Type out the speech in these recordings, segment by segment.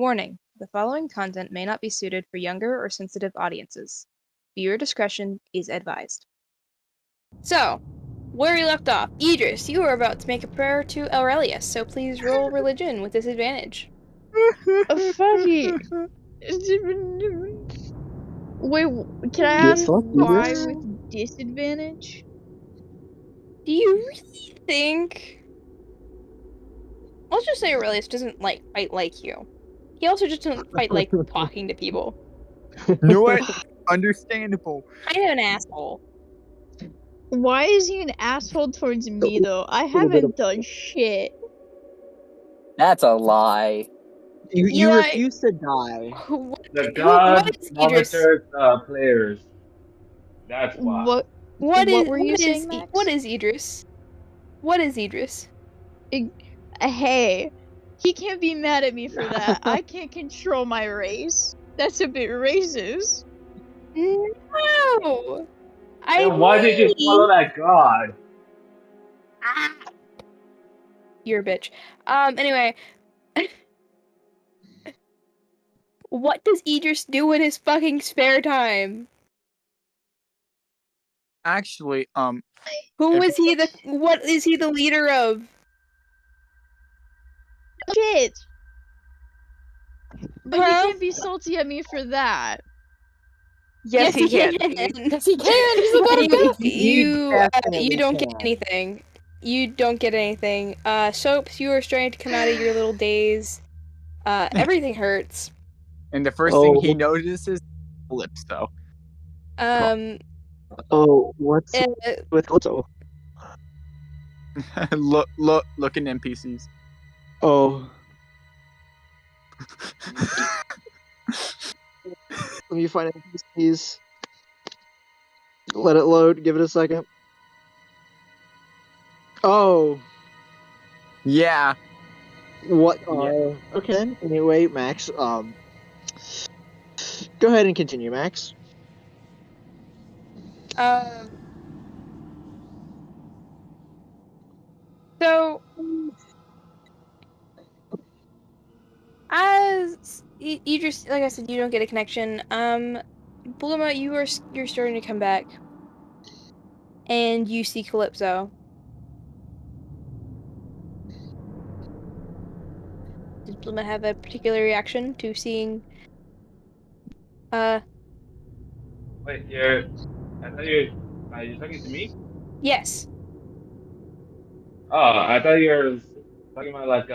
Warning: the following content may not be suited for younger or sensitive audiences. Viewer discretion is advised. So, where we left off, Idris, you were about to make a prayer to Aurelius, so please roll religion with disadvantage. Fuck it. Wait, can I ask why with disadvantage? Do you really think... Let's just say Aurelius doesn't fight like you. He also just doesn't fight like talking to people. You know what? Understandable. Kind of an asshole. Why is he an asshole towards me, though? I haven't done shit. That's a lie. You refuse to die. The god monitors players. That's why. What were you saying, Max? What is Idris? What is Idris? Hey, he can't be mad at me for that. I can't control my race. That's a bit racist. No! Then why did you follow that god? You're a bitch. Anyway. What does Idris do in his fucking spare time? Actually, what is he the leader of? Shit! But he can't be salty at me for that. Yes, he can. Yes, he can. He's the god of death. You don't get anything. You don't get anything. Soaps, you are starting to come out of your little daze. Everything hurts. And the first thing he notices is Calypso. What's with Calypso? look in NPCs. Oh. Let me find NPCs. Let it load. Give it a second. Oh. Yeah. What? Okay. Anyway, Max. Go ahead and continue, Max. So, as Idris, like I said, you don't get a connection. Bluma, you're starting to come back, and you see Calypso. Does Bluma have a particular reaction to seeing? Wait, I thought you're talking to me? Yes. Oh, I thought you were talking about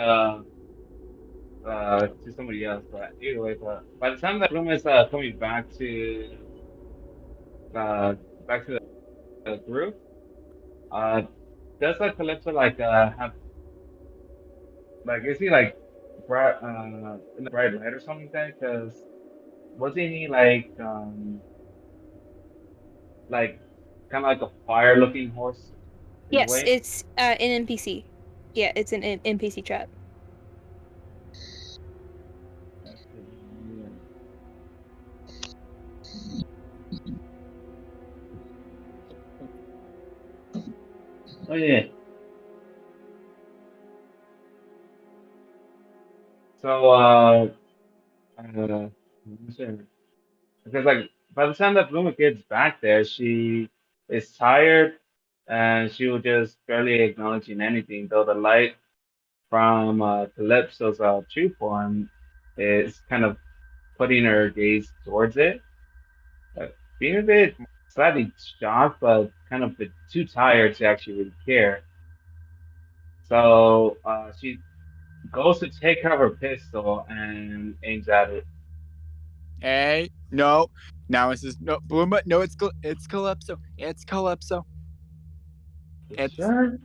to somebody else, but either way, but by the time that room is coming back to the group, does Calypso have is he bright in the bright light or something like that? Because wasn't he kind of like a fire looking horse? Yes, it's an NPC. Yeah, it's an NPC chat. Oh yeah. So because by the time that Bluma gets back there, she is tired and she was just barely acknowledging anything, though the light from Calypso's true form is kind of putting her gaze towards it. Being a bit slightly shocked, but kind of a bit too tired to actually really care. So she goes to take out her pistol and aims at it. Hey, no. Now it's just no Bluma. No, it's Calypso. It's Calypso. Sure?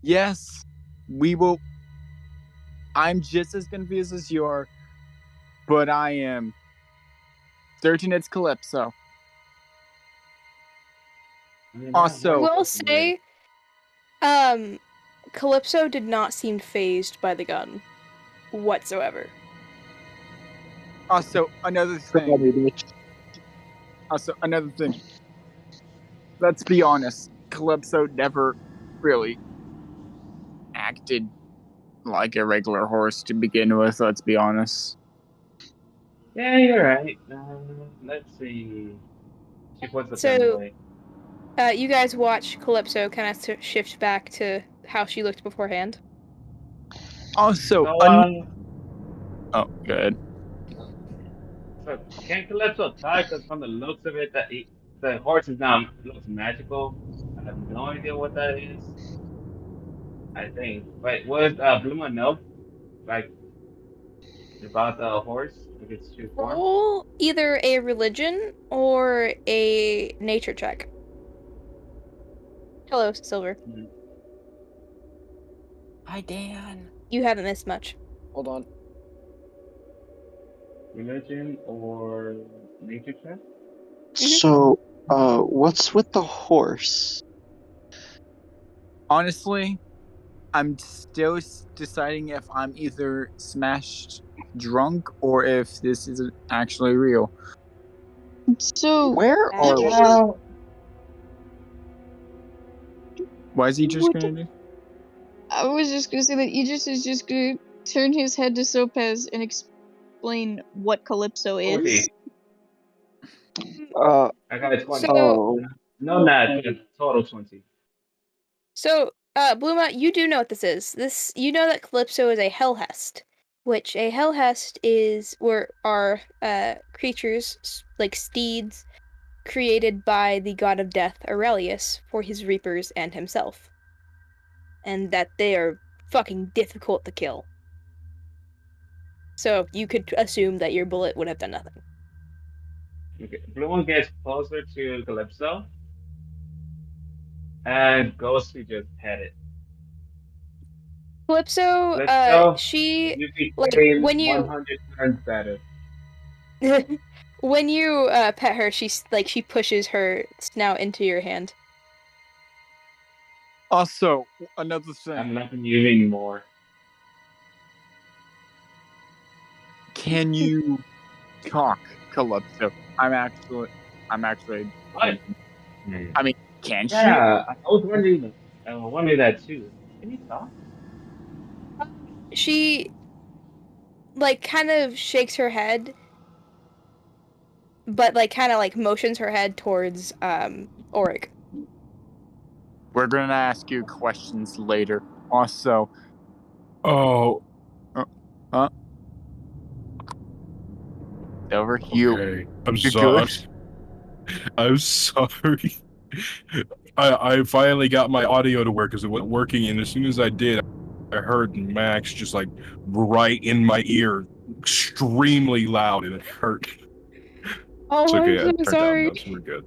Yes, we will. I'm just as confused as you are, but I am certain it's Calypso. Also, we'll say, Calypso did not seem fazed by the gun whatsoever. Also, another thing. Let's be honest. Calypso never really acted like a regular horse to begin with. Let's be honest. Yeah, you're right. Let's see. She puts the pen So, away. you guys watch Calypso kind of shift back to how she looked beforehand. Also, So, oh, good. so can Calypso talk? Because from the looks of it, the horse is now looks magical. I have no idea what that is. I think. Wait, what does Bluma know? Like about the horse? Like its true form? Roll either a religion or a nature check. Hello, Silver. Mhm. Hi, Dan. You haven't missed much. Hold on. Religion or nature check? So, what's with the horse? Honestly, I'm still deciding if I'm either smashed drunk or if this is actually real. So Where Uh, are we? Well, Why is he just What gonna do? I was just gonna say that Aegis is just gonna turn his head to Sopez and explain what Calypso is. 20. Uh, I got a 20. So, oh, No, not total 20. Bluma, you do know what this is. You know that Calypso is a Hellhest, which a Hellhest are creatures like steeds created by the god of death Aurelius for his reapers and himself, and that they are fucking difficult to kill. So you could assume that your bullet would have done nothing. Okay. Blue one gets closer to Calypso and goes to just head it. Calypso, Calypso, she you like became 100 times better. when you pet her, she pushes her snout into your hand. Also, another I'm thing. not gonna use it anymore. Can you talk, Calypso? I'm actually. What? I mean, can she? Yeah, I was wondering that too. Can you talk? She like kind of shakes her head, but like kind of like motions her head towards Auric. We're gonna ask you questions later. Also, Oh, huh? Over you. okay. I'm You sorry. good? I'm sorry. I finally got my audio to work because it wasn't working, and as soon as I did, I heard Max just like right in my ear, extremely loud, and it hurt. Oh, It's okay. I'm I so turned sorry. down. We're good.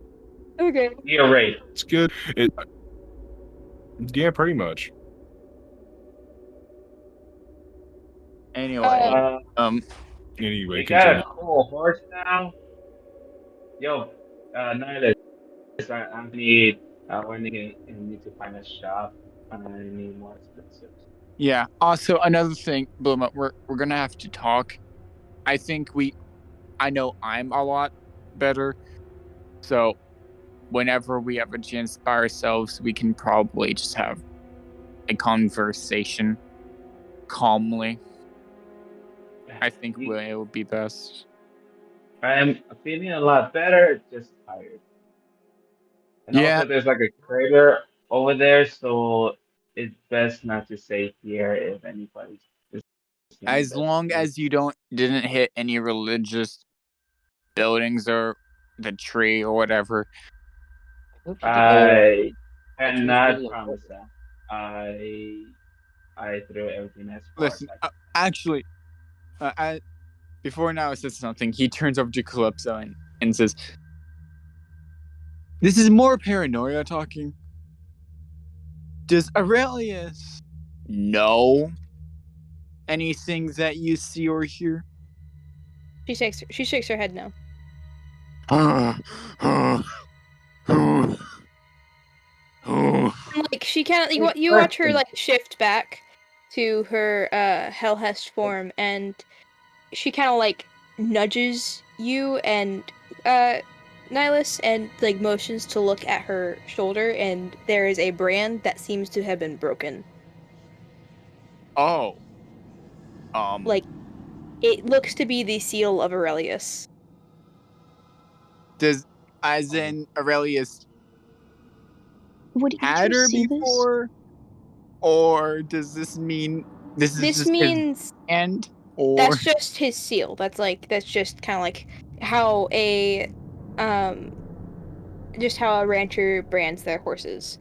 Okay. You're right. It's good. Yeah, pretty much. Anyway, Uh, Anyway, you got a continue. cool horse now. Yo, Nihilus, I need, we need to find a shop. I need more expensive. yeah. Also, another thing, Bluma, we're gonna have to talk. I think I know I'm a lot better, so whenever we have a chance by ourselves, we can probably just have a conversation calmly. I think it would be best. I'm feeling a lot better, just tired. And Yeah, also, there's like a crater over there, so it's best not to stay here if anybody's just gonna as long investigate. as you didn't hit any religious buildings or the tree or whatever. I That tree's really cannot promise important. that. I threw everything as far as Listen, I actually, before now says something. He turns over to Calypso and says, "This is more paranoia talking. Does Aurelius know anything that you see or hear?" She shakes her head no. And, like she kind of you watch her like shift back to her Hellhest form, and she kind of like nudges you and Nihilus and like motions to look at her shoulder, and there is a brand that seems to have been broken. Oh, Like It looks to be the seal of Aurelius. As in Aurelius Would had Idris her see this? before, or does this mean this is This just means his end? Or that's just his seal. That's just kind of like how just how a rancher brands their horses.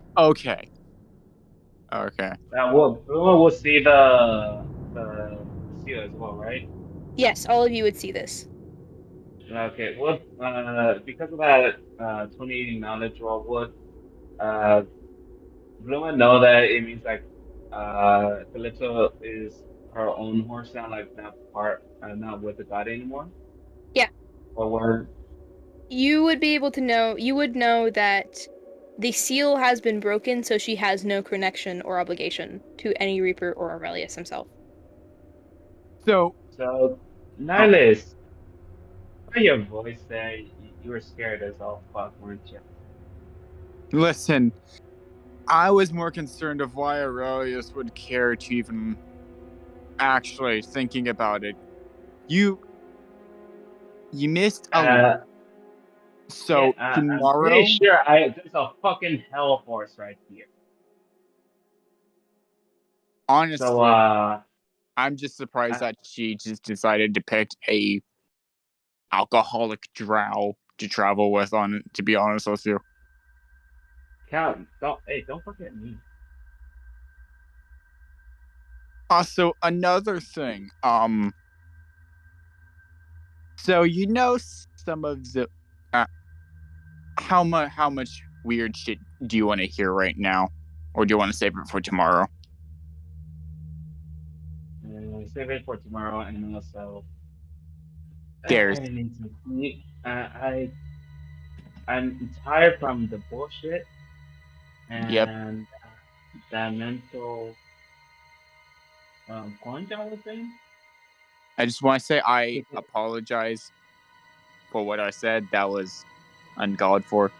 okay. We'll see the seal as well, right? Yes, all of you would see this. Okay. Well, because of that 20 knowledge roll, would uh Bluma know that it means like Calypso is her own horse now, like not with the god anymore? Yeah. Or were You would be able to know. You would know that the seal has been broken, so she has no connection or obligation to any Reaper or Aurelius himself. So so Nihilus, by your voice there, you were scared as all fuck, weren't you? listen, I was more concerned of why Aurelius would care to even actually thinking about it. You missed a lot. So I'm pretty tomorrow, sure there's a fucking hell horse right here. So honestly, I'm just surprised that she just decided to pick a alcoholic drow to travel with. To be honest with you. don't forget me. Also, another thing. So some of the how much weird shit do you want to hear right now, or do you want to save it for tomorrow? Save it for tomorrow, and also There's I need to sleep. I'm tired from the bullshit yep. and that mental punch I was in. I just want to say I apologize for what I said. That was uncalled for.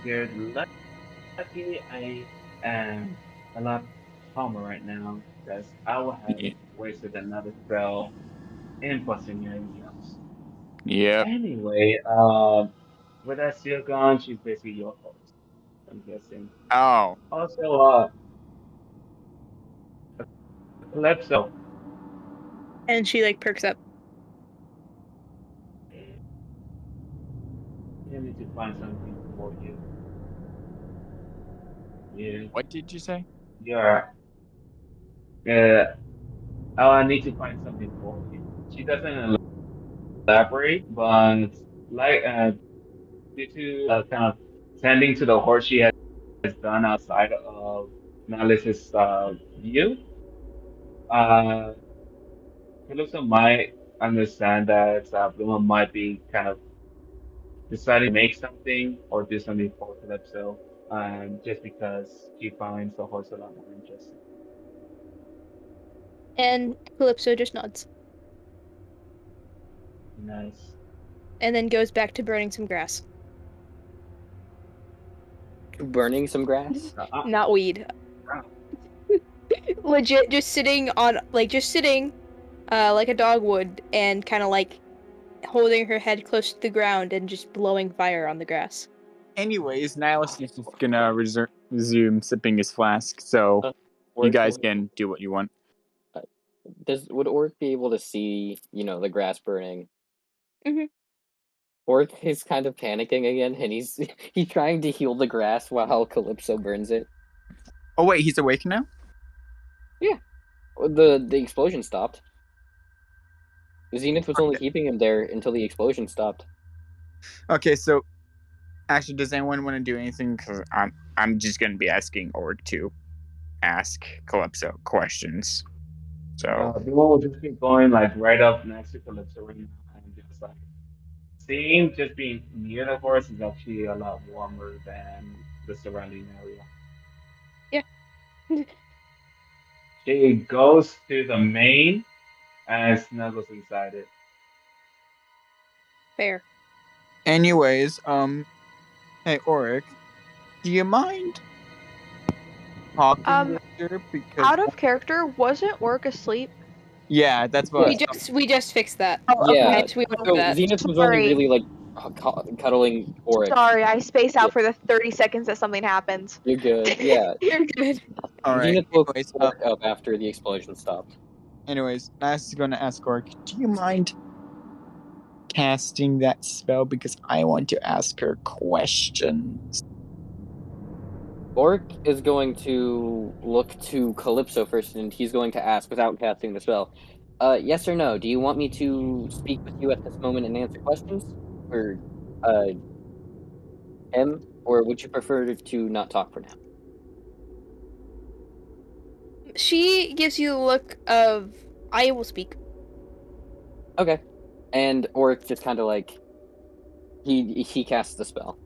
You're lucky I am a lot calmer right now because I would have Yeah. wasted another spell in busting your ears. Yep. Anyway, with that seal gone, she's basically your host, I'm guessing. Oh, Also, Calypso. And she like perks up. I need to find something for you. Yeah, what did you say? you're. Uh, oh, I need to find something for you. She doesn't elaborate, but like due to kind of tending to the horse she has done outside of Nalis's view, uh, Calypso might understand that Bluma might be kind of deciding to make something or do something for Calypso, just because she finds the horse a lot more interesting. And Calypso just nods. Nice. And then goes back to burning some grass. Burning some grass? Not weed. Legit just sitting like a dog would and kind of like holding her head close to the ground and just blowing fire on the grass. Anyways, Nihilus is just gonna resume sipping his flask, so you guys can do what you want. Would Orc be able to see, the grass burning? Mhm. Orc is kind of panicking again, and he's trying to heal the grass while Calypso burns it. Oh wait, he's awake now? Yeah. The explosion stopped. The Zenith was only keeping him there until the explosion stopped. Okay, so actually, does anyone want to do anything? Because I'm just gonna be asking Orc to ask Calypso questions. So The one will just keep going like right up next to Calypso right now, and just like seeing just being near the horse is actually a lot warmer than the surrounding area. Yeah. She goes to the mane and snuggles inside it. Fair. anyways, hey Oric, do you mind talking Um, with her? Because Out of character, wasn't Orc asleep? Yeah, that's what. We just fixed that. Oh, okay. Yeah. We went So over that. Zenith was Sorry. only really like cuddling Auric. Sorry, I spaced out Yeah. for the 30 seconds that something happened. You're good. Yeah. You're good. All right. Zenith woke Anyways, Auric up after the explosion stopped. anyways, I was gonna ask Orc, do you mind casting that spell because I want to ask her questions? Auric is going to look to Calypso first, and he's going to ask without casting the spell. Yes or no? Do you want me to speak with you at this moment and answer questions, or him, or would you prefer to not talk for now? She gives you the look of I will speak. Okay, and Auric just kind of like he casts the spell.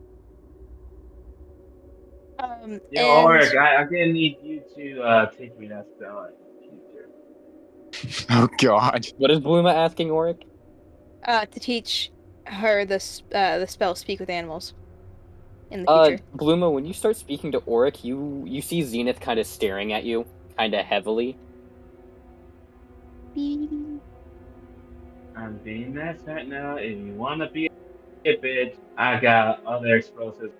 Yo, And Auric, I'm gonna need you to take me that spell in the future. Oh God. What is Bluma asking Auric? to teach her the spell speak with animals in the future. Bluma, when you start speaking to Auric, you see Zenith kind of staring at you, kind of heavily. I'm being nice right now. If you wanna be a bitch, I got other explosives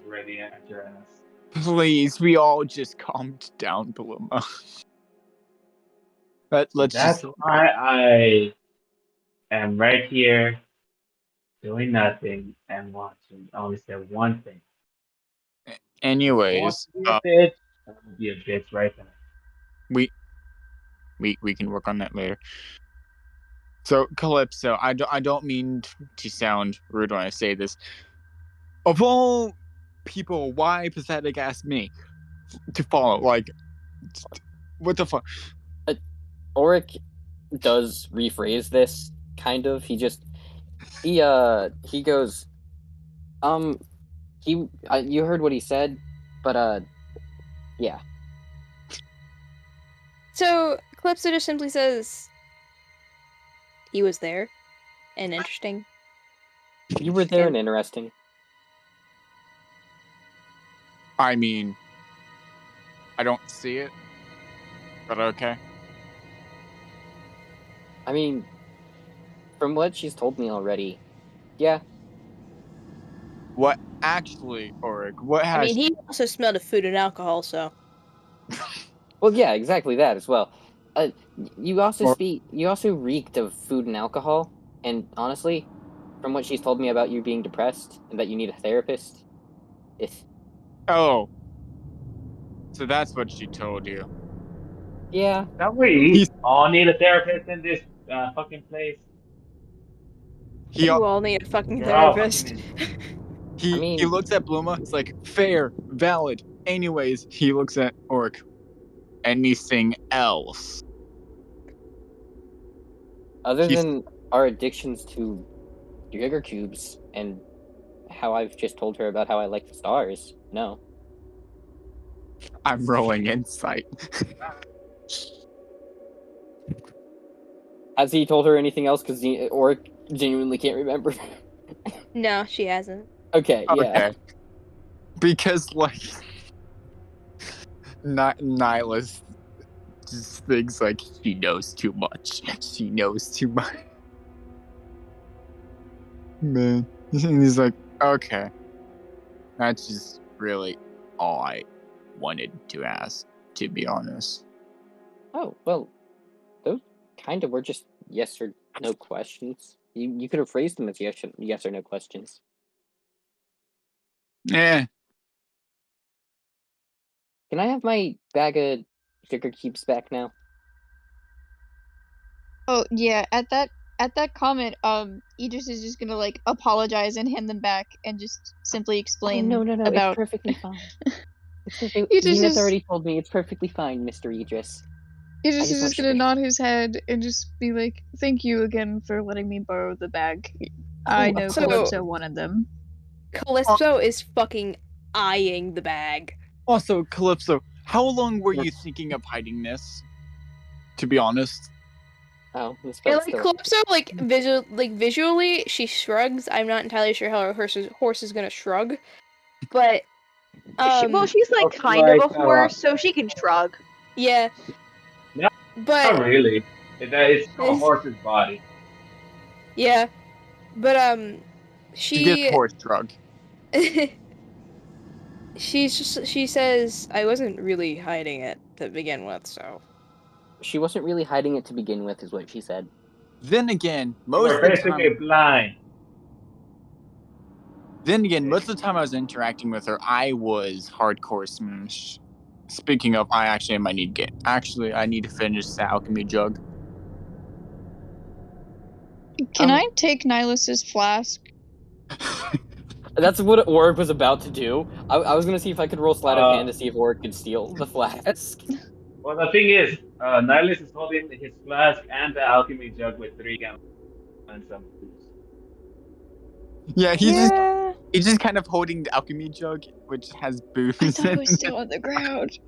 ready at your ass. Please, we all just calmed down, Paloma. But let's That's just. why I am right here doing nothing and watching. I only said one thing. Anyways, Be a bitch. I'm gonna be a bitch right now. we can work on that later. So, Calypso, I don't mean to sound rude when I say this. Of all people, why Pathetic asked me to follow? Like, what the fuck? Auric does rephrase this, kind of. He goes, you heard what he said, but, yeah. So Calypso just simply says, "He was there, and interesting." You were there and interesting. I mean, I don't see it, but okay. I mean, from what she's told me already, yeah. What actually, Auric? What has? I mean, he also smelled of food and alcohol, so. Well, yeah, exactly that as well. You also reeked of food and alcohol, and honestly, from what she's told me about you being depressed and that you need a therapist, Oh, so that's what she told you. yeah. That we all need a therapist in this fucking place. He You all need a fucking We're all therapist. he looks at Bluma. It's like fair, valid. Anyways, he looks at Orc. Anything else? Other than our addictions to sugar cubes and how I've just told her about how I like the stars, no. I'm rolling insight. Has he told her anything else? Because Auric genuinely can't remember. No, she hasn't. Okay, yeah. Okay. Because like, Nihilus just thinks like she knows too much. She knows too much. Man, and he's like, okay, that's just really all I wanted to ask, to be honest. Oh, well, those kind of were just yes or no questions. You could have phrased them as yes or no questions. Yeah. Can I have my bag of sugar cubes back now? Oh yeah, at that comment, Idris is just gonna like apologize and hand them back and just simply explain no, about it's perfectly fine. It's perfect. Idris Zenith is already told me it's perfectly fine, Mr. Idris. Idris is want just gonna sugar. nod his head and just be like, "Thank you again for letting me borrow the bag. I know So- Calypso wanted them." Calypso is fucking eyeing the bag. Also, Calypso, how long were you thinking of hiding this? To be honest. Oh, this And spell's like still. Calypso, visually, she shrugs. I'm not entirely sure how her horse is gonna shrug, but Well, she's like Okay, kind of a like, horse, so she can shrug. yeah. No, But Not really. It's a horse's body. Yeah, but She gets she horse drug. she says I wasn't really hiding it to begin with, so She wasn't really hiding it to begin with, is what she said. Then again, You most were of the basically time. blind. Then again, most of the time I was interacting with her, I was hardcore smash. Speaking of, I might need to get. Actually, I need to finish the alchemy jug. Can I take Nilus's flask? That's what Org was about to do. I was gonna see if I could roll sleight of hand to see if Org could steal the flask. Well, the thing is, Nihilus is holding his flask and the alchemy jug with 3 gallons and some booze. Yeah, he's just kind of holding the alchemy jug, which has booze. I thought it was still on the ground.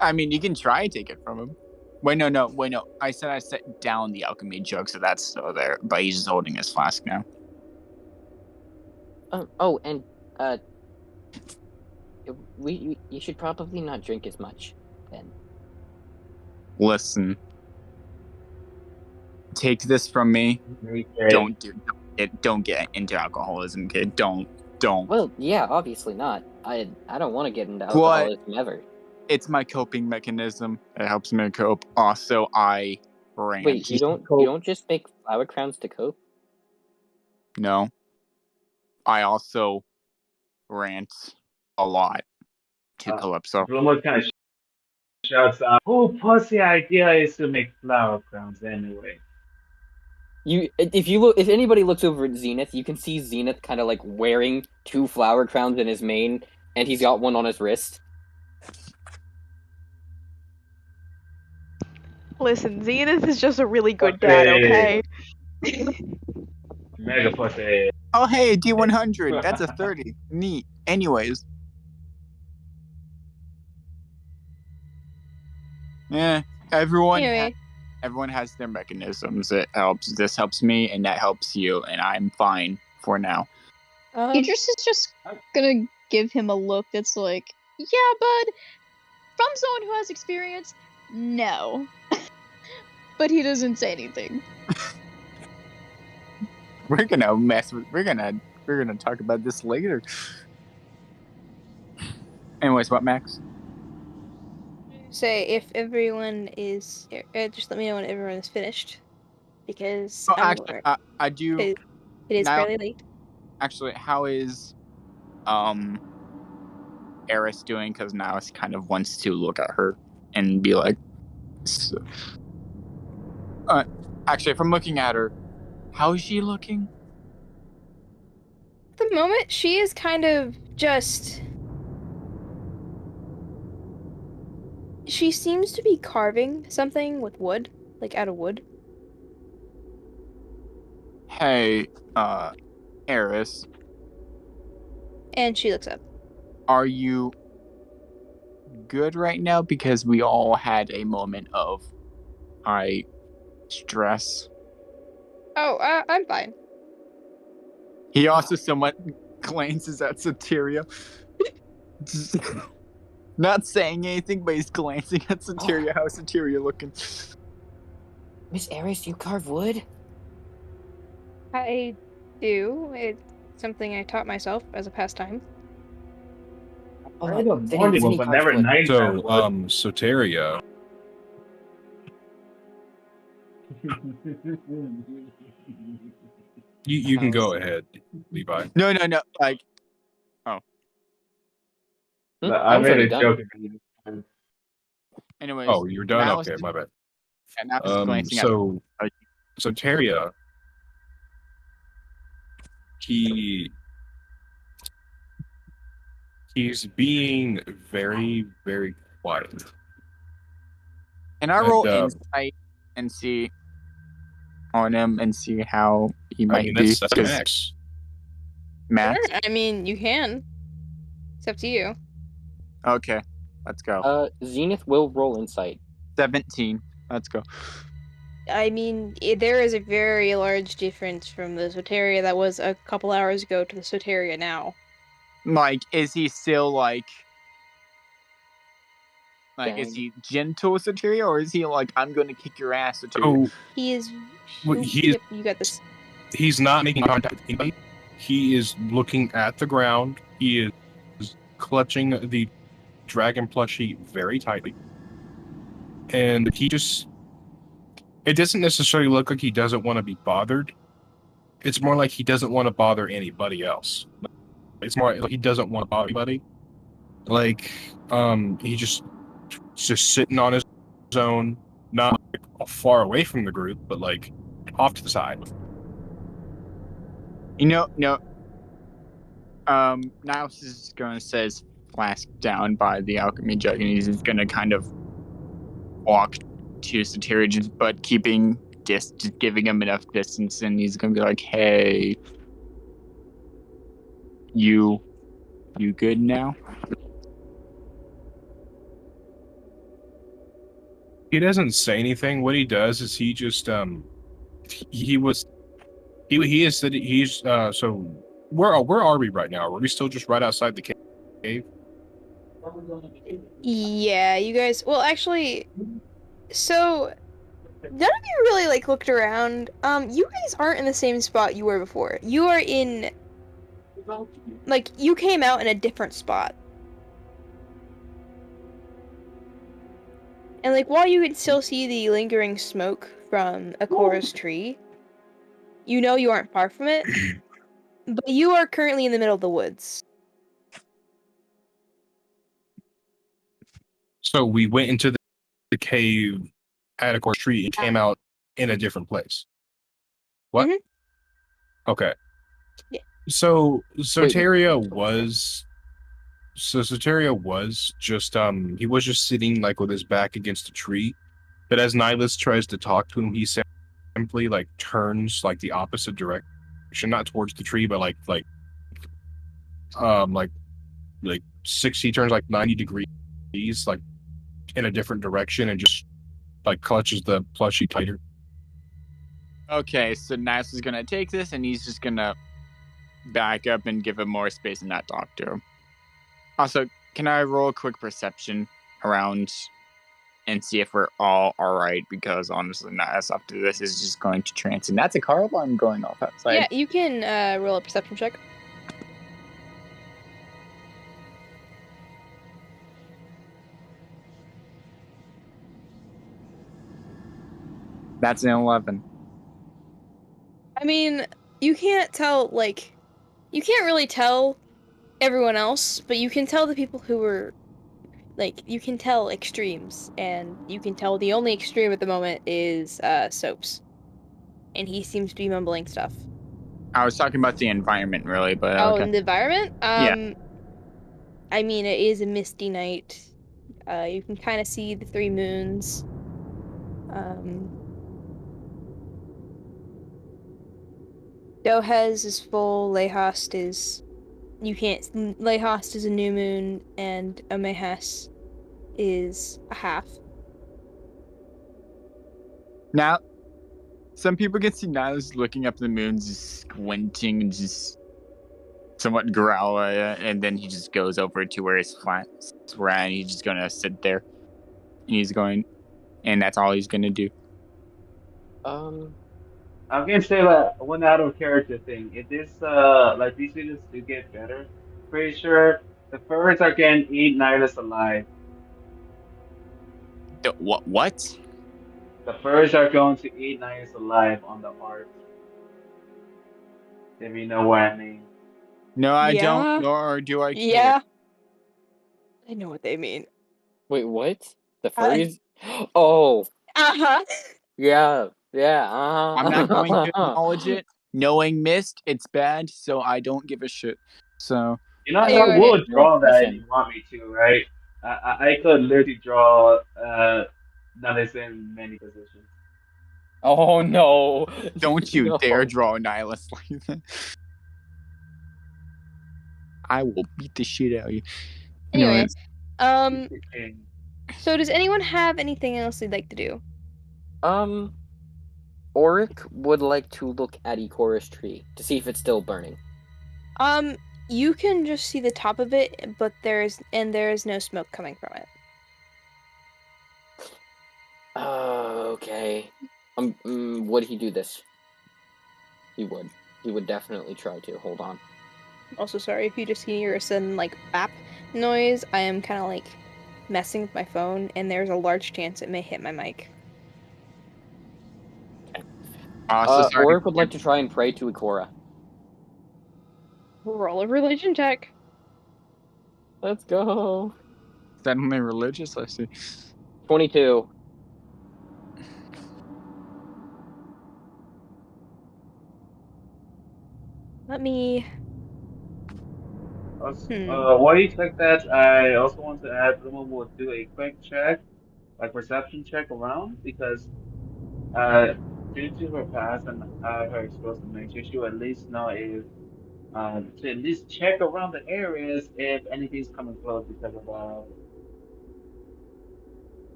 I mean, you can try and take it from him. Wait, no. I said I set down the alchemy jug, so that's still there. But he's just holding his flask now. And you should probably not drink as much then. Listen, take this from me. Okay. Don't get into alcoholism, kid. Don't. Well, yeah, obviously not. I don't want to get into alcoholism ever. It's my coping mechanism. It helps me cope. Also, I rant. Wait, you don't just make flower crowns to cope? No. I also rant a lot to Calypso. Bloomer kind of shouts out, "Who pussy idea is to make flower crowns anyway?" If anybody looks over at Zenith, you can see Zenith kind of like wearing 2 flower crowns in his mane, and he's got one on his wrist. Listen, Zenith is just a really good dad, okay? Mega pussy. Oh, hey, D100. That's a 30. Neat. Anyways. Yeah, everyone has their mechanisms. It helps. This helps me, and that helps you, and I'm fine for now. Idris is just gonna give him a look that's like, yeah, bud, from someone who has experience, no. But he doesn't say anything. We're gonna talk about this later. Anyways, what, Max? Say if everyone is, just let me know when everyone is finished, because I do. It is fairly late. Actually, how is Eris doing? Because Niles kind of wants to look at her and be like, actually, if I'm looking at her, how is she looking? At the moment, she is kind of just. She seems to be carving something with wood, like out of wood. Hey, Eris. And she looks up. Are you good right now? Because we all had a moment of stress. Oh, I'm fine. He also somewhat glances at Soteria. Not saying anything, but he's glancing at Soteria. How's Soteria looking? Miss Eris, you carve wood? I do. It's something I taught myself as a pastime. But never night. So, Soteria. You can go ahead, Levi. No. Like, I made a joke. Anyways. Oh, you're done? Okay, my bad. And now he's glancing at Soteria. He's being very, very quiet. Can I roll insight and see on him and see how he might be? That's Max. Max? Sure. I mean, you can. It's up to you. Okay, let's go. Zenith will roll insight. 17. Let's go. I mean, there is a very large difference from the Soteria that was a couple hours ago to the Soteria now. Like, is he still like Like, is Dang. he gentle, Soteria, or is he like, I'm going to kick your ass, Soteria? So He is. Well, he is- Yep, you got this. he's not making contact with anybody. He is looking at the ground. He is clutching the dragon plushie very tightly. And he just... It doesn't necessarily look like he doesn't want to be bothered. It's more like he doesn't want to bother anybody else. It's more like he doesn't want to bother anybody. Like, he just sitting on his own, not like, far away from the group, but like off to the side. No. Niles is just going to set his flask down by the alchemy jug, and he's just going to kind of walk to Soteria, but keeping just giving him enough distance, and he's going to be like, "Hey, you good now?" He doesn't say anything. What he does is he just he's so where are we right now? Are we still just right outside the cave? Yeah, you guys. Well, actually, so none of you really like looked around. You guys aren't in the same spot you were before. You are in, like, you came out in a different spot. And like, while you can still see the lingering smoke from Akora's tree, you know you aren't far from it. But you are currently in the middle of the woods. So we went into the cave at a course tree and came out in a different place. What? Mhm. Okay. Yeah. So Soteria was just he was just sitting like with his back against a tree. But as Nihilus tries to talk to him, he simply like turns like the opposite direction, not towards the tree, but like 60 turns like 90 degrees, like in a different direction, and just like clutches the plushie tighter. Okay, so Niles is going to take this, and he's just going to back up and give him more space and not talk to him. Also, can I roll a quick perception around and see if we're all right? Because honestly, Niles after this is just going to trance, and that's a car alarm going off outside. Yeah, you can roll a perception check. That's an 11. I mean, you can't tell, like, you can't really tell everyone else, but you can tell the people who were, like, you can tell extremes, and you can tell the only extreme at the moment is Soaps. And he seems to be mumbling stuff. I was talking about the environment, really, but Oh, okay. in the environment? Yeah. I mean, it is a misty night. You can kind of see the 3 moons. Dohez is full, Lehast is... You can't... Lehast is a new moon, and Amehas is a half. Now, some people can see Niles looking up the moon, just squinting and just somewhat growl at it, and then he just goes over to where his flats were at, and he's just gonna sit there. And he's going... And that's all he's gonna do. I'm gonna say like one out of character thing. If this like these videos do get better, pretty sure the furs are gonna eat Nihilus alive. What? The furs are going to eat Nihilus alive on the art. If you know what I mean. No, I Yeah. don't, nor do I care. Yeah. I know what they mean. Wait, what? The furries? Oh, Uh-huh. yeah, I'm not going to acknowledge it. Knowing Mist, it's bad, so I don't give a shit. So, You know, I Anyway. would draw that if Listen. you want me to, right? I could literally draw Nihilus in many positions. Oh no! don't you No. dare draw Nihilus like that. I will beat the shit out of you. Anyway, Okay. so does anyone have anything else they'd like to do? Auric would like to look at Ikora's tree to see if it's still burning. You can just see the top of it, but there is no smoke coming from it. Okay. Would he do this? He would. He would definitely try to. Hold on. Also, sorry if you just hear a sudden like bap noise. I am kind of like messing with my phone, and there's a large chance it may hit my mic. So sorry. Oric would like to try and pray to Ikora. Roll a religion check. Let's go. Suddenly religious. I see. 22. Let me. While you check that, I also want to add Luma will do a quick check, like perception check around, because due to her past and her explosive nature, she will at least know if to at least check around the areas if anything's coming close because of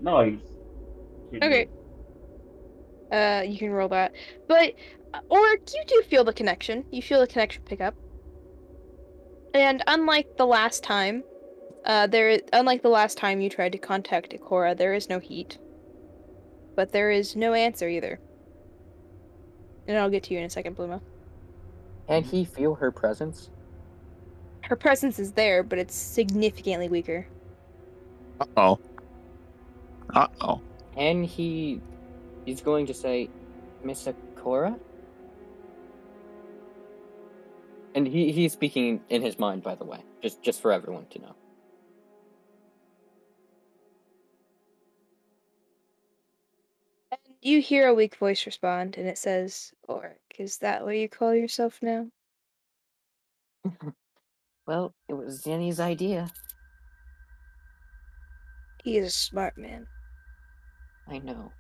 noise. Okay. You can roll that, but Oric, you do feel the connection. You feel the connection pick up, and unlike the last time, unlike the last time you tried to contact Ikora, there is no heat, but there is no answer either. And I'll get to you in a second, Bluma. Can he feel her presence? Her presence is there, but it's significantly weaker. Uh-oh. Uh-oh. And he's going to say, Miss Ikora? And he's speaking in his mind, by the way, just for everyone to know. And you hear a weak voice respond, and it says, Oric, is that what you call yourself now? Well, it was Jenny's idea. He is a smart man. I know.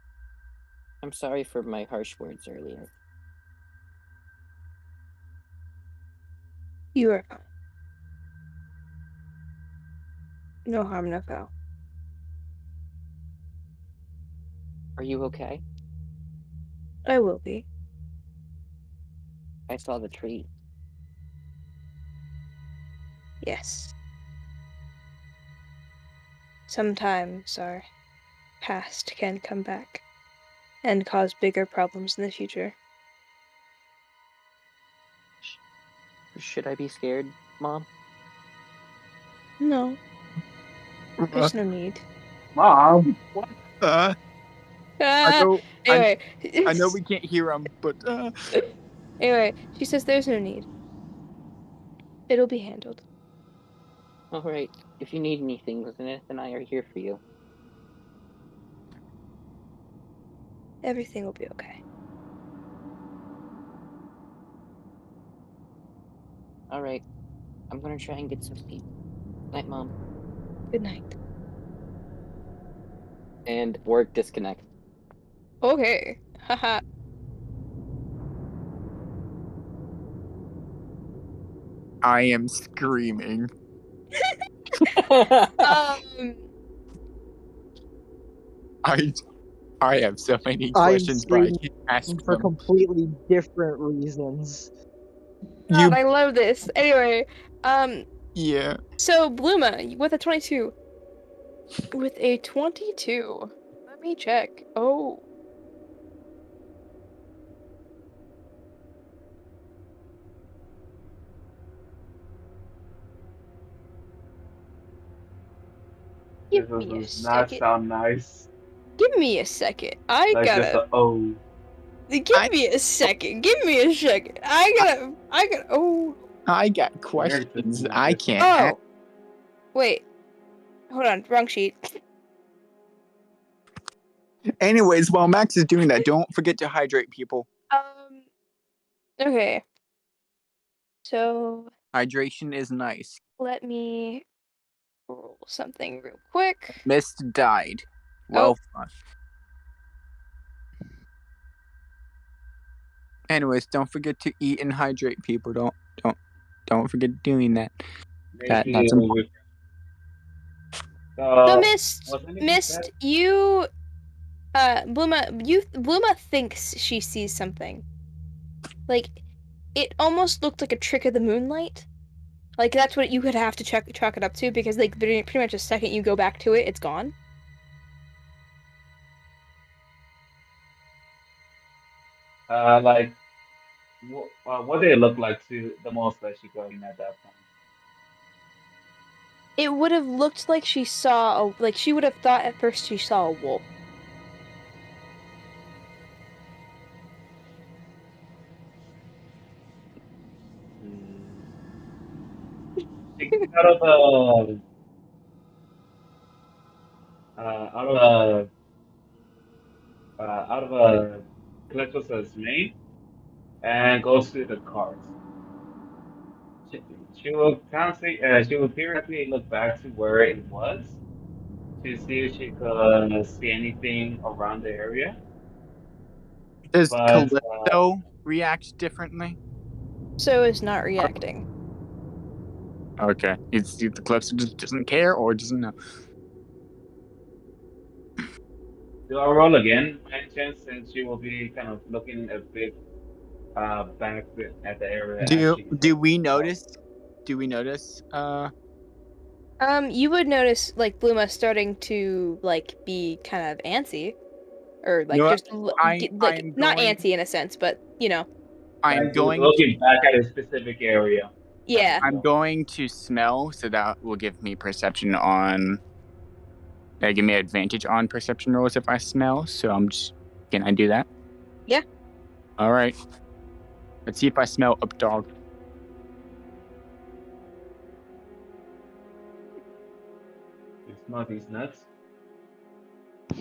I'm sorry for my harsh words earlier. You are fine. No harm, no foul. Are you okay? I will be. I saw the tree. Yes. Sometimes our past can come back and cause bigger problems in the future. Should I be scared, Mom? No, there's no need. Mom, I Ah, know. anyway, I know we can't hear him, but anyway, she says there's no need. It'll be handled. All right. If you need anything, Zenith and I are here for you. Everything will be okay. All right. I'm gonna try and get some sleep. Night, Mom. Good night. And Oric disconnects. Okay. Haha. I am screaming. I have so many I'm questions, but I screaming can't ask for them. completely different reasons. God, I love this. Anyway, Yeah. so Bluma with a 22. With a 22. Let me check. Oh. this Give me a does not second. sound nice. Give me a second. I Like just gotta. a oh. Give me a second. Give me a second. I gotta. Oh. I got questions. I can't ask. Oh. Wait. Hold on. Wrong sheet. Anyways, while Max is doing that, don't forget to hydrate people. Okay. So Hydration is nice. let me roll something real quick. Mist died. Well fun. Anyways, don't forget to eat and hydrate people. Don't forget doing that. That's important. So Mist, you Bluma thinks she sees something. Like it almost looked like a trick of the moonlight. Like that's what you could have to chalk it up to, because like pretty much the second you go back to it, it's gone. Like, what did it look like to the most that she got in at that point? It would have looked like she saw she would have thought at first she saw a wolf. Hmm. She gets out of out of Calypso's name and goes to the cards. She, she will constantly, she will periodically look back to where it was to see if she could see anything around the area. Does But Calypso react differently? So is not reacting. Okay. It's the Calypso just doesn't care or doesn't know. do I roll again by any chance since she will be kind of looking a bit back at the area as she Do we notice? Do we notice? You would notice like Bluma starting to be kind of antsy, or You know what? just I am not going. antsy in a sense, but I'm like going to. looking back at a specific area. yeah. I'm going to smell, so that will give me perception on. Give me advantage on perception rolls if I smell. So I'm just. Can I do that? Yeah. All right. Let's see if I smell up dog. You smell these nuts.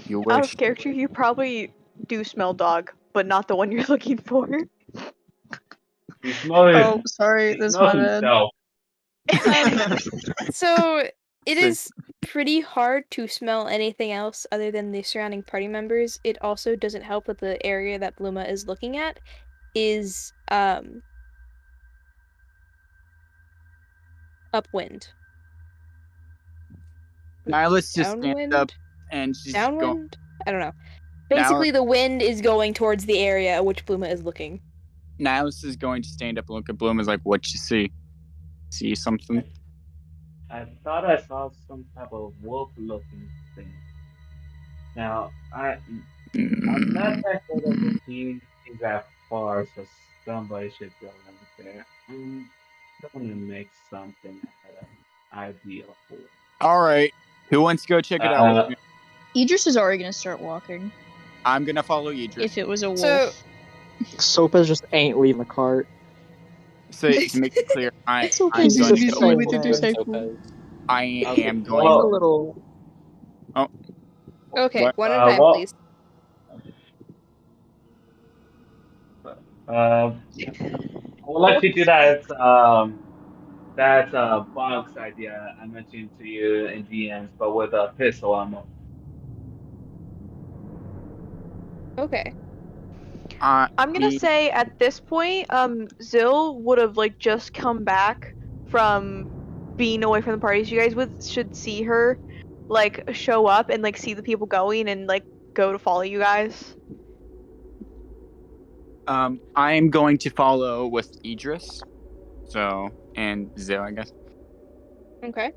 You Out wish. of character, you probably do smell dog, but not the one you're looking for. You smell his. Oh, sorry, He that's smells my bad. himself. So it So- is pretty hard to smell anything else other than the surrounding party members. It also doesn't help that the area that Bluma is looking at is upwind. Now let's just stand Downwind? up and just go. Downwind? I don't know. Basically, the wind is going towards the area at which Bluma is looking. Nihilus is going to stand up and look at Bloom. Is like, what you see? See something? I thought I saw some type of wolf-looking thing. Now, I'm not that sure that the team is that far, so somebody should go out there. I'm gonna make something ideal for it. All right. Who wants to go check it out with me? Idris is already gonna start walking. I'm gonna follow Idris. If it was a wolf. So Sopa just ain't leaving the cart. So to make it clear, It's I'm okay, He's going just to the go same with. way. disciple. I am He's a going. little. okay, What? one at a time, Well, please. I'll let you do that. That's Bog's idea I mentioned to you in DMs, but with a pistol ammo. Okay. I'm gonna say at this point, Zill would have just come back from being away from the parties. You guys should see her show up and see the people going and go to follow you guys. I am going to follow with Idris. So and Zil, I guess. Okay.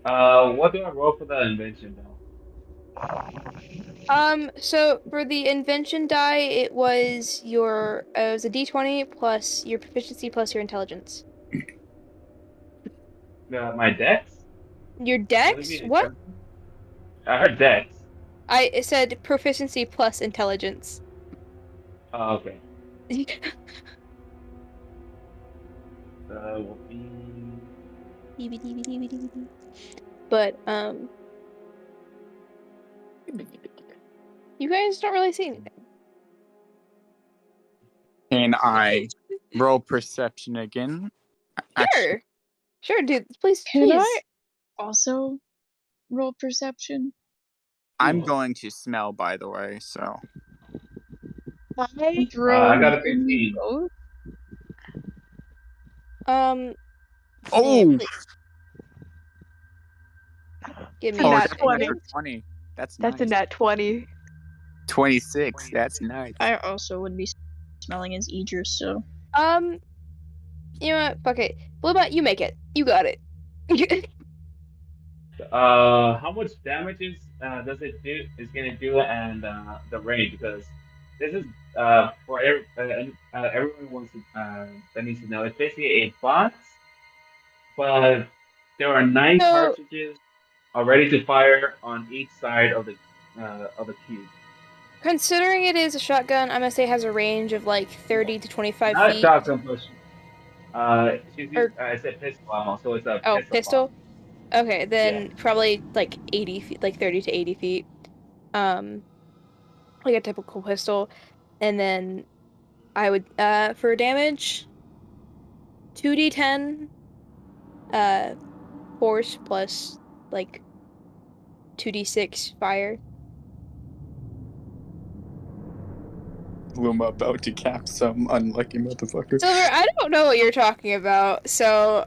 What do I roll for the invention though? So for the invention die, it was it was a D20 plus your proficiency plus your intelligence. My dex? Your Would it dex? be What? intelligence? I heard dex. I said proficiency plus intelligence. Oh, okay. Will be. But you guys don't really see anything. Can I roll perception again? Sure. Sure, dude. Please, Can please. I also roll perception? I'm going to smell, by the way. So I got a 15. Both? Yeah, oh, please. Give It's me a a nat second. 20. 20. That's That's nice. a nat 20. 26. That's nice. I also would be smelling as Idris, so. You know what? Fuck it. Bluma, you make it. You got it. How much damage does it do? Is gonna do and the range because this is for everyone wants to that needs to know. It's basically a box, but there are 9 So cartridges are ready to fire on each side of the cube. considering it is a shotgun, I'm gonna say it has a range of like 30 to 25 Not a feet. shotgun, but Or I said pistol ammo, so it's a oh, pistol box. pistol. Okay, Yeah. then probably like 80 feet, like 30 to 80 feet. Um, like a typical pistol. And then I would for damage 2d10 uh force plus like 2d6 fire. Luma about to cap some unlucky motherfucker. Silver, I don't know what you're talking about. So,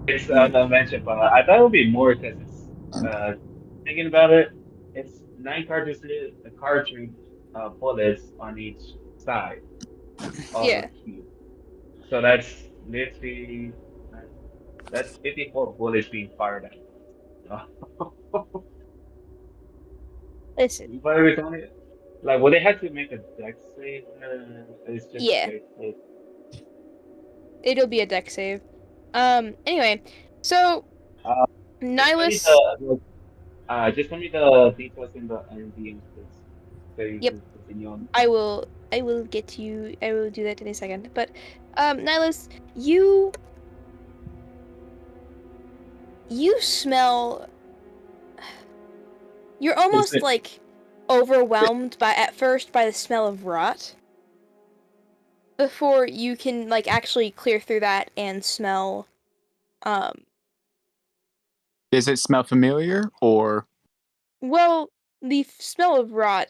It's not mentioned, but I thought it would be more because it's thinking about it. It's 9 cartridges, a cartridge bullets on each side of a yeah. cube. So that's literally that's 54 bullets being fired at once. Listen. But it's only like, would they have to make a dex save? It's just Yeah. straight hit. It'll be a deck save. Anyway, so Uh, just send me Nihilus, just send me the details in the instance so you yep, can continue on. I will get you I will do that in a second. But Nihilus, you smell you're almost it- like overwhelmed at first by the smell of rot before you can like actually clear through that and smell um Does it smell familiar or well, the smell of rot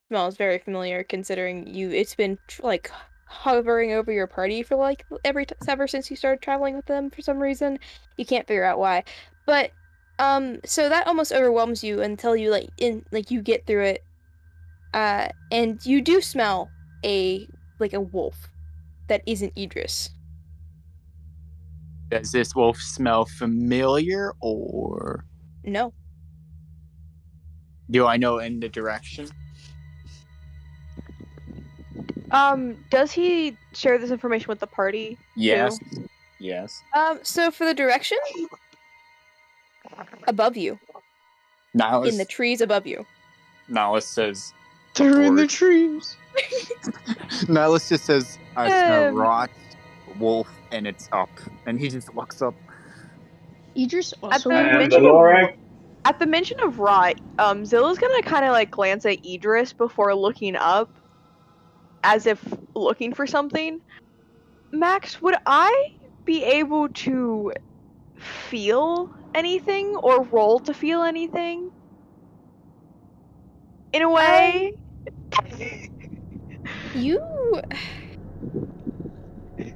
smells very familiar considering it's been like hovering over your party for like ever since you started traveling with them for some reason. You can't figure out why. But so that almost overwhelms you until you you get through it. And you do smell a wolf that isn't Idris. does this wolf smell familiar or No. do I know in the direction? Does he share this information with the party? Yes. Too? Yes. So for the direction, above you, in the trees above you. Nihilus says They're in the Orc. trees. Nihilus just says I smell Um, rot, wolf, and it's up. And he just looks up. Idris At also the I am mention the of Lorax. at the mention of rot, Zilla's gonna kind of like glance at Idris before looking up, as if looking for something. Max, would I be able to feel anything or roll to feel anything? In a way. You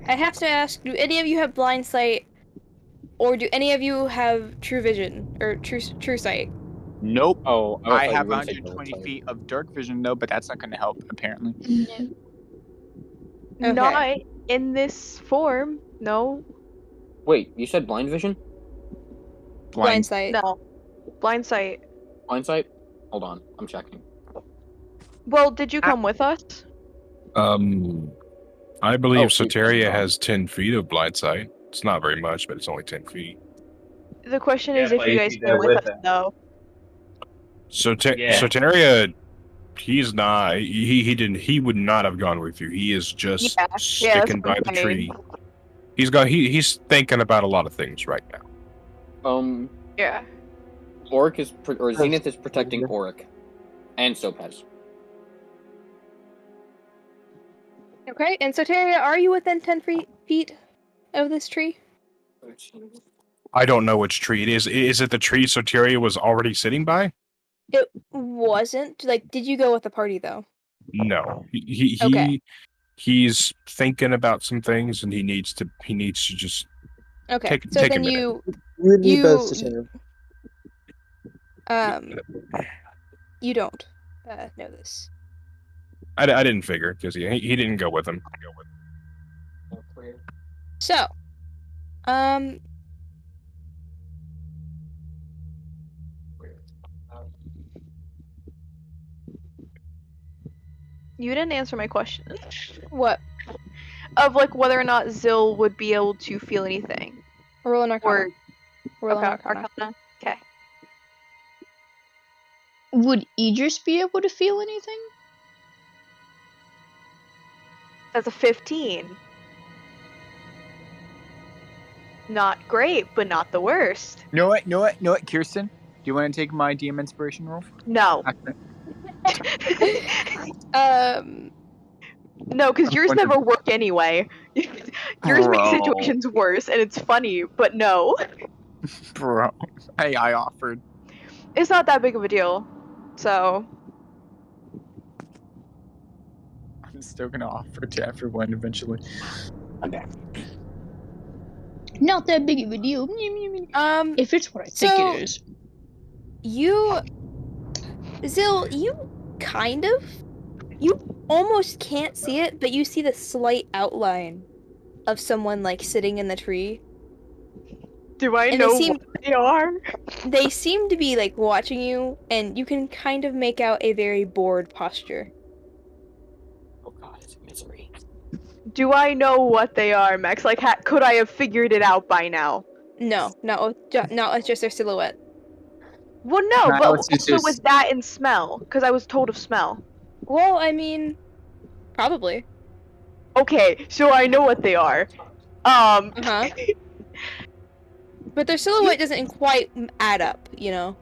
I have to ask, do any of you have blind sight, or do any of you have true vision or true sight? Nope. Oh, I thought you have were gonna say 120 Dark Side. feet of dark vision though, but that's not going to help apparently. No. Not in this form. No. Wait, you said blind vision? Blind sight. No. Blind sight. Blind sight? Hold on, I'm checking. Well, did you come with us? I believe Oh, sweet, Soteria thank God. has 10 feet of blind sight. It's not very much, but it's only 10 feet. The question Yeah, is if but you you guys see came that with with us, them. though. Yeah. Soteria, he's not. He didn't. He would not have gone with you. He is just Yeah, that's sticking what by I'm the saying. tree. He's thinking about a lot of things right now. Yeah. Oric is or Zenith is protecting Oric, and Sopez. Okay, and Soteria, are you within 10 feet of this tree? I don't know which tree it is. Is it the tree Soteria was already sitting by? It wasn't. Like, did you go with the party though? No. He Okay. he's thinking about some things, and he needs to just Okay. take So a then minute. You would need both to you you don't know this. I didn't figure because he didn't go with him. So, um, You didn't answer my question. What? Of like whether or not Zill would be able to feel anything. Roll an Arcana. Roll an Okay, Arcana. Okay. Would Idris be able to feel anything? That's a 15. Not great, but not the worst. Know what, Kirsten? Do you want to take my DM inspiration roll? No. No, because yours never work anyway. Yours makes Bro. situations worse, and it's funny, but no. Bro. Hey, I offered. It's not that big of a deal. So. I'm still gonna offer to everyone eventually. Okay. Not that big of a deal. If it's what I think so- it is. Zill, you almost can't see it, but you see the slight outline of someone like sitting in the tree. Do I And know what they are? They seem to be like watching you, and you can kind of make out a very bored posture. Oh god, it's misery. Do I know what they are, Max? Like, could I have figured it out by now? No, not with just their silhouette. Well, no, Nah, but it's also just- with that and smell, because I was told of smell. Well, I mean, probably. Okay, so I know what they are. Uh-huh. But their silhouette doesn't quite add up, you know?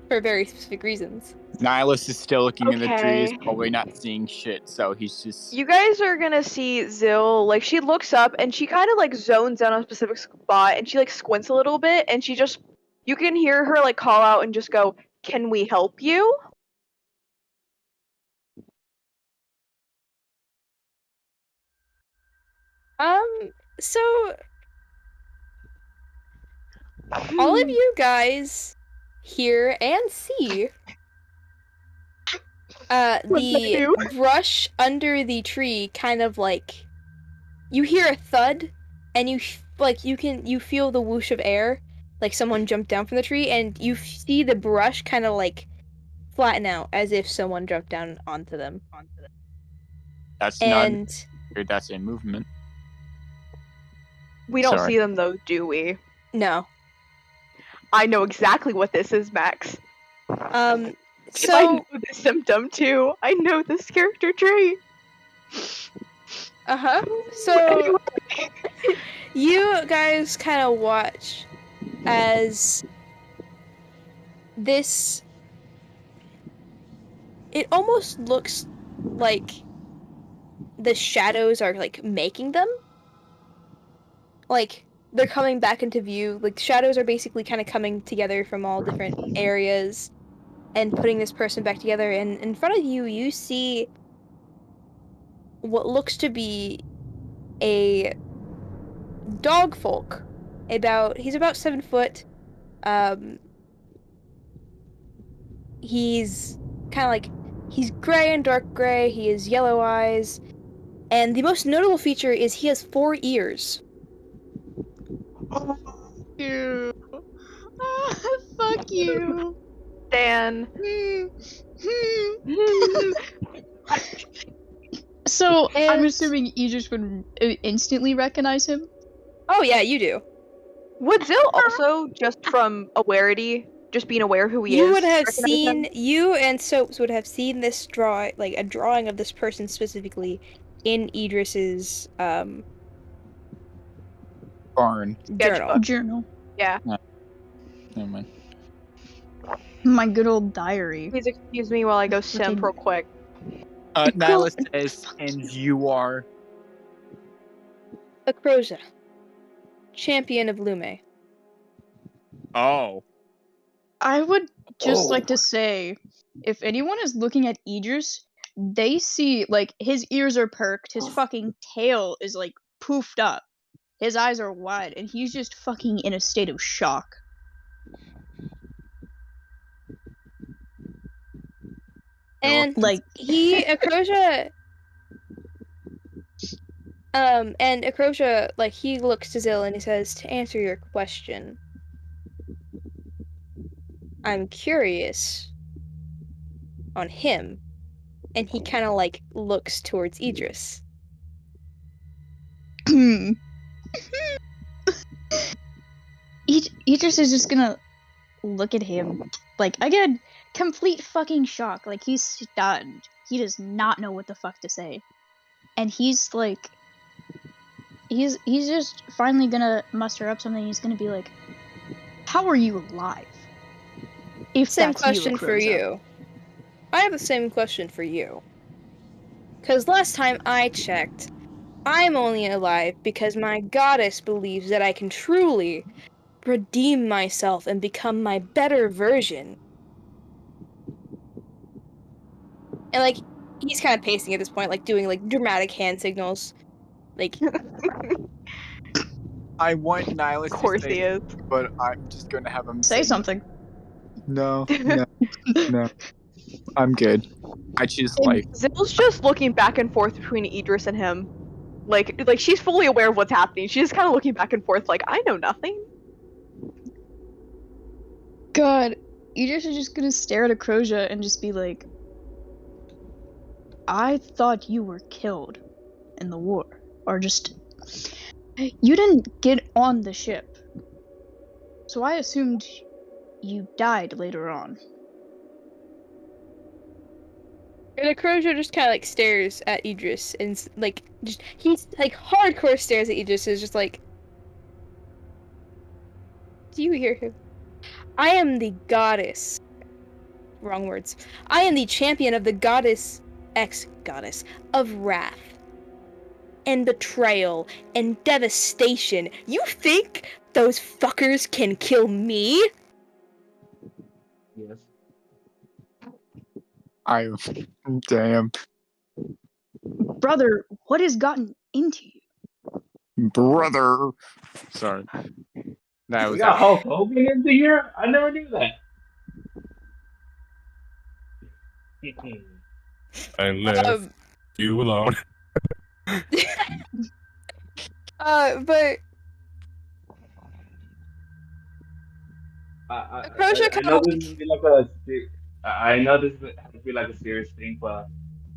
For very specific reasons. Nihilus is still looking in the trees, Okay. probably not seeing shit, so he's just... You guys are gonna see Zill, like, she looks up and she kind of, like, zones in on a specific spot and she, like, squints a little bit and she just, you can hear her, like, call out and just go, "Can we help you?" So all of you guys hear and see the brush under the tree kind of like, you hear a thud and you feel the whoosh of air, like someone jumped down from the tree, and you see the brush kind of like flatten out as if someone jumped down onto them. That's And not... That's a movement. We don't Sorry. see them, though, do we? no. I know exactly what this is, Max. I So know the symptom, too. I know this character trait. so you guys kind of watch as this, it almost looks like the shadows are like making them, like they're coming back into view, like shadows are basically kind of coming together from all different areas and putting this person back together, and in front of you you see what looks to be a dog folk. He's about 7 foot. He's kind of like, he's gray and dark gray. He has yellow eyes, and the most notable feature is he has 4 ears. You. Fuck you. Dan. So, I'm And- assuming Idris would instantly recognize him? Oh yeah, you do. Would Zill also, just from awareness, just being aware who he is? You would have recognize seen, him? you and Soaps would have seen this like a drawing of this person specifically in Idris's Barn. journal. Journal. Yeah. Never mind. My good old diary. Please excuse me while I go simp real quick. Nihilus says, and you are... Acrosia, champion of Lume. Oh. I would just like to say, if anyone is looking at Idris, they see, like, his ears are perked, his fucking tail is, like, poofed up, his eyes are wide, and he's just fucking in a state of shock. And Like, Acrosia, and Acrosia, like, he looks to Zill and he says, to answer your question, I'm curious on him. and he kind of like looks towards Idris. Idris is just gonna look at him, like, again, complete fucking shock. Like, he's stunned. He does not know what the fuck to say. And he's like, he's just finally gonna muster up something. He's gonna be like, how are you alive? If Same that's question for you. I have the same question for you. Because last time I checked, I'm only alive because my goddess believes that I can truly redeem myself and become my better version. And, like, he's kind of pacing at this point, like, doing, like, dramatic hand signals. Like, I want Nihilus Of course to say he is. something, but I'm just going to have him Say something. No, no. I'm good. I choose life. Zill's just looking back and forth between Idris and him. Like she's fully aware of what's happening. She's just kind of looking back and forth like, I know nothing. God, Idris is just gonna stare at Acrosia and just be like, I thought you were killed in the war. Or just, you didn't get on the ship. So I assumed you died later on. and Acrosia just kind of, like, stares at Idris, and, like, just, he's, like, hardcore stares at Idris, is just like, do you hear him? I am the goddess. Wrong words. I am the champion of the goddess, ex-goddess, of wrath, and betrayal, and devastation. You think those fuckers can kill me? Yes. Damn. Brother, what has gotten into you? Brother. Sorry. That We was got Hulk Hogan into here? I never knew that. I left you alone. But Acrosia I kind know of, this is gonna be like I know this has to be like a serious thing, but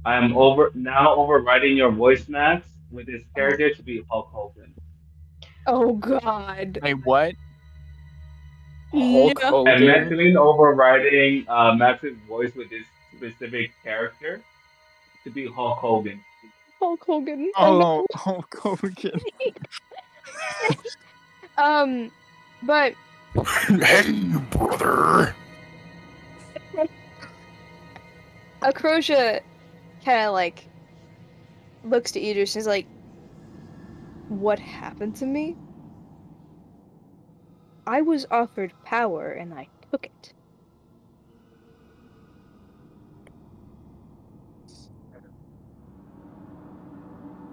I'm overriding your voice, Max, with this character to be Hulk Hogan. oh god. Hey, what? Hulk No. I'm Hogan. mentally overriding Max's voice with this specific character to be Hulk Hogan. Hulk Hogan. Oh, Hulk Hogan. But Hey, brother. Acrosia kind of, like, looks to Idris and is like, what happened to me? I was offered power and I took it.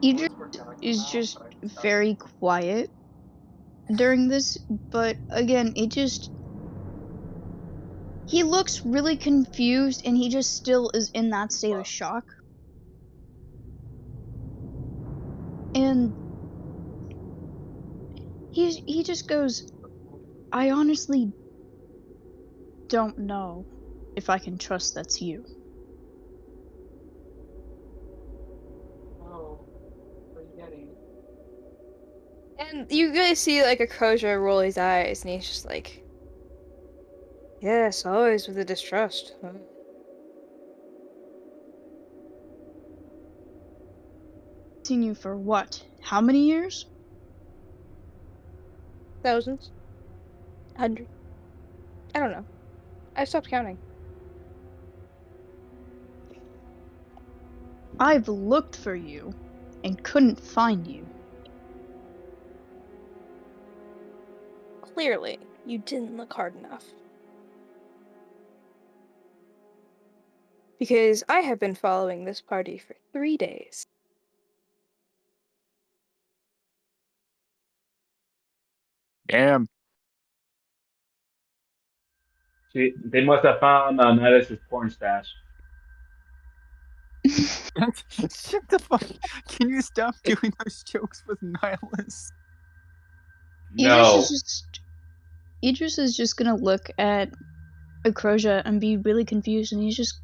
Idris is just very quiet during this, but again, he looks really confused and he just still is in that state of shock. And he just goes, I honestly don't know if I can trust that's you. And you really see, like, Acrosia roll his eyes, and he's just like, yes, always with the distrust. Continue for what? How many years? Thousands? 100? I don't know. I stopped counting. I've looked for you and couldn't find you. Clearly, you didn't look hard enough. Because I have been following this party for 3 days. Damn. They must have found Nihilus' porn stash. Shut the fuck. Can you stop doing those jokes with Nihilus? No. Idris is just gonna look at Acrosia and be really confused, and he's just,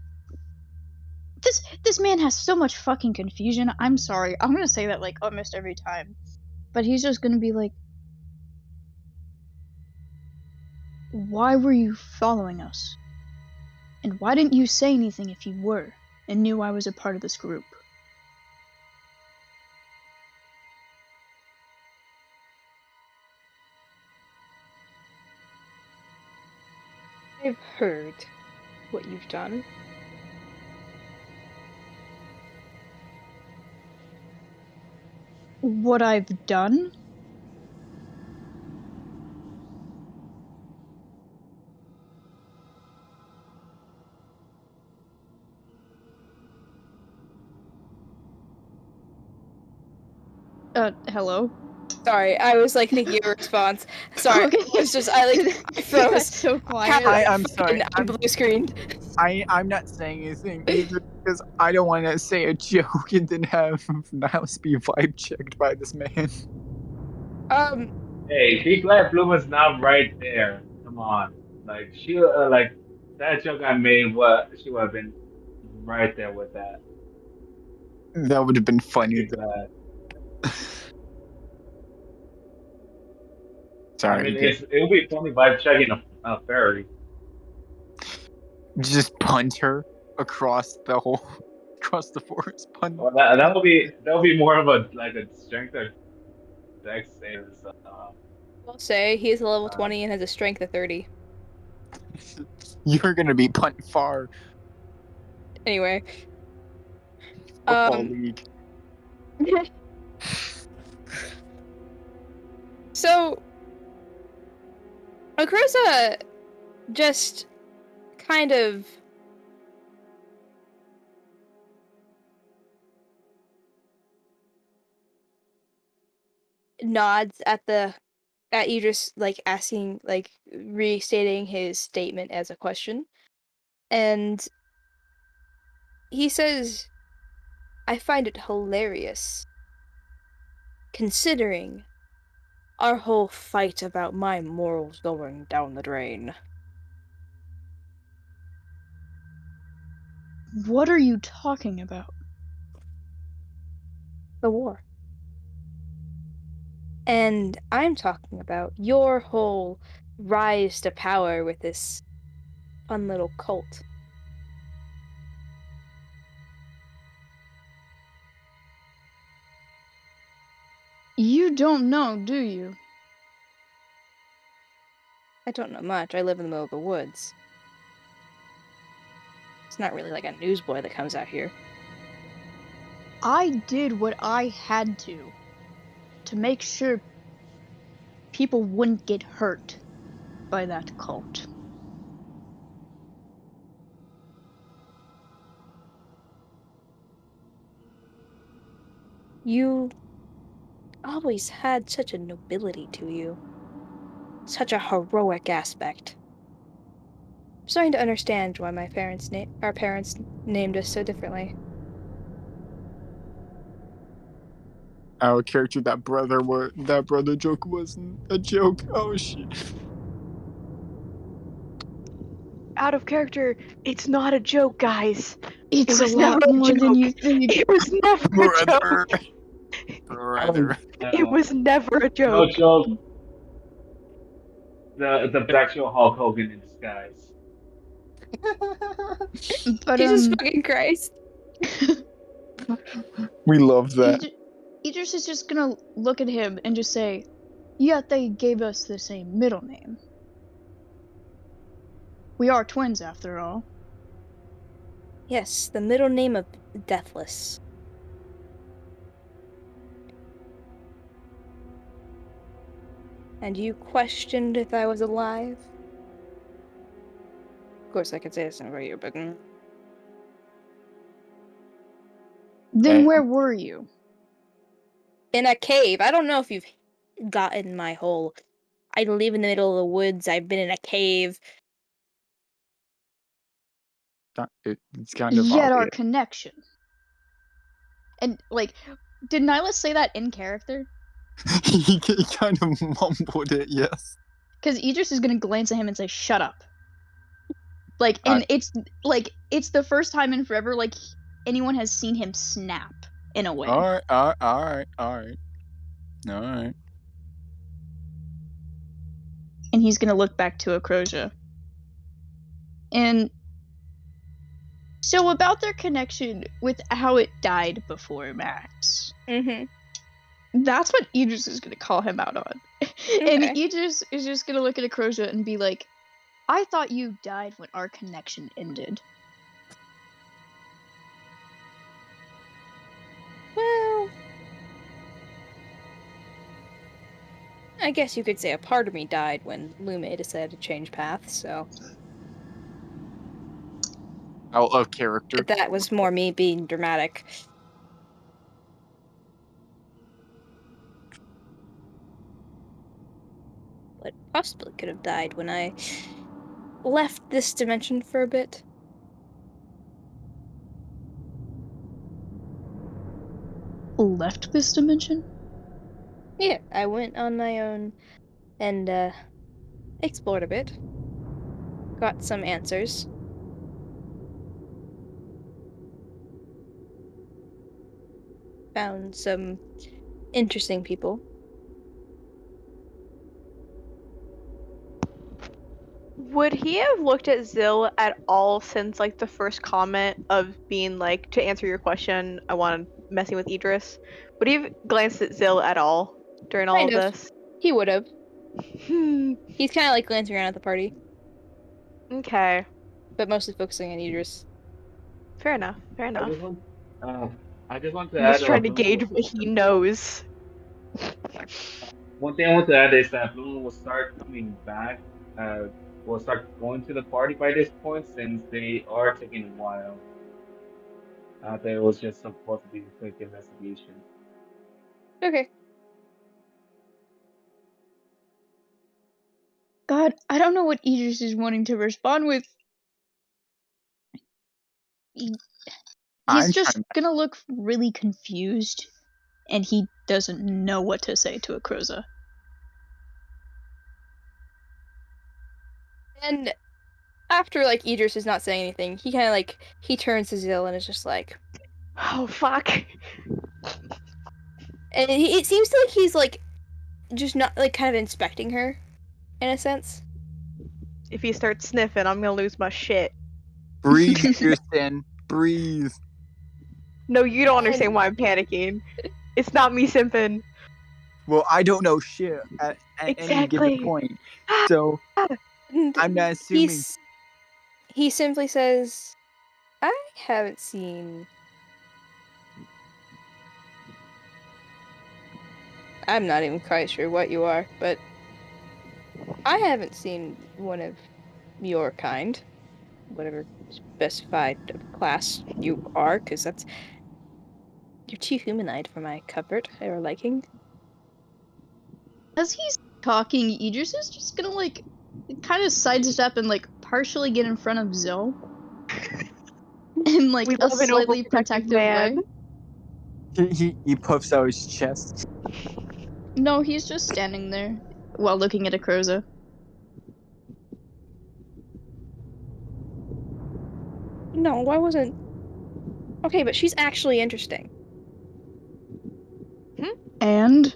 This man has so much fucking confusion. I'm sorry. I'm gonna say that like almost every time. But he's just gonna be like, why were you following us? And why didn't you say anything if you were and knew I was a part of this group? I've heard what you've done. What I've done? Hello? Sorry, I was like thinking of a response. Sorry, Okay. it's just I It froze. got so quiet. I'm sorry. I'm blue screened. I'm not saying anything either because I don't want to say a joke and then have Niles be vibe checked by this man. Hey, be glad Bluma's not right there. Come on, like she like that joke I made. What she would have been right there with that. That would have been funny. Be glad. Sorry. I mean, it would be funny by checking a fairy. Just punch her across the forest. Punch. Well, that'll be more of a strength or dex save. So, I'll say he's a level 20 and has a strength of 30. You're gonna be punt far. Anyway. Football league. So, Akrosa just kind of nods at Idris, like asking, like restating his statement as a question, and he says, "I find it hilarious, considering our whole fight about my morals going down the drain." What are you talking about? The war. And I'm talking about your whole rise to power with this fun little cult. You don't know, do you? I don't know much. I live in the middle of the woods. It's not really like a newsboy that comes out here. I did what I had to make sure people wouldn't get hurt by that cult. You always had such a nobility to you. Such a heroic aspect. I'm starting to understand why our parents named us so differently. Our character, that brother joke wasn't a joke. Oh shit. Out of character, it's not a joke, guys. It's It was a lot never a more than you joke. think. It was never a Brother. joke. Brother. It was never a no joke. joke. The actual Hulk Hogan in disguise. But Jesus fucking Christ. We love that. Idris is just gonna look at him and just say, "Yeah, they gave us the same middle name. We are twins after all." Yes, the middle name of Deathless. And you questioned if I was alive? Of course, I could say this over you, but... Then where were you? In a cave. I don't know if you've gotten my whole... I live in the middle of the woods, I've been in a cave. It's kind of Yet our obvious. connection. And, like, did Nihilus say that in character? He kind of mumbled it, yes. Because Idris is gonna glance at him and say, "Shut up." Like, and it's the first time in forever, like, anyone has seen him snap in a way. All right. And he's gonna look back to Acrosia. And so about their connection with how it died before Max. Mm-hmm. That's what Idris is gonna call him out on. And Idris is just gonna look at Acrosia and be like, I thought you died when our connection ended. Well, I guess you could say a part of me died when Lume decided to change paths, so... Out of character. But that was more me being dramatic. What possibly could have died when I left this dimension for a bit. Left this dimension? Yeah, I went on my own and explored a bit. Got some answers. Found some interesting people. Would he have looked at Zill at all since like the first comment of being like, to answer your question, I wanted messing with Idris? Would he have glanced at Zill at all during all Kind of of. this? He would have. He's kind of like glancing around at the party, Okay. but mostly focusing on Idris. Fair enough. Fair I enough. just want to I'm add. just trying to gauge what he knows. One thing I want to add is that Bloom will start coming back. Will start going to the party by this point since they are taking a while. There was just supposed to be a quick investigation. Okay. God, I don't know what Idris is wanting to respond with. He's just gonna look really confused, and he doesn't know what to say to Acrosia. And after like Idris is not saying anything, he kind of like he turns to Zill and is just like, Oh fuck. and it seems like he's like just not like kind of inspecting her, in a sense. If he starts sniffing, I'm gonna lose my shit. Breathe, Tristan. Breathe. No, you don't understand why I'm panicking. It's not me simping. Well, I don't know shit at any given point, so I'm not assuming. He simply says, I haven't seen... I'm not even quite sure what you are, but I haven't seen one of your kind. Whatever specified class you are, because that's... You're too humanoid for my comfort or liking. As he's talking, Idris is just gonna like kind of sidestep and like partially get in front of Zill in like a slightly protective way. He puffs out his chest. No, he's just standing there while looking at Acrosia. No, I wasn't. Okay, but she's actually interesting. And?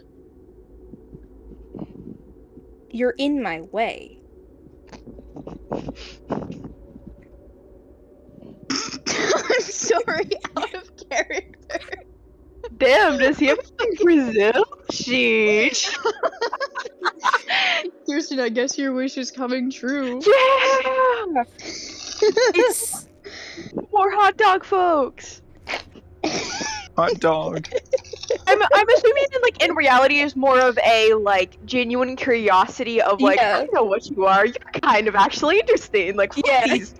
You're in my way. I'm sorry, out of character. Damn, does he have to Brazil? Sheesh. Kirsten, I guess your wish is coming true. Yeah! It's more hot dog, folks. Hot dog. I'm assuming that, like, in reality is more of a like genuine curiosity of like, Yeah. I know what you are. You're kind of actually interesting. Like, fuck these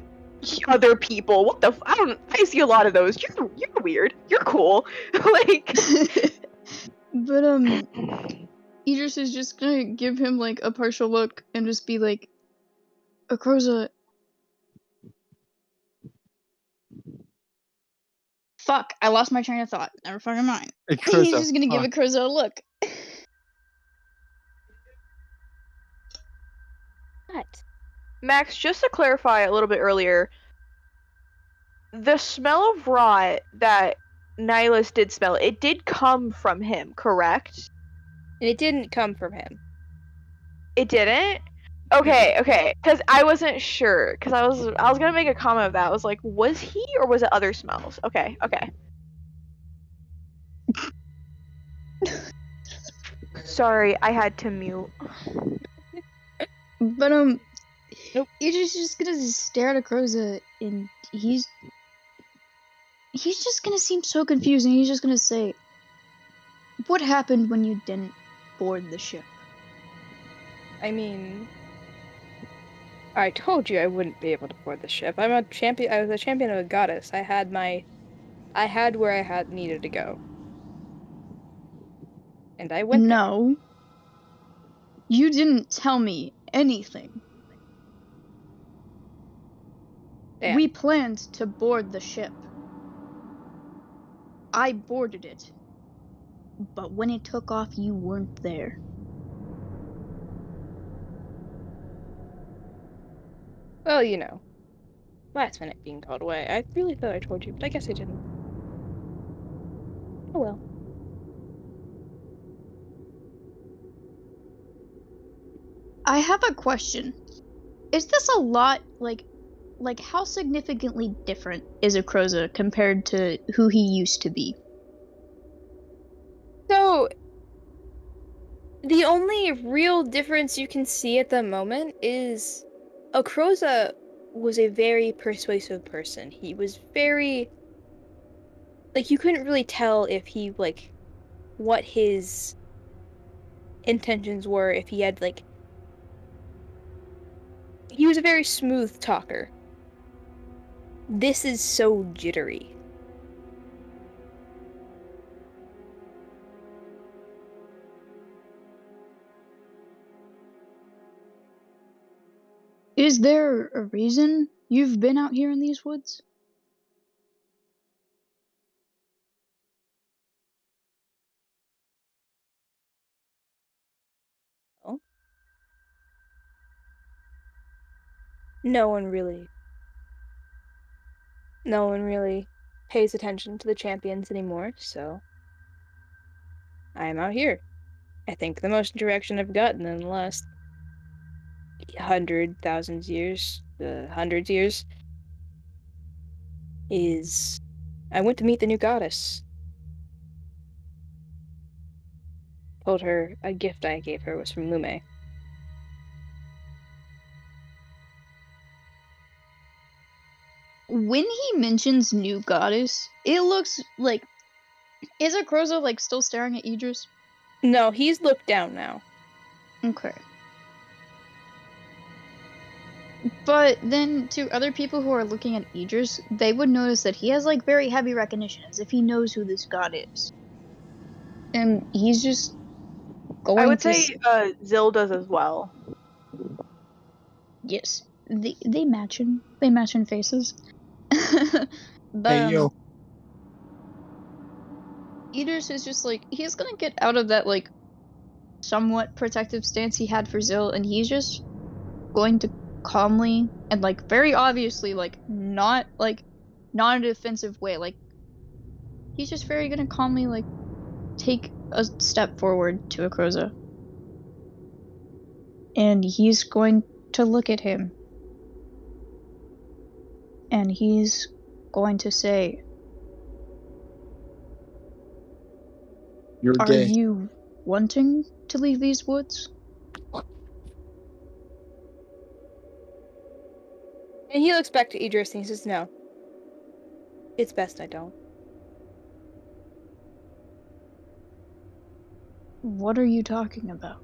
other people. What the? I see a lot of those. You're weird. You're cool. Like, but Idris is just gonna give him like a partial look and just be like, Acrosia. Fuck, I lost my train of thought. Never fucking mind. He's just gonna give Acrosia a look. What? Max, just to clarify a little bit earlier, the smell of rot that Nihilus did smell, it did come from him, correct? And it didn't come from him. It didn't? Okay, because I wasn't sure, because I was gonna make a comment of that. I was like, was he or was it other smells? Okay. Sorry, I had to mute. But Nope. Idris is just gonna stare at Akroza, and he's just gonna seem so confused, and he's just gonna say, "What happened when you didn't board the ship?" I mean, I told you I wouldn't be able to board the ship. I'm a champion. I was a champion of a goddess. I had where I had needed to go, and I went there. No, you didn't tell me anything. Damn. We planned to board the ship. I boarded it. But when it took off, you weren't there. Well, you know, last minute being called away. I really thought I told you, but I guess I didn't. Oh well. I have a question. Is this a lot, like how significantly different is Akroza compared to who he used to be? So, the only real difference you can see at the moment is Akroza was a very persuasive person. He was very, like, you couldn't really tell if he, like, what his intentions were, if he had, like, he was a very smooth talker. This is so jittery. Is there a reason you've been out here in these woods? Well, no one really pays attention to the champions anymore, so I'm out here. I think the most interaction I've gotten in the last 100,000 years, hundreds years, is I went to meet the new goddess. Told her a gift I gave her was from Lume. When he mentions new goddess, it looks like, is Akroza like still staring at Idris? No, he's looked down now. Okay. But then to other people who are looking at Idris, they would notice that he has like very heavy recognition, as if he knows who this god is. And he's just going I would to say Zill does as well. yes. They match in. They match in faces. But Hey yo, Idris is just like, he's gonna get out of that like somewhat protective stance he had for Zill, and he's just going to calmly and like very obviously not in a defensive way, like he's just very gonna calmly like take a step forward to Akroza, and he's going to look at him, and he's going to say, you're "Are gay." you wanting to leave these woods?" And he looks back to Idris and he says, no. It's best I don't. What are you talking about?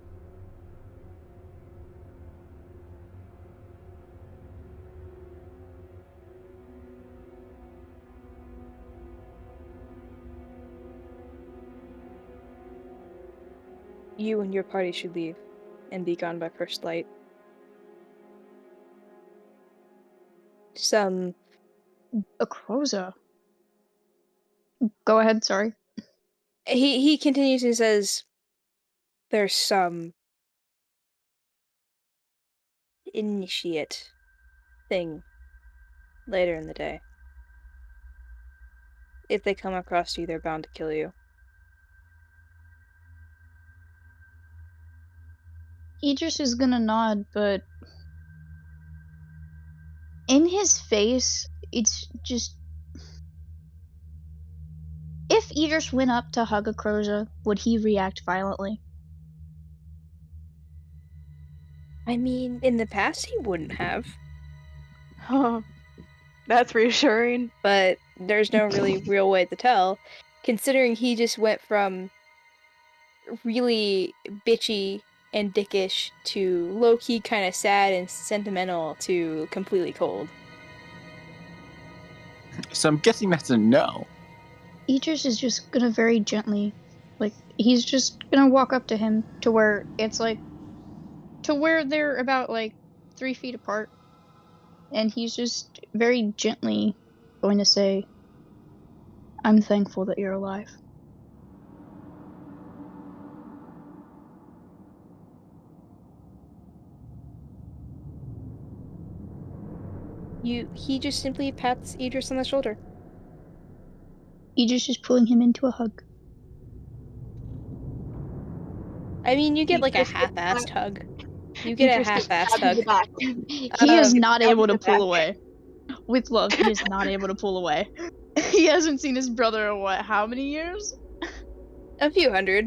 You and your party should leave and be gone by first light. Akroza. Go ahead, sorry. He continues and says, there's some initiate thing later in the day. if they come across you, they're bound to kill you. Idris is gonna nod, but in his face, it's just... If Idris went up to hug Akroza, would he react violently? I mean, in the past he wouldn't have, That's reassuring. but there's no really real way to tell, considering he just went from really bitchy and dickish to low-key kind of sad and sentimental to completely cold. So I'm guessing that's a no. Idris is just gonna very gently, like, he's just gonna walk up to him to where it's like, to where they're about like 3 feet apart, and he's just very gently going to say, "I'm thankful that you're alive." He just simply pats Idris on the shoulder. Idris is pulling him into a hug. I mean, you get like a Idris gets half-assed back. hug. You get a Idris gets half-assed stabbed in the hug. back. He is Um, not stabbed able in to the pull back. away. With love, he is not able to pull away. He hasn't seen his brother in what, how many years? A few hundred.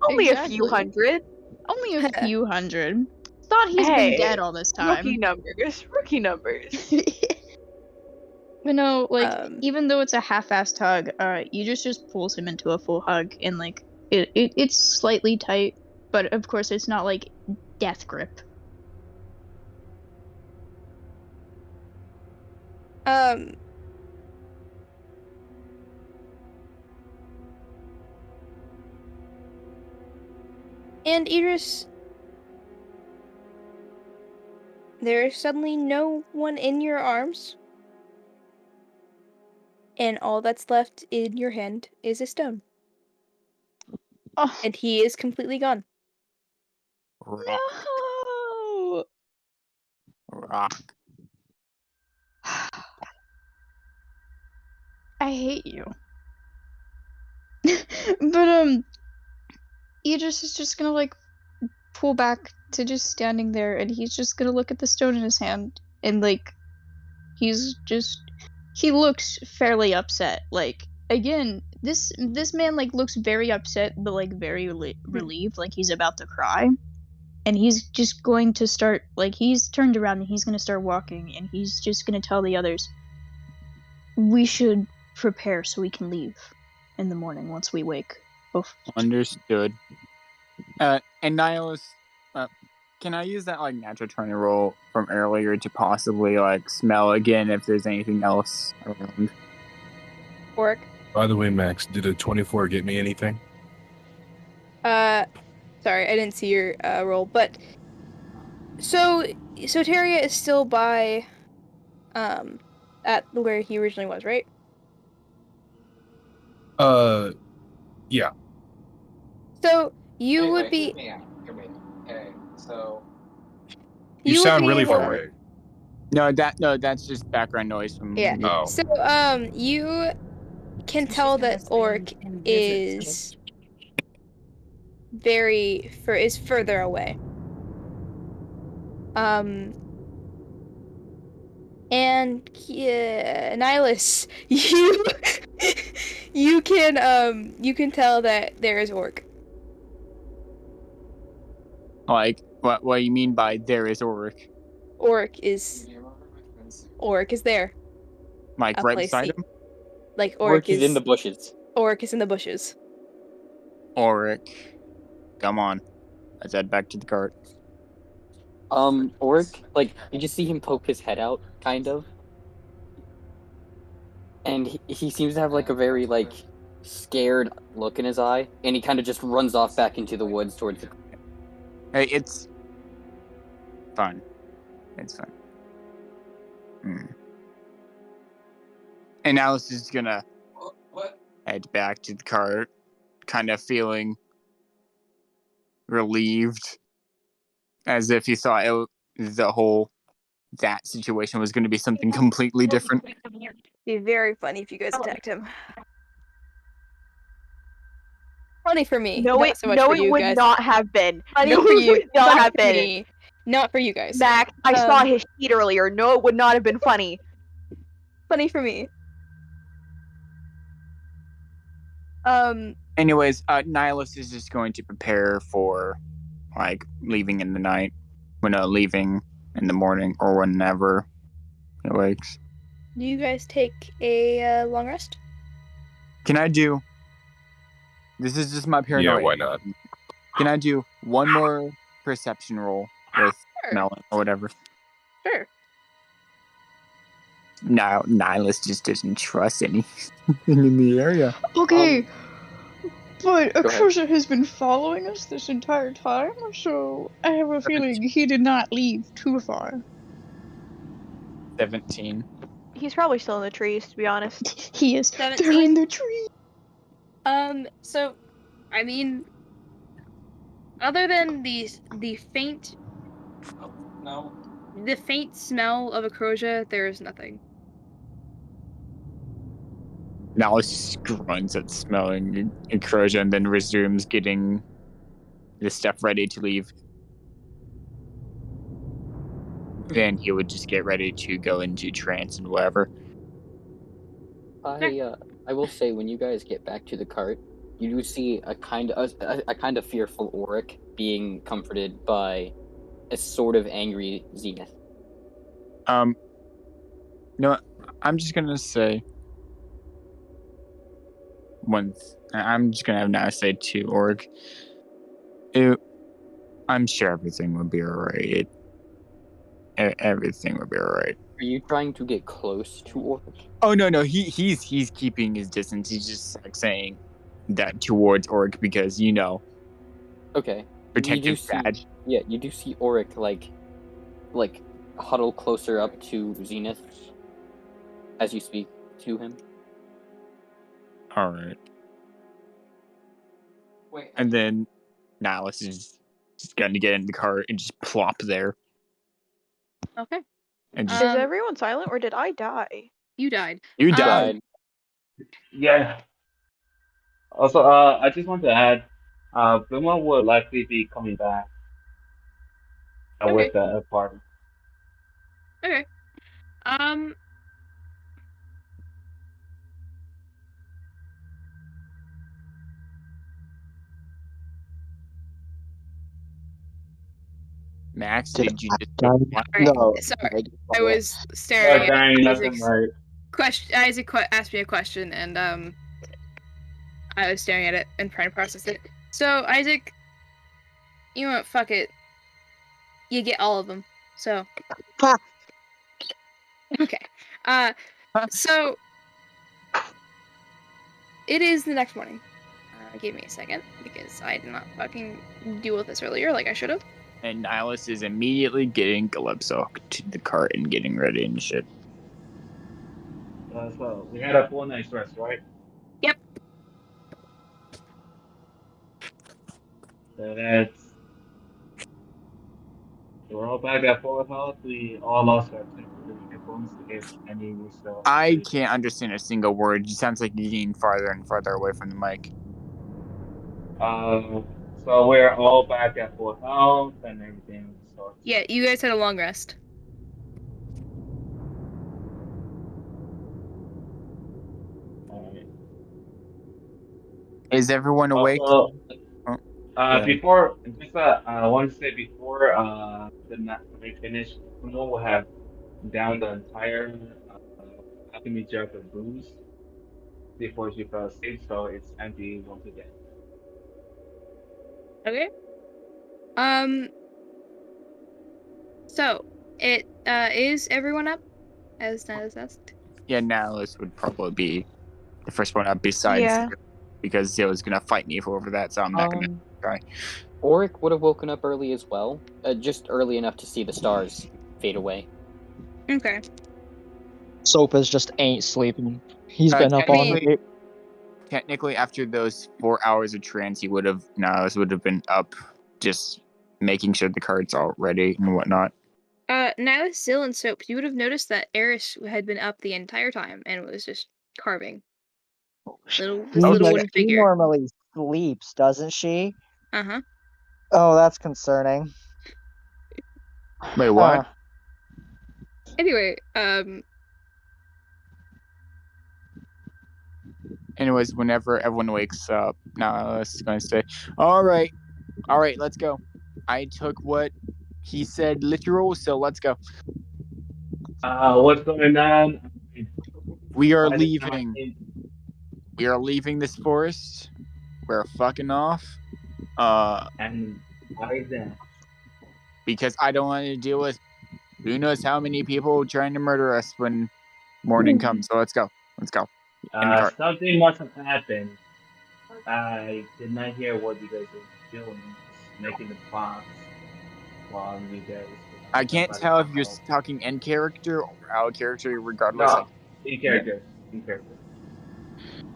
Only a few Exactly. hundred. Only a few hundred. Thought he's Hey, been dead all this Rookie time. numbers. Rookie numbers. But no, like, Um, even though it's a half-assed hug, Idris just pulls him into a full hug, and like, it's slightly tight, but of course it's not like death grip. And Idris, there is suddenly no one in your arms, and all that's left in your hand is a stone, Oh and he is completely gone. no! Rock. I hate you. But Idris is just gonna like pull back to just standing there, and he's just gonna look at the stone in his hand, and like, he looks fairly upset. Like, again, this man like looks very upset, but like very relieved, like he's about to cry. And he's just going to start, like, he's turned around and he's gonna start walking, and he's just gonna tell the others, "We should prepare so we can leave in the morning once we wake." Understood. And Nihilus, can I use that like natural 20 roll from earlier to possibly like smell again if there's anything else around? Orc. By the way, Max, did a 24 get me anything? Sorry, I didn't see your roll, but so Soteria is still by at where he originally was, right? Yeah. So you would be. Okay, so You would sound be really able- far away. No, that's just background noise from Yeah. me. Oh. So you can tell that Orc is is further away. And Nihilus, you can tell that there is Orc. Like what do you mean by there is Orc? Orc is there. Like Up right place beside he- him? Like Orc is in the bushes. Orc is in the bushes. Oric. Come on. Let's head back to the cart. Orc, like, you just see him poke his head out, kind of. And he seems to have, like, a very, like, scared look in his eye. And he kind of just runs off back into the woods towards the... Hey, it's fine. It's fine. And Alice is gonna head back to the cart, kind of feeling relieved, as if he thought that situation was going to be something completely different. It'd be very funny if you guys attacked him. Funny for me. No, not it so much for it you would guys. not have been. Funny No, for it you. would not Funny have for been. me. Not for you guys. Max, I saw his sheet earlier. No, it would not have been funny. Funny for me. Anyways, Nihilus is just going to prepare for, like, leaving in the night. Leaving in the morning or whenever he wakes. Do you guys take a long rest? Can I do... This is just my paranoia. Yeah, why not? Can I do one more perception roll with Sure. Melon or whatever? Sure. No, Nihilus just doesn't trust anything in the area. Okay, but ahead. Akosha has been following us this entire time, so I have a feeling he did not leave too far. 17. He's probably still in the trees, to be honest. He is. 17? They're in the tree. So, I mean, other than the faint, the faint smell of Acrosia, there is nothing. Nihilus grunts at smelling Acrosia and then resumes getting the stuff ready to leave. Then he would just get ready to go into trance and whatever. I will say, when you guys get back to the cart, you do see a kind of fearful Auric being comforted by a sort of angry Zenith. No, I'm just gonna say I'm just gonna now say to Org. I'm sure everything will be alright. Everything will be alright. Are you trying to get close to Auric? Oh no, he's keeping his distance. He's just like saying that towards Orc because Okay. protective bad. Yeah, you do see Auric like huddle closer up to Zenith as you speak to him. All right. Wait. And then Nihilus is just going to get in the car and just plop there. Okay. And Is just, everyone silent, or did I die? You died. you died. Yeah. Also, I just want to add, Bluma will likely be coming back with the party. Okay. Max, Did did you just Alright, No. sorry. I was staring at Dang, nothing Isaac's right. question. Isaac asked me a question, and I was staring at it and trying to process it. So, Isaac, you know what? Fuck it. You get all of them. So. Ha. Okay. So. It is the next morning. Give me a second, because I did not fucking deal with this earlier like I should have. And Nihilus is immediately getting Calypso to the cart and getting ready and shit. So we had a full night's rest, right? Yep. So we're all back at full health. We all lost our temporary hit points if any we still. I can't understand a single word. It sounds like you're getting farther and farther away from the mic. So we're all back at full health and everything. Yeah, you guys had a long rest. Is everyone awake? Before, just I want to say before the night we finish, Kuno will have downed the entire alchemy jug of booze before she fell asleep, so it's empty once again. Okay. So it is everyone up, as Nihilus asked? Yeah, Nihilus would probably be the first one up besides Zio, because Zio's gonna fight me over that, so I'm not gonna try. Auric would have woken up early as well, just early enough to see the stars fade away. Okay. Sopus just ain't sleeping. He's been up all night. Technically, after those 4 hours of trance, Nihilus would have been up, just making sure the cart's all ready and whatnot. Nihilus, Zill, and Soap, you would have noticed that Eris had been up the entire time and was just carving. Little wooden figure. He normally leaps, doesn't she? Uh-huh. Oh, that's concerning. Wait, what? Huh. Anyway, Anyways, whenever everyone wakes up, now I was going to say, all right, let's go. I took what he said literal, so let's go. What's going on? We are By the time leaving. We are leaving this forest. We're fucking off. and why is that? Because I don't want to deal with who knows how many people trying to murder us when morning comes. So let's go. Let's go. In the car. Something must have happened. I did not hear what you guys were doing, just making the box while you guys I can't somebody tell if come you're help. talking in character or out character, regardless. No, in character, in character.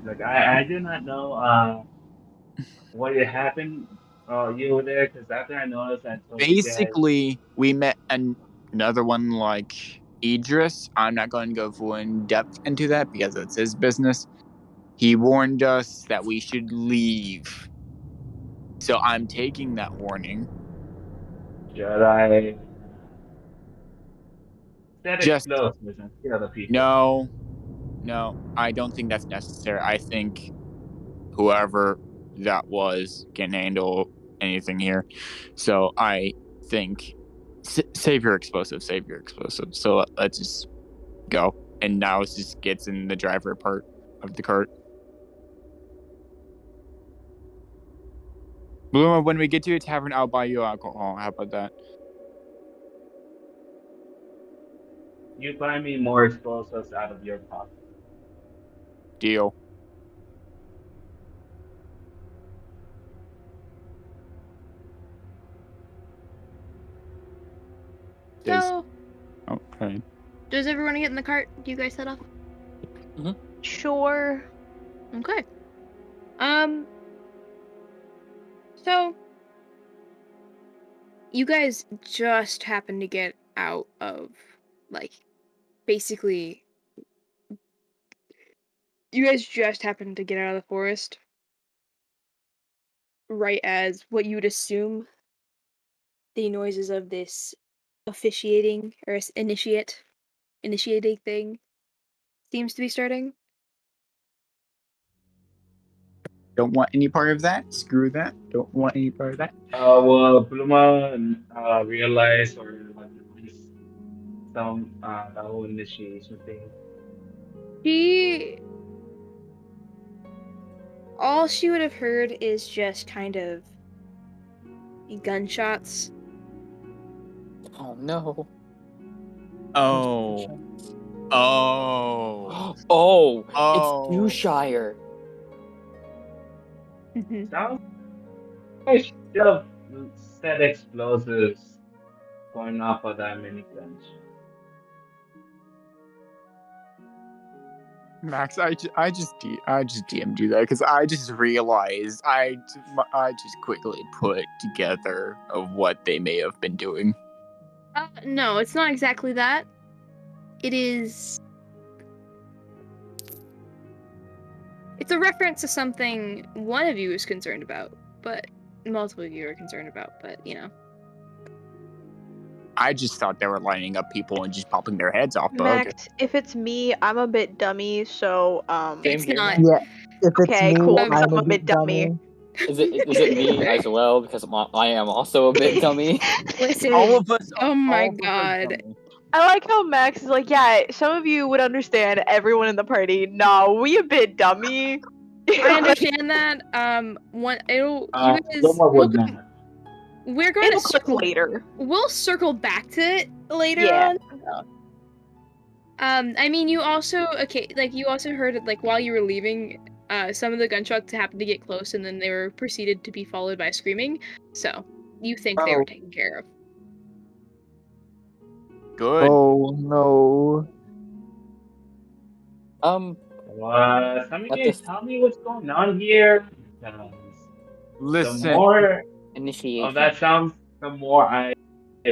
Like I do not know what had happened. You were there because after I noticed, I told you guys. Basically, we met another one like Idris. I'm not going to go full in depth into that because it's his business. He warned us that we should leave. So I'm taking that warning. Should I set Just explosives and kill other people? no, I don't think that's necessary. I think whoever that was can handle anything here. So I think save your explosives. So let's just go. And now it just gets in the driver part of the cart. Bluma, when we get to a tavern, I'll buy you alcohol. How about that? You buy me more explosives out of your pocket. Deal. so Okay. does everyone get in the cart? Do you guys set off? Sure. Okay. So you guys just happen to get out of, like, basically, you guys just happened to get out of the forest right as what you would assume the noises of this officiating or initiating thing seems to be starting. Don't want any part of that. Screw that. Don't want any part of that. Will Bluma realize or like release some the whole initiation thing? All she would have heard is just kind of gunshots. Oh no. Oh. Oh. Oh, Oh. it's Dewshire. Sounds like she should have set explosives going off of that mini gunshot. Max, I just DM'd you that because I just realized I just quickly put together of what they may have been doing. No, it's not exactly that. It is. It's a reference to something one of you is concerned about, but multiple of you are concerned about, but you know. I just thought they were lining up people and just popping their heads off. But Max, okay. if it's me, I'm a bit dummy, so It's here. not. Yeah, if it's Okay, me, cool, I'm I'm a bit dummy. Is it me as well? Because I am also a bit dummy. Listen. All of us. Oh my all of us are god. dummy. I like how Max is like, yeah, some of you would understand, everyone in the party. No, we a bit dummy. I understand that. You guys, Bluma would not. we're going It'll to click circle later. We'll circle back to it later Yeah. on. I mean, you also you also heard it, like, while you were leaving, some of the gunshots happened to get close, and then they were proceeded to be followed by screaming. So you think they were taken care of? Good. Oh no. Some of you What guys the tell me what's going on here. Because the Listen. more initiation? of that sounds, the more I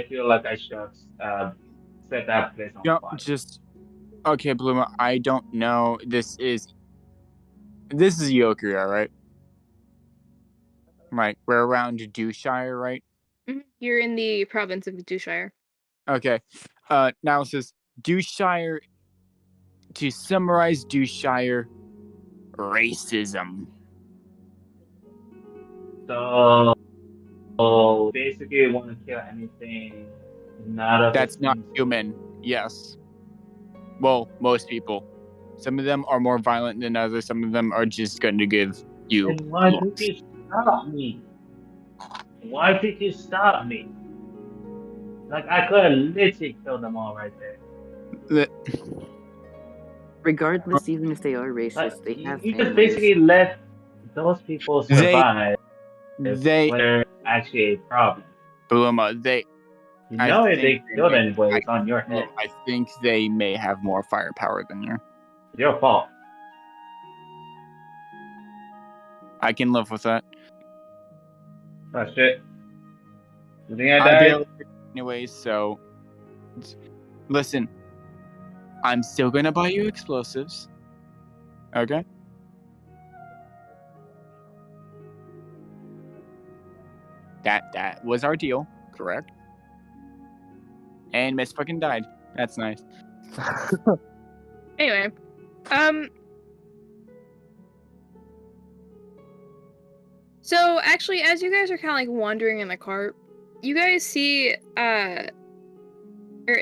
feel like I should set that place on fire. Just okay, Bluma. I don't know. This is Yokuya, right? Right, we're around Dewshire, right? You're in the province of Dewshire. Okay. Now it says Dewshire. To summarize Dewshire, racism. So basically, you want to kill anything not of That's its not own human. Yes. Well, most people. Some of them are more violent than others. Some of them are just going to give you And why looks. did you stop me? Why did you stop me? Like, I could have literally killed them all right there. Regardless, even if they are Like, racist, they have you just families. basically let those people survive They when they're actually a problem. Bluma, You I know if think they killed anybody, it's I, on your head. I think they may have more firepower than you. It's your fault. I can live with that. Oh shit. You think I I died? barely anyways, so listen. I'm still gonna buy you explosives. Okay? That was our deal, correct? And Miss fucking died. That's nice. Anyway, so actually, as you guys are kind of like wandering in the cart, you guys see, or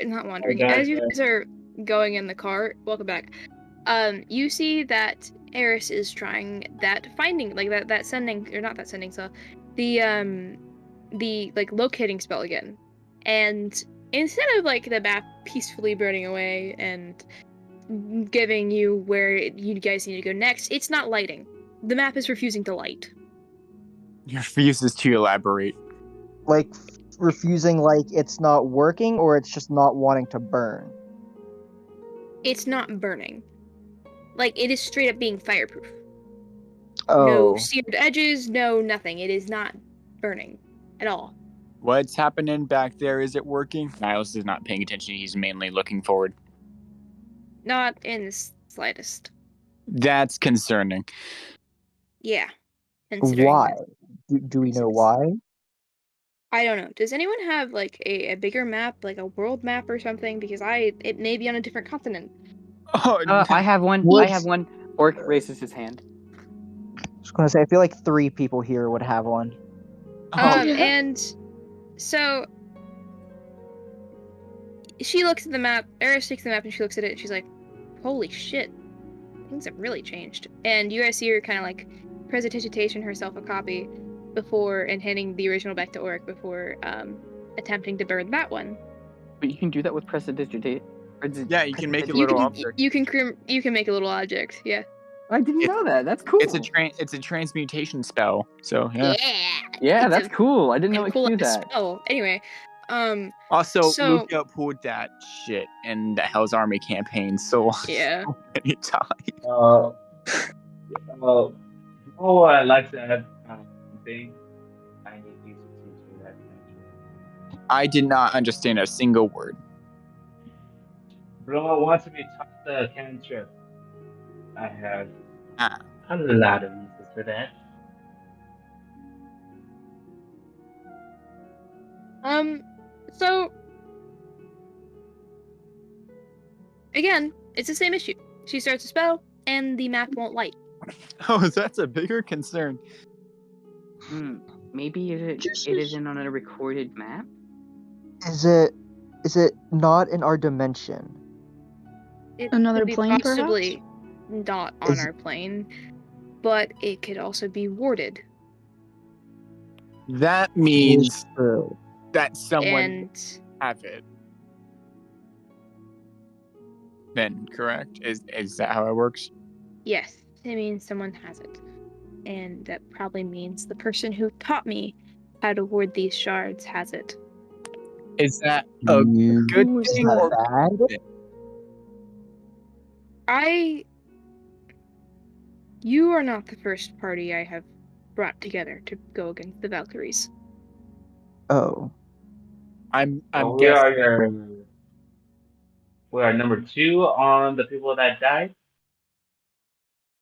not wandering, as you guys are going in the cart, welcome back, you see that Eris is trying that finding, like that sending, or not that sending, so the like locating spell again. And instead of like the map peacefully burning away and giving you where you guys need to go next, it's not lighting. The map is refusing to light. He refuses to elaborate. Like refusing, like it's not working, or it's just not wanting to burn. It's not burning. Like, it is straight up being fireproof. Oh. No seared edges, no nothing. It is not burning at all. What's happening back there? Is it working? Niles is not paying attention. He's mainly looking forward. Not in the slightest. That's concerning. Yeah. Considering Why? that- Do we know why? I don't know. Does anyone have like a bigger map, like a world map or something? Because it may be on a different continent. Oh, I have one. What's- I have one. Orc raises his hand. Just gonna say, I feel like 3 people here would have one. And so she looks at the map. Eris takes the map and she looks at it and she's like, "Holy shit, things have really changed." And you guys see her kind of like prestidigitation herself a copy before and handing the original back to Oric before attempting to burn that one. But you can do that with prestidigitate. Yeah, you can make a You little can object. you can make a little object. Yeah. I didn't know that. That's cool. It's a transmutation spell. So yeah. Yeah, It's that's cool. I didn't know a it cool could do ass that. spell. Anyway, Also, so- Luca pulled that shit in the Hell's Army campaign so yeah. many times. Oh, I like that thing. I need you to teach me that thing. I did not understand a single word. Bruno wants me to touch the cantrip. I have Ah. a lot of reasons for that. So again, it's the same issue. She starts a spell and the map won't light. Oh, that's a bigger concern. Maybe it isn't on a recorded map. Is it not in our dimension? It Another could be plane, possibly not on our plane, but it could also be warded. That means True. that someone And have it. Then correct? Is that how it works? yes, it means someone has it. And that probably means the person who taught me how to ward these shards has it. Is that a good Is thing that or bad? You are not the first party I have brought together to go against the Valkyries. Oh. I'm We guessing. are number 2 on the people that died.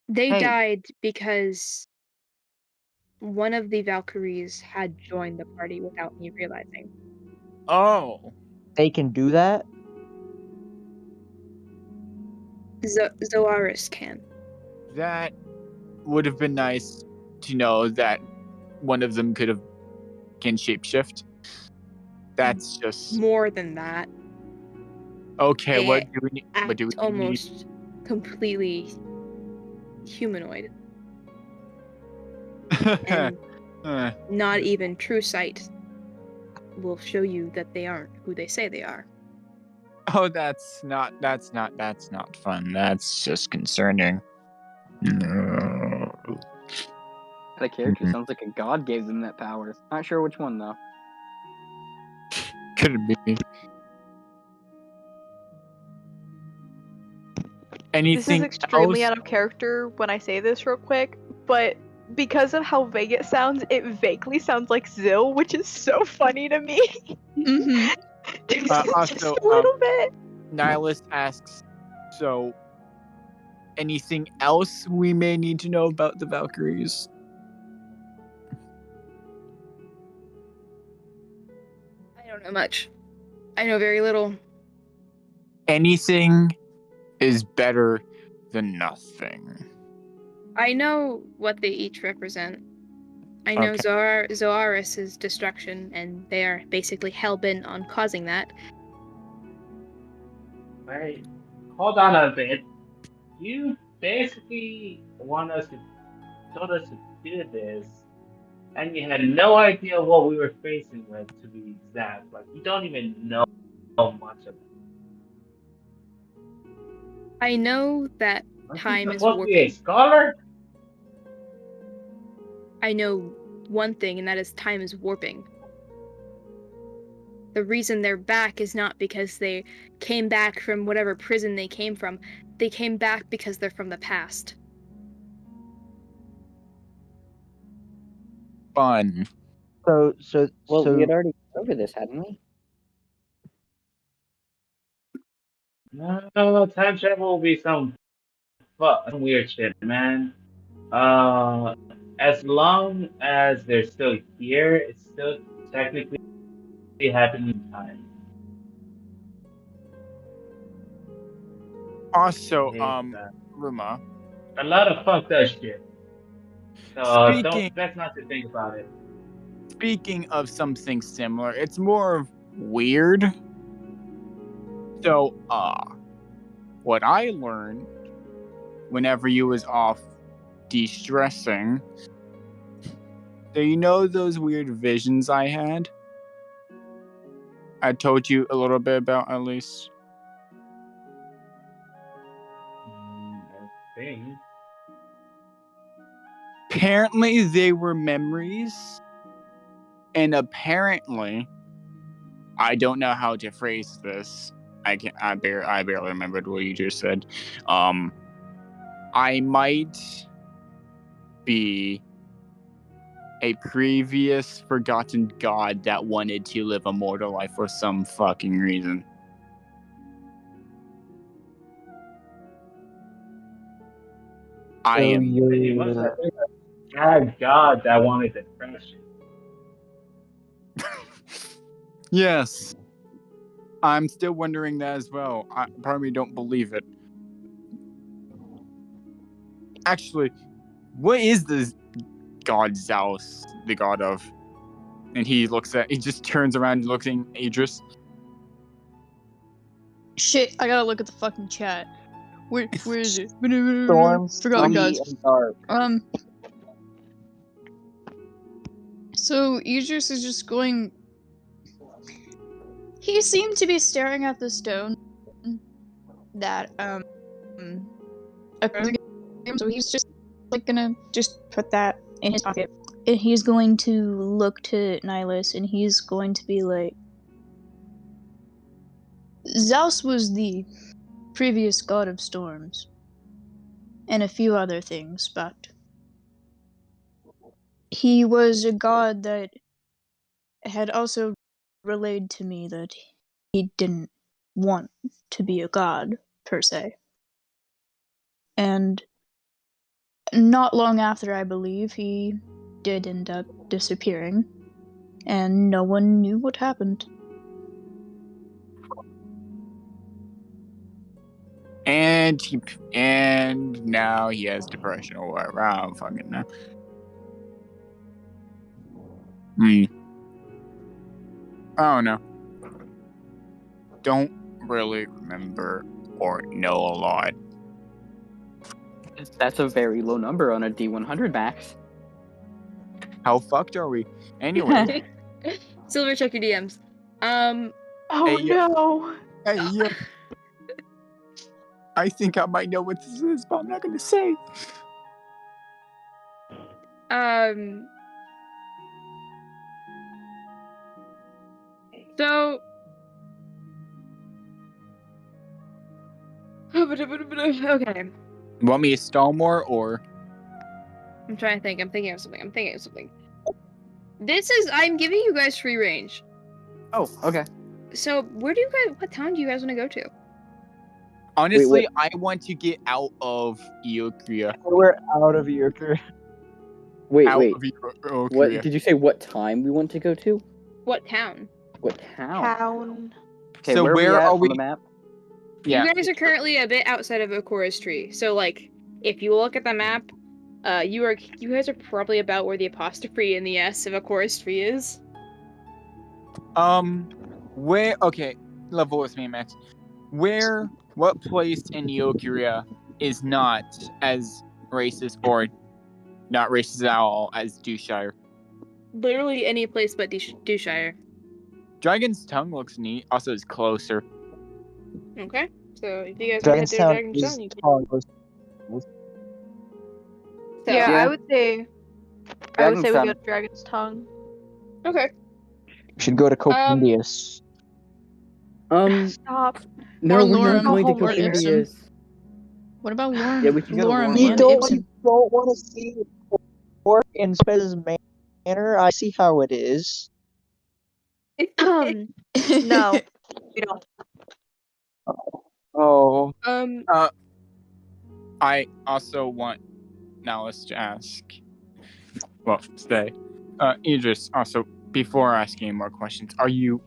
They Hey. died because one of the Valkyries had joined the party without me realizing. Oh. They can do that? Zoaris can. That would have been nice to know that one of them can shapeshift. That's just more than that. okay. They What do we need? What do we need? Almost completely humanoid, and not even true sight will show you that they aren't who they say they are. Oh, that's not fun. That's just concerning. No. The character sounds like a god gave them that power. Not sure which one though. Could it be? Anything This is extremely else? out of character when I say this real quick, but because of how vague it vaguely sounds like Zill, which is so funny to me. Mm-hmm. Just a little bit. Nihilist asks, so anything else we may need to know about the Valkyries? I don't know much. I know very little. Anything is better than nothing. I know what they each represent. I know Zoaris is destruction, and they are basically hell-bent on causing that. Wait, hold on a bit. You basically told us to do this, and you had no idea what we were facing with, to be exact. Like, you don't even know much of it. I know that time is supposed to be a warping. scholar? I know one thing, and that is time is warping. The reason they're back is not because they came back from whatever prison they came from. They came back because they're from the past. Fun. So we had already over this, hadn't we? No, time travel will be some weird shit, man. As long as they're still here, it's still technically happening in time. Also, that. Ruma. A lot of fucked up shit. So let's not to think about it. Speaking of something similar, it's more weird. So, what I learned whenever you was off de-stressing, do you know those weird visions I had? I told you a little bit about, at least. I think. Apparently, they were memories, and apparently, I don't know how to phrase this. I barely remembered what you just said. I might be a previous forgotten god that wanted to live a mortal life for some fucking reason. He must have been a god that wanted to crash it. Yes. I'm still wondering that as well. I probably don't believe it. Actually, what is this god Zeus, the god of? And he just turns around and looks at Idris. Shit, I gotta look at the fucking chat. Where is it? Storms, Forgot, Stormy, guys. and Dark. So Idris is just going. He seemed to be staring at the stone that so he's just like gonna just put that in his pocket, and he's going to look to Nihilus, and he's going to be like, Zeus was the previous god of storms and a few other things, but he was a god that had also relayed to me that he didn't want to be a god, per se. And not long after, I believe, he did end up disappearing, and no one knew what happened. And now he has depression or whatever. I don't fucking know. I don't know. Don't really remember or know a lot. That's a very low number on a D100, Max. How fucked are we? Anyway. Silver, check your DMs. Oh Hey, no. Hey, I think I might know what this is, but I'm not gonna say. So. Okay. You want me to stall more, or? I'm trying to think. I'm thinking of something. I'm giving you guys free range. Oh, okay. So, what town do you guys want to go to? Honestly, I want to get out of Iokria. We're out of Iokria. Wait. What did you say? What time we want to go to? What town? What town? Town. Okay, so where are we on the map? Yeah. You guys are currently a bit outside of Okura's tree. So, like, if you look at the map, you guys are probably about where the apostrophe in the S of Okura's tree is. Where? Okay, level with me, Max. What place in Iokria is not as racist or not racist at all as Dewshire? Literally any place but Dewshire. Dragon's Tongue looks neat. Also, it's closer. Okay, so if you guys want to head to Dragon's Tongue, you can. So, Yeah, Yeah. I would say we Dragon's go Tongue. to Dragon's Tongue. Okay. We should go to Copendius. Stop. No, Or we're Lorem not going to or Ipsum. Copendius. What about Lorem? Yeah, we can go to Lorem Lorem. and You Ipsum. don't want to see work in Spez's manor? I see how it is. No, we don't. Oh. I also want Nallis to ask. Well, today. Idris, also, before asking any more questions, are you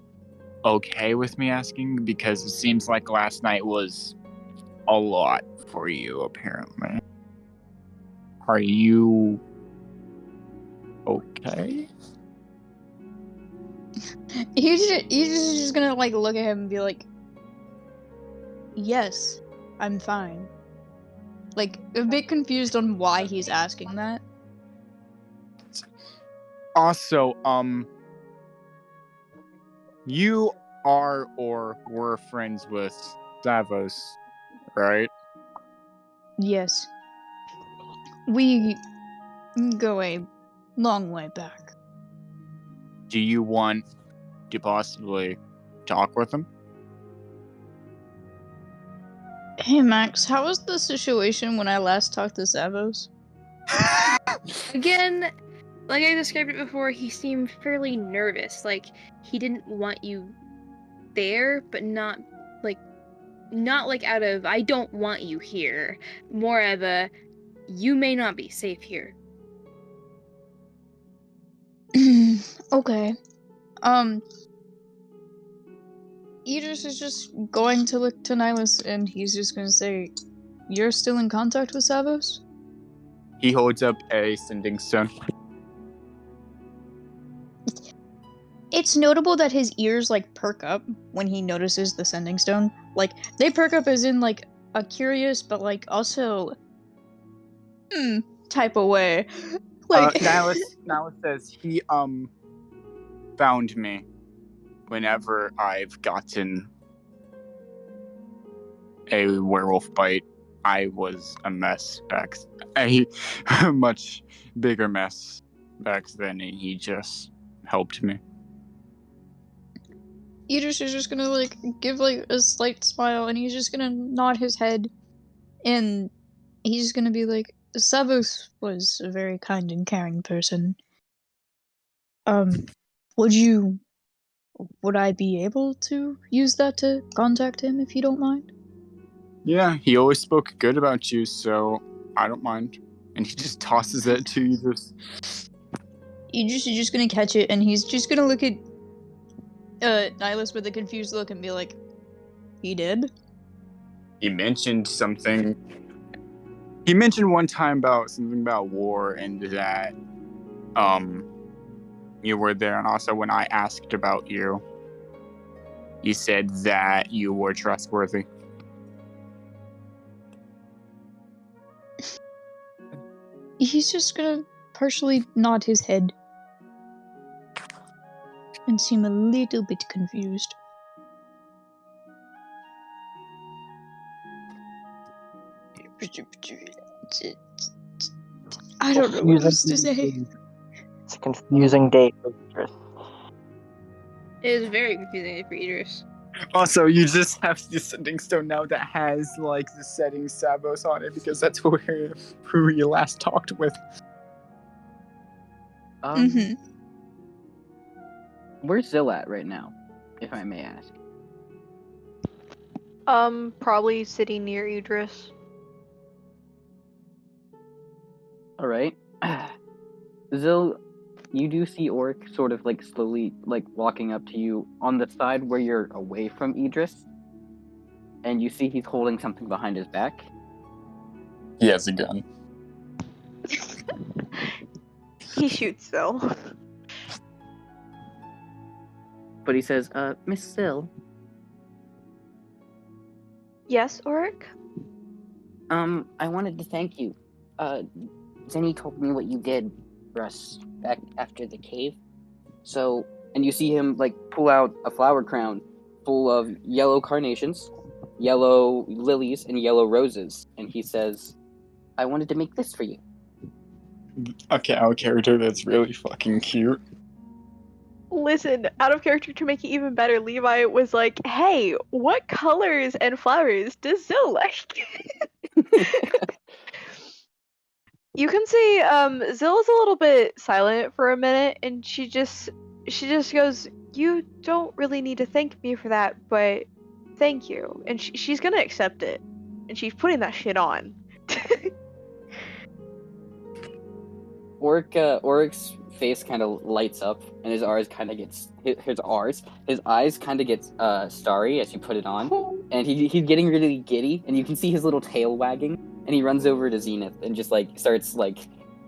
okay with me asking? Because it seems like last night was a lot for you, apparently. Are you okay? You're just gonna like look at him and be like, yes, I'm fine. Like, a bit confused on why he's asking that. Also, you are or were friends with Savos, right? Yes. We go a long way back. Do you want to possibly talk with him? Hey Max, how was the situation when I last talked to Savos? Again, like I described it before, he seemed fairly nervous. Like, he didn't want you there, but not like out of, I don't want you here. More of a, you may not be safe here. Okay. Idris is just going to look to Nihilus and he's just gonna say, you're still in contact with Savos? He holds up a sending stone. It's notable that his ears, like, perk up when he notices the sending stone. Like, they perk up as in, like, a curious, but, like, also, type of way. Like, Nihilus says he, found me whenever I've gotten a werewolf bite. I was a mess back, a much bigger mess back then, and he just helped me. Idris is just gonna, like, give, like, a slight smile, and he's just gonna nod his head, and he's just gonna be like, Savos was a very kind and caring person. Would I be able to use that to contact him, if you don't mind? Yeah, he always spoke good about you, so I don't mind. And he just tosses it to you. Idris is just gonna catch it, and he's just gonna look at Nihilus with a confused look and be like, "He did?" He mentioned something. He mentioned one time about something about war and that you were there, and also when I asked about you, you said that you were trustworthy. He's just gonna partially nod his head and seem a little bit confused. I don't know what else to say. It's a confusing day for Idris. It is very confusing for Idris. Also, you just have the sending stone now that has like the setting Savos on it because that's who you last talked with. Where's Zill at right now, if I may ask? Probably sitting near Idris. Alright. Zill, you do see Orc sort of like slowly like walking up to you on the side where you're away from Idris. And you see he's holding something behind his back. He has a gun. He shoots though. But he says, Miss Zill. Yes, Oric? I wanted to thank you. Zenny told me what you did for us back after the cave. So, and you see him, like, pull out a flower crown full of yellow carnations, yellow lilies, and yellow roses. And he says, I wanted to make this for you. Okay, our character that's really fucking cute. Listen, out of character to make it even better, Levi was like, hey, what colors and flowers does Zill like? You can see Zill is a little bit silent for a minute, and she just goes, you don't really need to thank me for that, but thank you. And she's gonna accept it. And she's putting that shit on. Oric's face kind of lights up, and his eyes kind of gets starry as you put it on, and he's getting really giddy, and you can see his little tail wagging, and he runs over to Zenith and just like starts like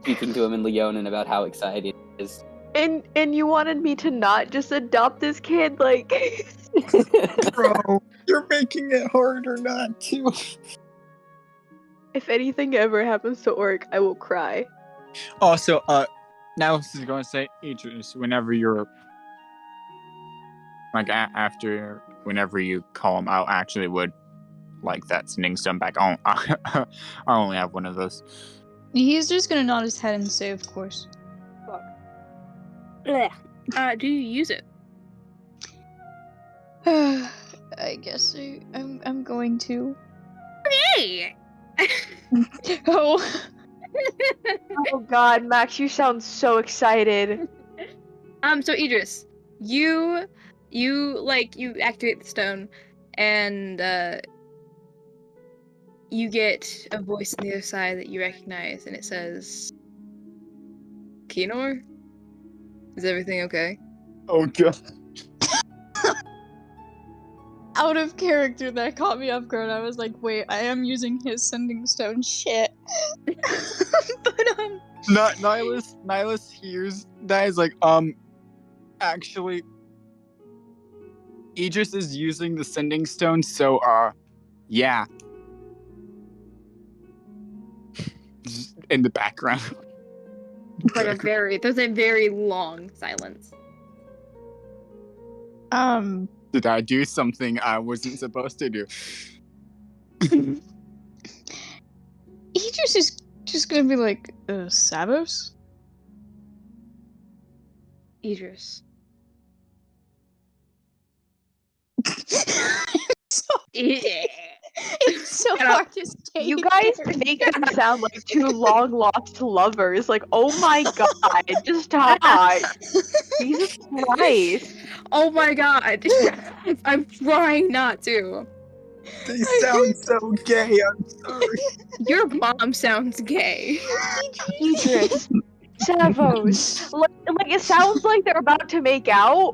speaking to him in Leonin about how excited he is. And you wanted me to not just adopt this kid, like. Bro, you're making it harder not to. If anything ever happens to Oric, I will cry. Also, now this is going to say, Idris, whenever you're, like, whenever you call him, I actually would like that sending stone back. I only have one of those. He's just gonna nod his head and say, of course. Fuck. Do you use it? I guess I'm going to. Hey! Oh. Oh god, Max, you sound so excited. So Idris, you activate the stone, and you get a voice on the other side that you recognize, and it says, Kenor? Is everything okay? Oh god. Out of character, that caught me off guard. I was like, wait, I am using his sending stone. Shit. But Nihilus hears that. Is like, actually, Idris is using the sending stone, so yeah. Just in the background. There's a very long silence. Did I do something I wasn't supposed to do? Idris is just gonna be like, Savos? Idris. It's so hard to say. You guys make them sound like two long lost lovers. Like, oh my god, just stop. Jesus Christ. Oh my god. I'm trying not to. They sound so gay, I'm sorry. Your mom sounds gay. Idris, Savos. Like it sounds like they're about to make out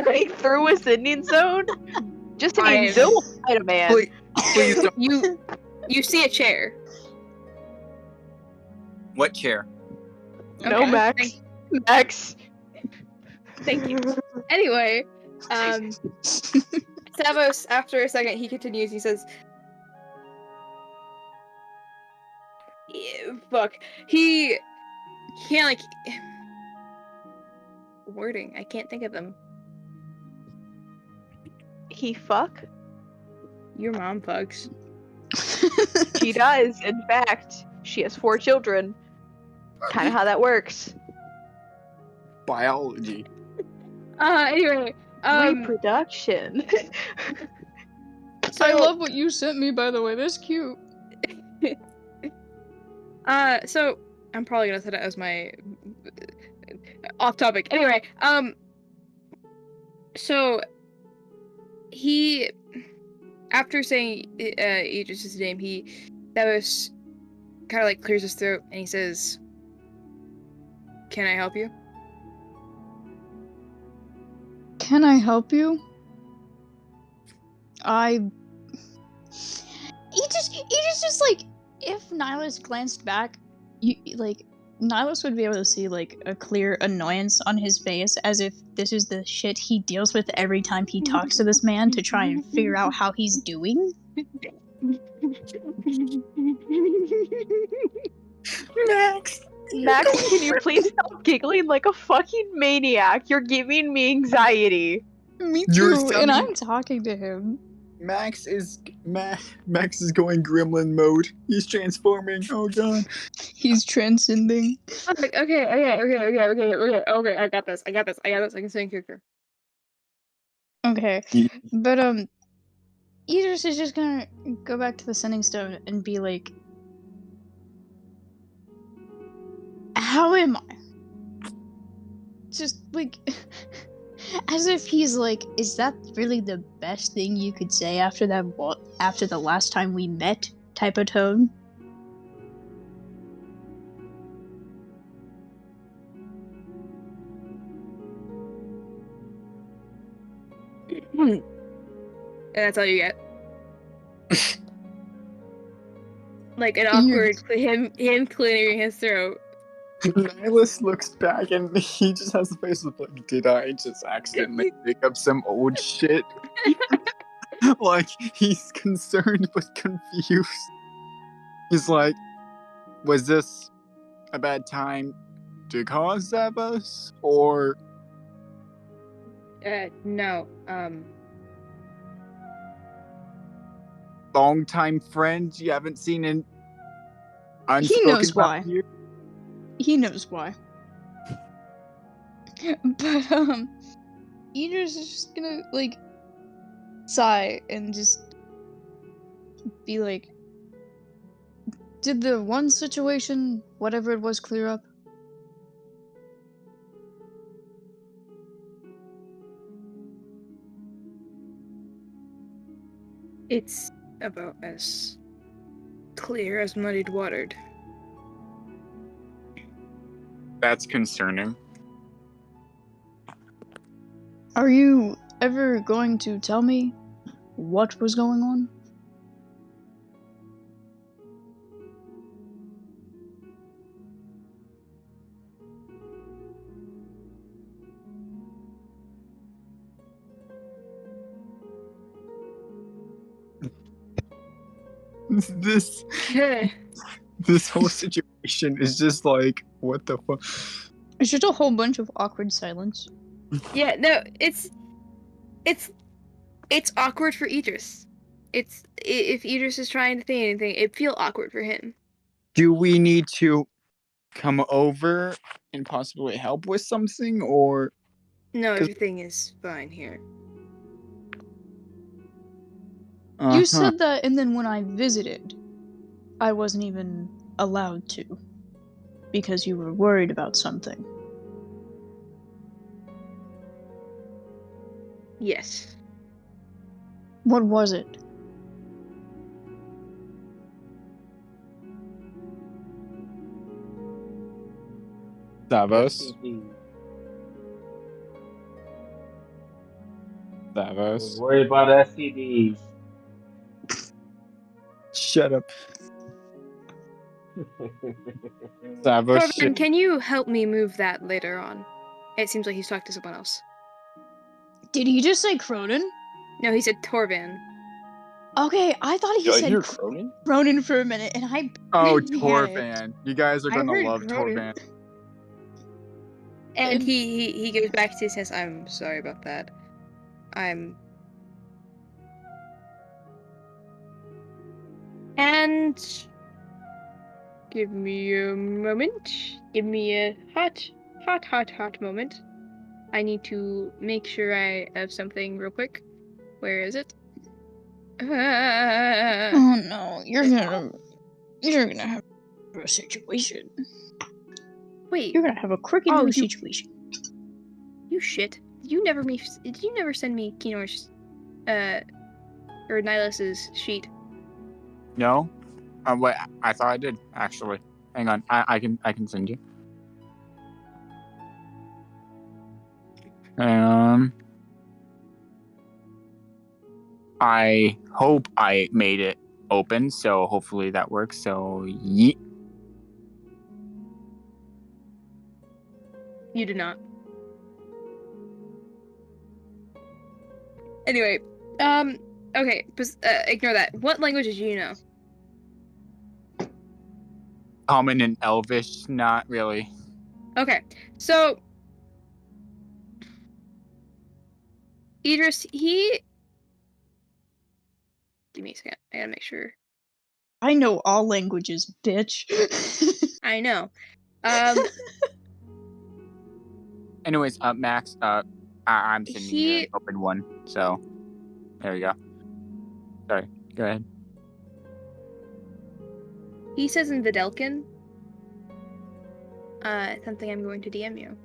right through a sending zone. Just saying, Zill will fight a man. Please don't. You see a chair. What chair? No, Okay, Max. Max. Thank you. Anyway, Savos, after a second, he continues. He says, "Fuck." He can't like wording. I can't think of them. He fuck? Your mom fucks. She does, in fact. She has 4 children. Kind of how that works. Biology. Anyway, Reproduction. so I love what you sent me, by the way. That's cute. So I'm probably gonna set it as my off topic. Anyway, so he, after saying Idris' name, that was kind of like clears his throat and he says, "Can I help you?" Can I help you? Just like, if Nihilus glanced back, Nihilus would be able to see, like, a clear annoyance on his face, as if this is the shit he deals with every time he talks to this man to try and figure out how he's doing. Max, can you please stop giggling like a fucking maniac? You're giving me anxiety. Me You're too, and sounding- I'm talking to him. Max is going gremlin mode. He's transforming. Oh god. He's transcending. Okay. I got this. I can stay in character. Okay, but Idris is just gonna go back to the sending stone and be like, "How am I?" Just like, as if he's like, "Is that really the best thing you could say after that? After the last time we met?" Type of tone. And that's all you get. Like an awkward him clearing his throat. Nihilus looks back and he just has the face of like, did I just accidentally pick up some old shit? Like, he's concerned but confused. He's like, was this a bad time to cause Zavos? Or No. long-time friend you haven't seen in He unspoken knows about why. years? He knows why. But Idris is just gonna like sigh and just be like, "Did the one situation, whatever it was, clear up?" It's about as clear as muddied water. That's concerning. Are you ever going to tell me what was going on? This whole situation is just like, what the fuck? It's just a whole bunch of awkward silence. Yeah, no, it's awkward for Idris. If Idris is trying to say anything, it feels awkward for him. Do we need to come over and possibly help with something, or No, everything is fine here. You said that, and then when I visited, I wasn't even allowed to, because you were worried about something. Yes. What was it? Davos. STDs. Davos. Worry about STDs. Shut up. Davos. Torben, can you help me move that later on? It seems like he's talked to someone else. Did he just say Cronin? No, he said Torben. Okay, I thought he Did I said hear Cronin? Cronin for a minute, and I Oh, panicked. Torban. You guys are I gonna heard love Cronin. Torban. And he goes back to his says, I'm sorry about that. And give me a moment. Give me a hot moment. I need to make sure I have something real quick. Where is it? Oh no, you're gonna have a situation. Wait. You're gonna have a crooked new situation. You shit. Did you never send me Kinor's or Nilas's sheet? No? Wait, I thought I did, actually. Hang on, I can send you. I hope I made it open, so hopefully that works. So, yeet. You did not. Anyway, okay, ignore that. What languages do you know? Common and Elvish, not really. Okay, so Idris, give me a second. I gotta make sure. I know all languages, bitch. I know. Anyways, Max, I'm sending you an open one, so there you go. Sorry, go ahead. He says in Videlkin, something I'm going to DM you.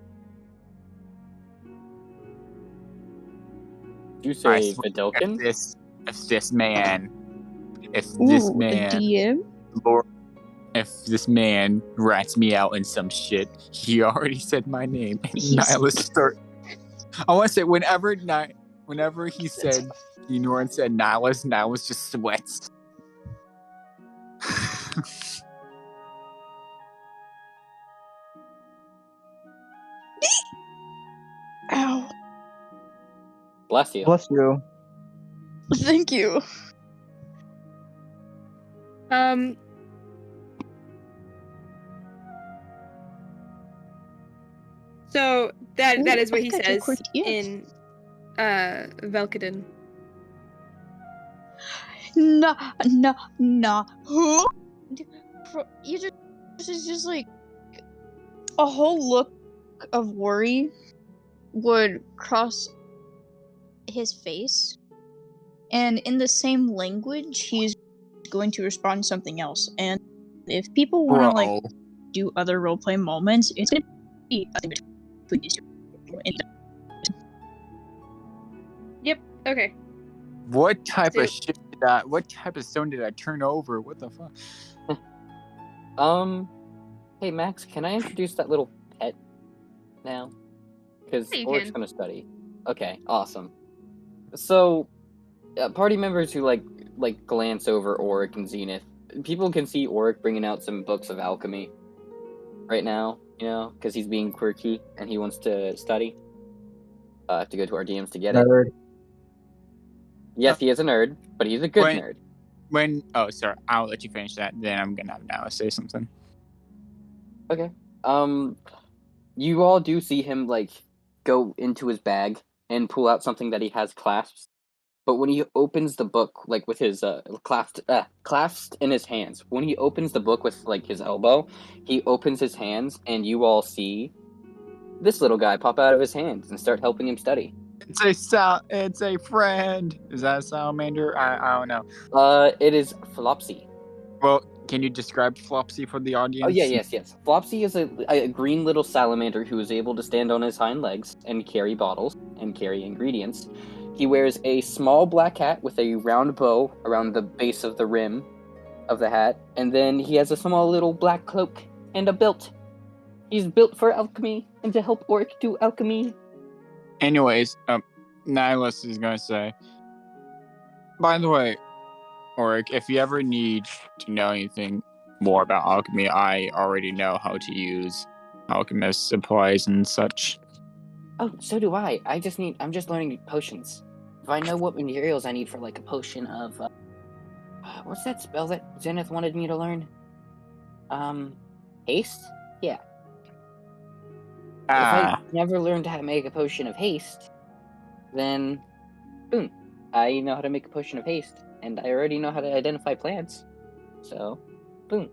You say Videlkin? If this man, DM? Lord, if this man rats me out in some shit, he already said my name. And Nihilus start. I want to say whenever he said Enoran said Nihilus just sweats. Ow. Bless you. Bless you. Thank you. So that is what he I got says your in Velkaden. Nah. Who? This is just like a whole look of worry would cross his face, and in the same language, he's going to respond to something else. And if people want to like do other roleplay moments, it's gonna be a thing between these two. Yep. Okay. What type of shit what type of stone did I turn over? What the fuck? Hey Max, can I introduce that little pet now? Because Oric's gonna study. Okay, awesome. So, party members who like glance over Oric and Zenith, people can see Oric bringing out some books of alchemy right now, you know, because he's being quirky and he wants to study. Have to go to our DMs to get it. Yes, he is a nerd, but he's a good nerd. Sorry, I'll let you finish that. Then I'm gonna have Nala say something. Okay. You all do see him like go into his bag and pull out something that he has clasped. But when he opens the book, like with his clasped in his hands, when he opens the book with like his elbow, he opens his hands, and you all see this little guy pop out of his hands and start helping him study. It's a friend. Is that a salamander? I don't know. It is Flopsy. Well, can you describe Flopsy for the audience? Oh yeah, yes. Flopsy is a green little salamander who is able to stand on his hind legs and carry bottles and carry ingredients. He wears a small black hat with a round bow around the base of the rim of the hat, and then he has a small little black cloak and a belt. He's built for alchemy and to help Orc do alchemy. Anyways, Nihilus is gonna say, by the way, Oric, if you ever need to know anything more about alchemy, I already know how to use alchemist supplies and such. Oh, so do I. I'm just learning potions. If I know what materials I need for like a potion of, what's that spell that Zenith wanted me to learn? Haste? Yeah. If I never learned how to make a potion of haste, then, boom, I know how to make a potion of haste, and I already know how to identify plants. So, boom.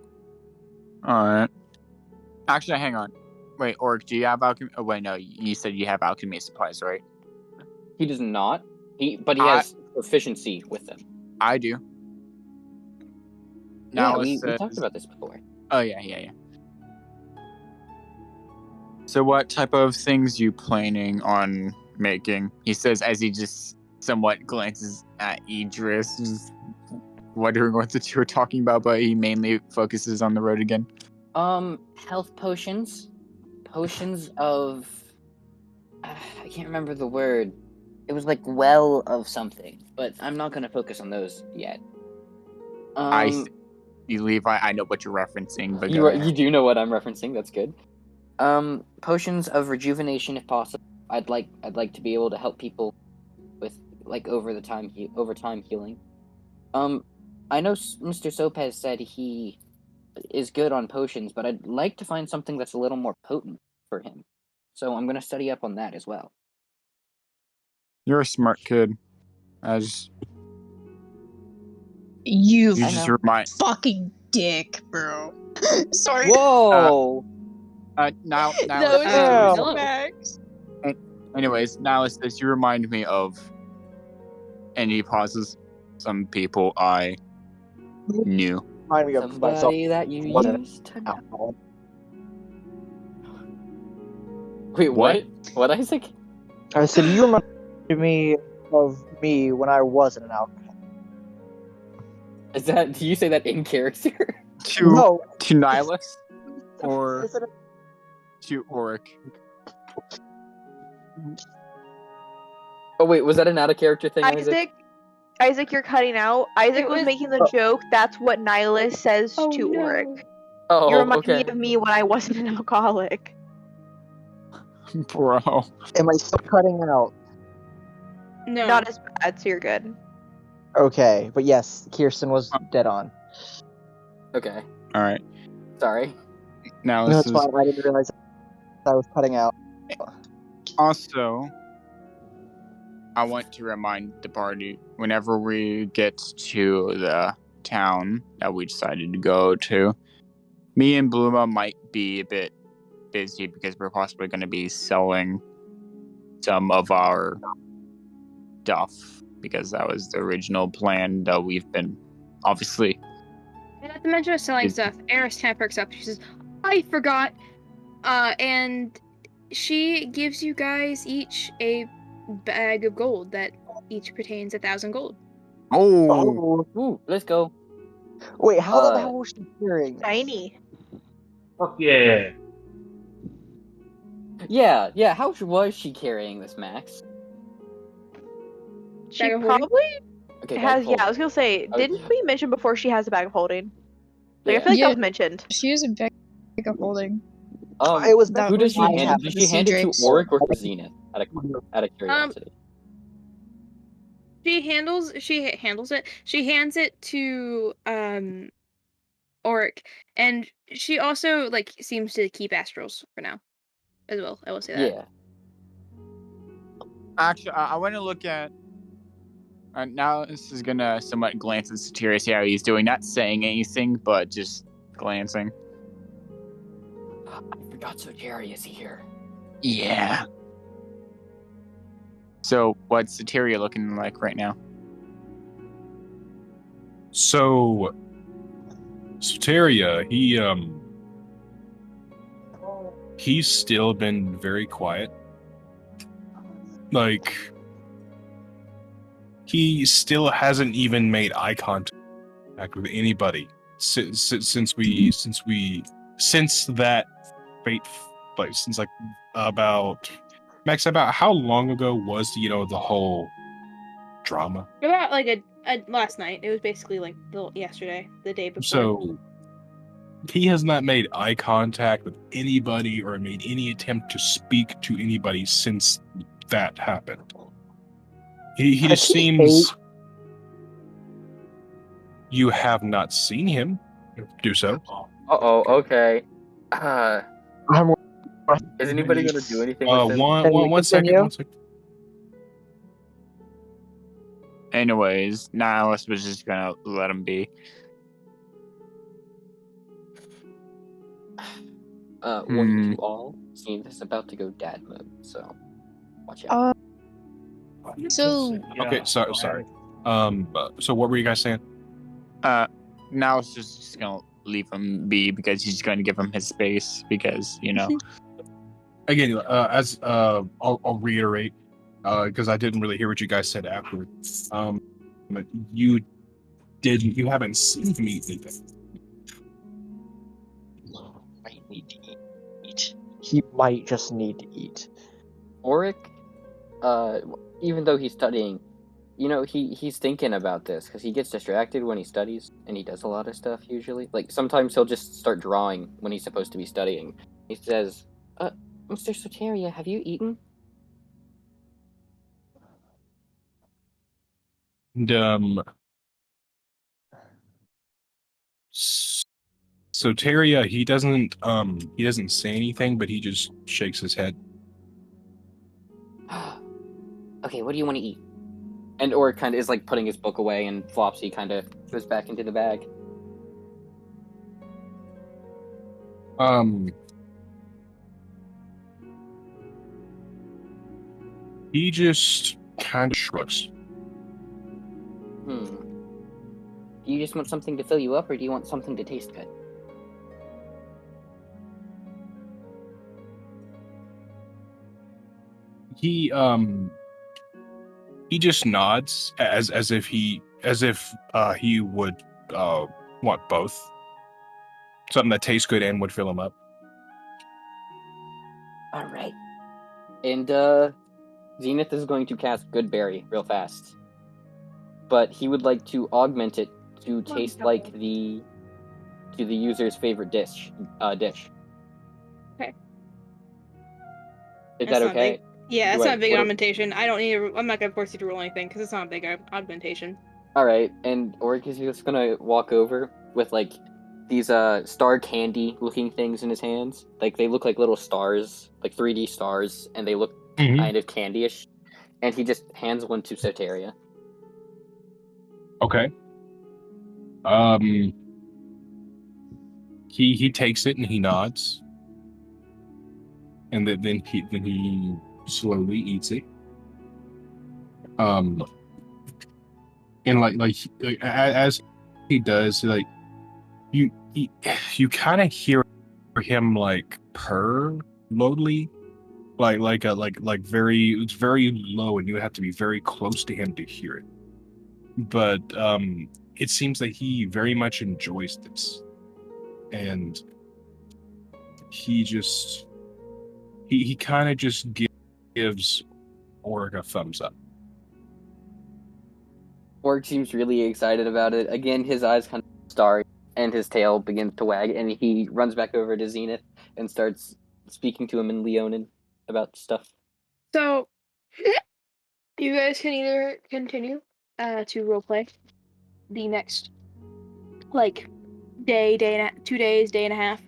Alright. Actually, hang on. Wait, Orc, do you have alchemy? Oh, wait, no, you said you have alchemy supplies, right? He does not. But he has proficiency with them. I do. Yeah, Now we talked about this before. Oh, yeah. So what type of things you planning on making? He says as he just somewhat glances at Idris, just wondering what the two are talking about, but he mainly focuses on the road again. Health potions. Potions of... I can't remember the word. It was like well of something, but I'm not going to focus on those yet. Levi, I know what you're referencing, but you do know what I'm referencing. That's good. Potions of rejuvenation, if possible. I'd like to be able to help people with like over time healing. I know Mr. Sopez said he is good on potions, but I'd like to find something that's a little more potent for him. So I'm gonna study up on that as well. You're a smart kid. You just remind fucking dick, bro. Sorry. Whoa. Now that was Max. Anyways, now it's this. You remind me of, and he pauses. Some people I knew. Remind me of myself. Somebody that you used to know. Wait, what? What, Isaac? I said you remind me of me when I wasn't an alcoholic. Do you say that in character? To Nihilus? Or to Oric? Oh wait, was that an out of character thing, Isaac? Isaac, you're cutting out. Isaac was making the joke. That's what Nihilus says to Oric. Oh, you remind me of me when I wasn't an alcoholic. Bro. Am I still cutting out? No. Not as bad, so you're good. Okay, but yes, Kirsten was dead on. Okay. Alright. Sorry. Now No, it's fine. I didn't realize I was cutting out. Also, I want to remind the party, whenever we get to the town that we decided to go to, me and Bluma might be a bit busy because we're possibly going to be selling some of our stuff, because that was the original plan that we've been, obviously. And not to mention selling stuff, Eris kind of perks up. She says, I forgot. And she gives you guys each a bag of gold that each pertains 1,000 gold. Oh! Ooh, let's go. Wait, how the hell was she carrying this? Tiny. Fuck yeah. Yeah, how was she carrying this, Max? She Bag of holding? probably has, I was gonna say, didn't we mention before she has a bag of holding? Like, I feel like that was mentioned. She has a bag of holding. It was that who does she was hand it? Does she hand it to Oric or to Zenith? Out of curiosity. She handles it. She hands it to Oric, and she also seems to keep astrals for now as well. I will say that. Yeah. Actually, I want to look at. Now this is gonna somewhat glance at Satyria, see how he's doing. Not saying anything, but just glancing. I forgot Satyria is here. Yeah. So, what's Satyria looking like right now? So, Soteria, he's still been very quiet. Like, he still hasn't even made eye contact with anybody since that place. It's like about Max. About how long ago was the whole drama? About like a last night. It was basically like yesterday, the day before. So he has not made eye contact with anybody or made any attempt to speak to anybody since that happened. He just seems. You have not seen him do so. Okay. I'm Is anybody gonna do anything with him? One second. Anyways, Nihilus was just gonna let him be. One you all seems is about to go dad mode, so watch out. So Okay, sorry. So what were you guys saying? Nihilus is just gonna leave him be because he's going to give him his space because Again, as I'll reiterate because I didn't really hear what you guys said afterwards. But you haven't seen me anything. might need to eat. He might just need to eat. Auric, even though he's studying, he's thinking about this because he gets distracted when he studies, and he does a lot of stuff usually. Like sometimes he'll just start drawing when he's supposed to be studying. He says, Mr. Soteria, have you eaten? And Soteria, he doesn't say anything, but he just shakes his head. Okay, what do you want to eat? And Auric kind of is like putting his book away, and Flopsy kind of goes back into the bag. He just kind of shrugs. Do you just want something to fill you up, or do you want something to taste good? He just nods as if he would want both. Something that tastes good and would fill him up. All right. And Zenith is going to cast Good Berry real fast, but he would like to augment it to taste like the user's favorite dish. Okay. Is that okay? Big. Yeah, it's not a big augmentation. I don't need. I'm not gonna force you to roll anything because it's not a big augmentation. All right, and Auric is just gonna walk over with like these star candy looking things in his hands. Like they look like little stars, like 3D stars, and they look kind of candyish. And he just hands one to Soteria. Okay. He takes it and he nods, and then he slowly eats it. And like as he does, like you kind of hear him like purr lowly, like very, it's very low, and you have to be very close to him to hear it. But it seems that he very much enjoys this, and he kind of just gives Auric a thumbs up. Auric seems really excited about it. Again, his eyes kind of starry, and his tail begins to wag, and he runs back over to Zenith and starts speaking to him in Leonin about stuff. So, you guys can either continue to roleplay the next, like, day and 2 days, day and a half,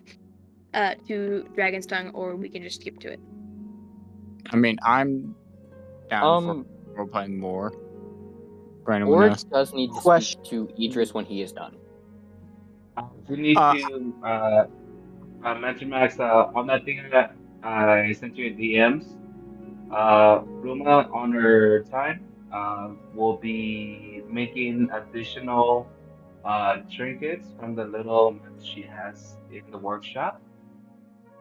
to Dragon's Tongue, or we can just skip to it. I mean, I'm down for roleplaying more. Auric does need to speak to Idris when he is done. You need to mention Max on that thing that I sent you in DMs. Ruma on her time will be making additional trinkets from the little she has in the workshop.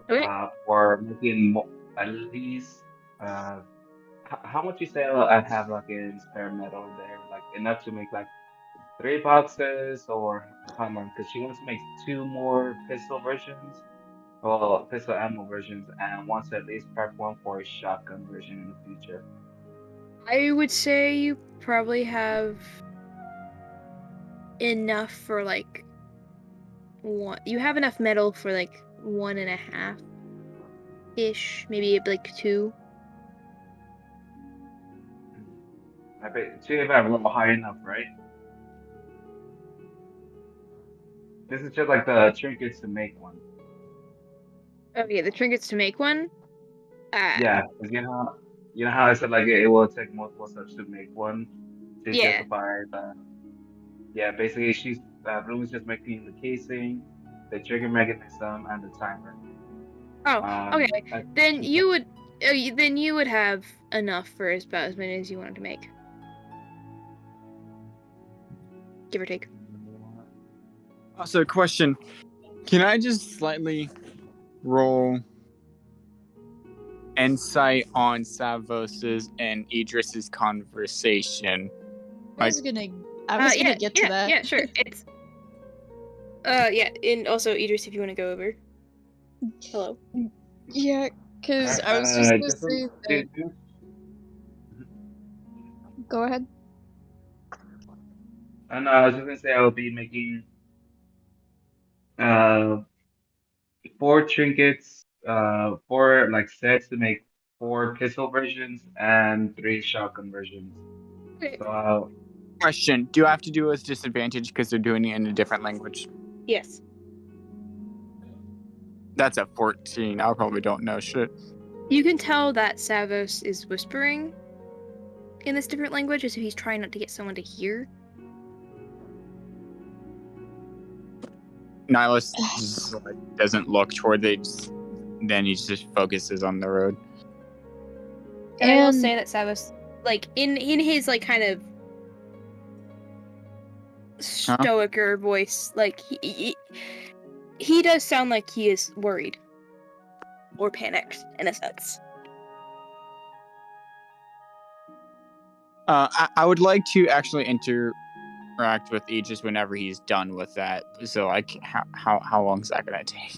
Okay. For making at least how much you say I have like in spare metal in there, like enough to make like 3 boxes, or how much? Because she wants to make 2 more pistol versions. well, pistol ammo versions, and wants to at least prep one for a shotgun version in the future. I would say you probably have enough for like one. You have enough metal for like 1.5 ish, maybe like 2. I bet see if I roll high enough, right? This is just like the trinkets to make one. Oh yeah, the trinkets to make one. Yeah, 'cause you know how I said like it will take multiple steps to make one to Yeah. justify the. Yeah, basically Bloom is just making the casing, the trigger mechanism, and the timer. Oh, okay. Then you would have enough for about as many as you wanted to make, give or take. Also, question: can I just slightly roll insight on Savos's and Idris's conversation? I was gonna get to that. Yeah, sure. It's yeah, and also Idris, if you want to go over. Hello. Yeah, because I was just gonna say that. Go ahead. And I was just gonna say I'll be making 4 trinkets, 4 like sets to make 4 pistol versions and 3 shotgun versions. Okay. So Question: do I have to do it with disadvantage because they're doing it in a different language? Yes. That's a 14. I probably don't know shit. You can tell that Savos is whispering in this different language as if he's trying not to get someone to hear. Nihilus just doesn't look toward then he just focuses on the road. And I will say that Savos, like in his like kind of stoicer voice, like he does sound like he is worried or panicked in a sense. I would like to actually interact with Aegis whenever he's done with that. So like, how long is that gonna take?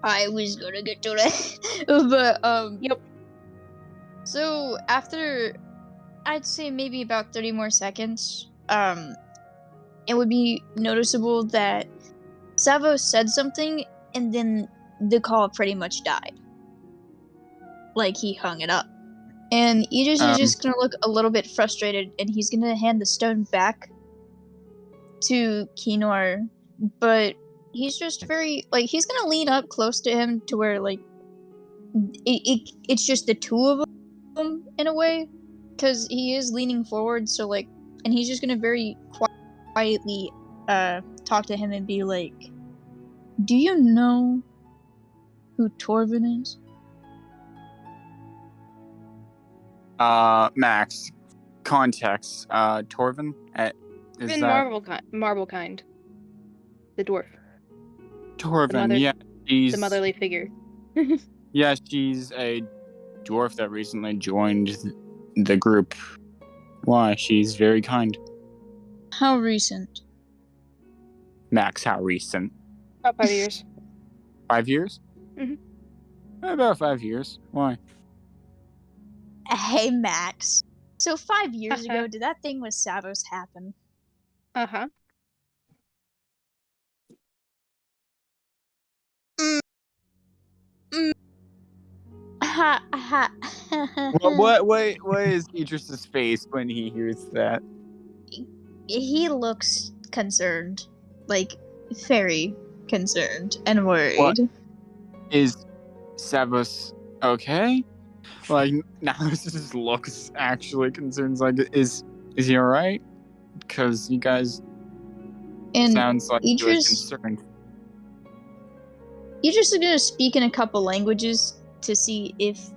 I was gonna get to that, but Yep. So after, I'd say maybe about 30 more seconds, it would be noticeable that Savos said something, and then the call pretty much died. Like he hung it up. And Aegis is just gonna look a little bit frustrated, and he's gonna hand the stone back to Kinor, but he's just very, like, he's gonna lean up close to him to where, like, it's just the two of them in a way, because he is leaning forward, so, like, and he's just gonna very quietly talk to him and be like, do you know who Torvin is? Max, context. Torvin, is Even that Marblekind, the dwarf. Torvin? Yeah, she's the motherly figure. Yeah, she's a dwarf that recently joined the group. Why? She's very kind. How recent? Max, how recent? About 5 years. 5 years? Mm-hmm. About 5 years. Why? Hey, Max. So 5 years ago, did that thing with Savos happen? Uh-huh. What is Idris's face when he hears that? He looks concerned. Like, very concerned and worried. What? Is Savos okay? Like, now this just looks actually concerned. Like, is he alright? Because you guys sounds like you were concerned. Idris is gonna speak in a couple languages to see if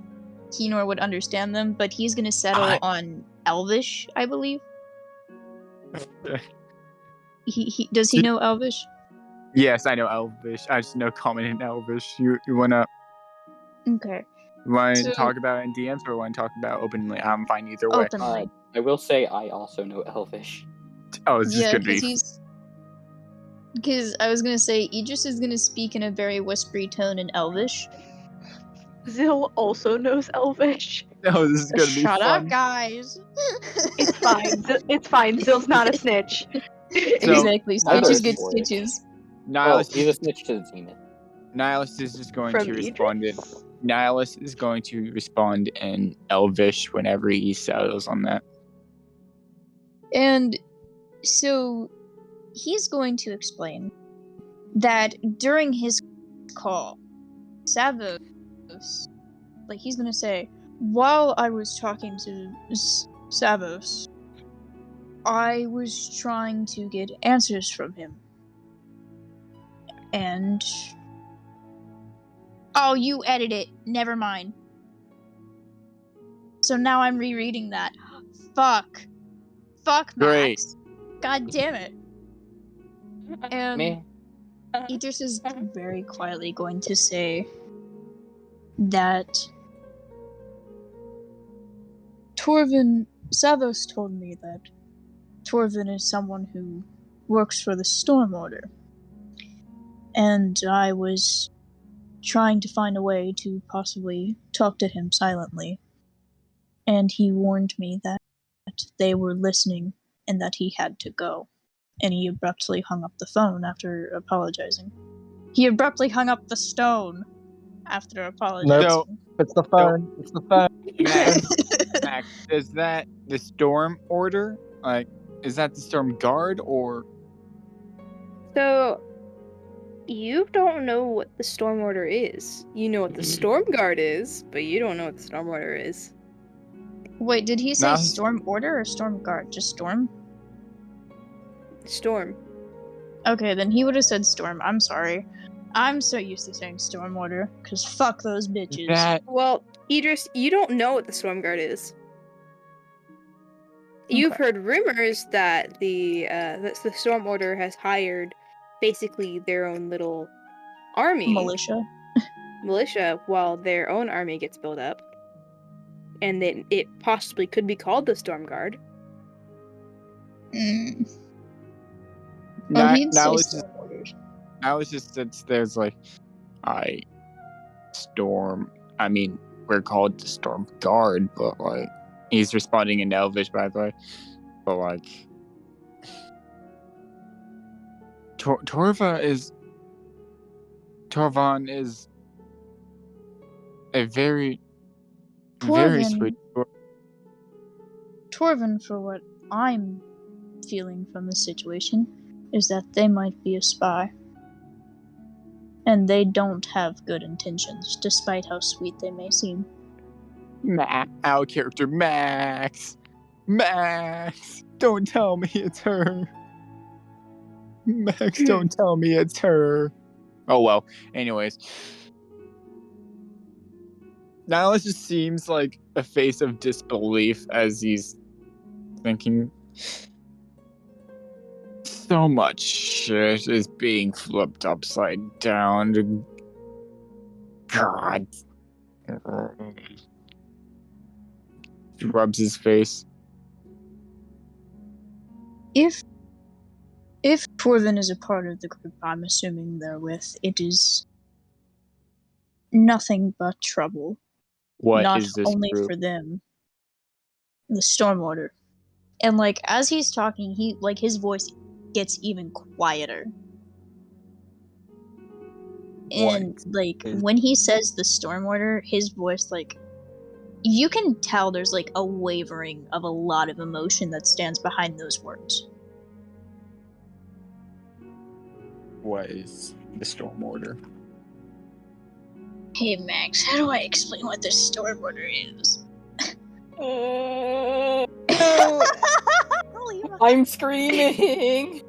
Kinor would understand them, but he's gonna settle on Elvish, I believe. Does he know Elvish? Yes, I know Elvish. I just know common in Elvish. You wanna? Okay. You want to talk about it in DMs or want to talk about it openly? I'm fine either way. Openly. I will say I also know Elvish. Oh, it's just gonna be. Because I was gonna say, Idris is gonna speak in a very whispery tone in Elvish. Zill also knows Elvish. No, this is gonna be Shut fun. up, guys! It's fine. It's fine. Zill's not a snitch. Exactly, Neither snitches is get Fork. stitches. Well, Nihilus, he's a snitch to the team. Nihilus is just going From to respond in Idris? Nihilus is going to respond in Elvish whenever he settles on that. And so he's going to explain that during his call, Savos, like he's gonna say, while I was talking to Savos, I was trying to get answers from him. And oh, you edit it. Never mind. So now I'm rereading that. Fuck, Max. Great. God damn it. And Me? Idris is very quietly going to say that Savos told me that Torvin is someone who works for the Storm Order. And I was trying to find a way to possibly talk to him silently. And he warned me that they were listening and that he had to go. And he abruptly hung up the phone after apologizing. He abruptly hung up the stone after apologizing. So, It's the phone. It's the phone. Max, is that the Storm Order? Like, is that the Storm Guard or? So, you don't know what the Storm Order is. You know what the Storm Guard is, but you don't know what the Storm Order is. Wait, did he say No. Storm Order or Storm Guard? Just Storm? Storm. Okay, then he would have said Storm. I'm sorry. I'm so used to saying Storm Order, because fuck those bitches. That Well, Idris, you don't know what the Storm Guard is. You've Okay. heard rumors that the Storm Order has hired basically their own little army, Militia. while their own army gets built up, and then it possibly could be called the Storm Guard. Well, now, he'd say now it's Storm Order. now it's just that there's like, we're called the Storm Guard, but like he's responding in Elvish, by the way. But like, Torvan is a very sweet. Torvin, for what I'm feeling from the situation, is that they might be a spy. And they don't have good intentions, despite how sweet they may seem. Our character Max, don't tell me it's her. Max, don't tell me it's her. Oh well. Anyways, now it just seems like a face of disbelief as he's thinking. So much shit is being flipped upside down. God. He rubs his face. If Torvin is a part of the group I'm assuming they're with, it is nothing but trouble. What Not is this only group? for them, the Storm Order. And like as he's talking, his voice gets even quieter. And like when he says the Storm Order, his voice, like, you can tell there's like a wavering of a lot of emotion that stands behind those words. What is the Storm Order? Hey Max, how do I explain what the Storm Order is? I'm screaming!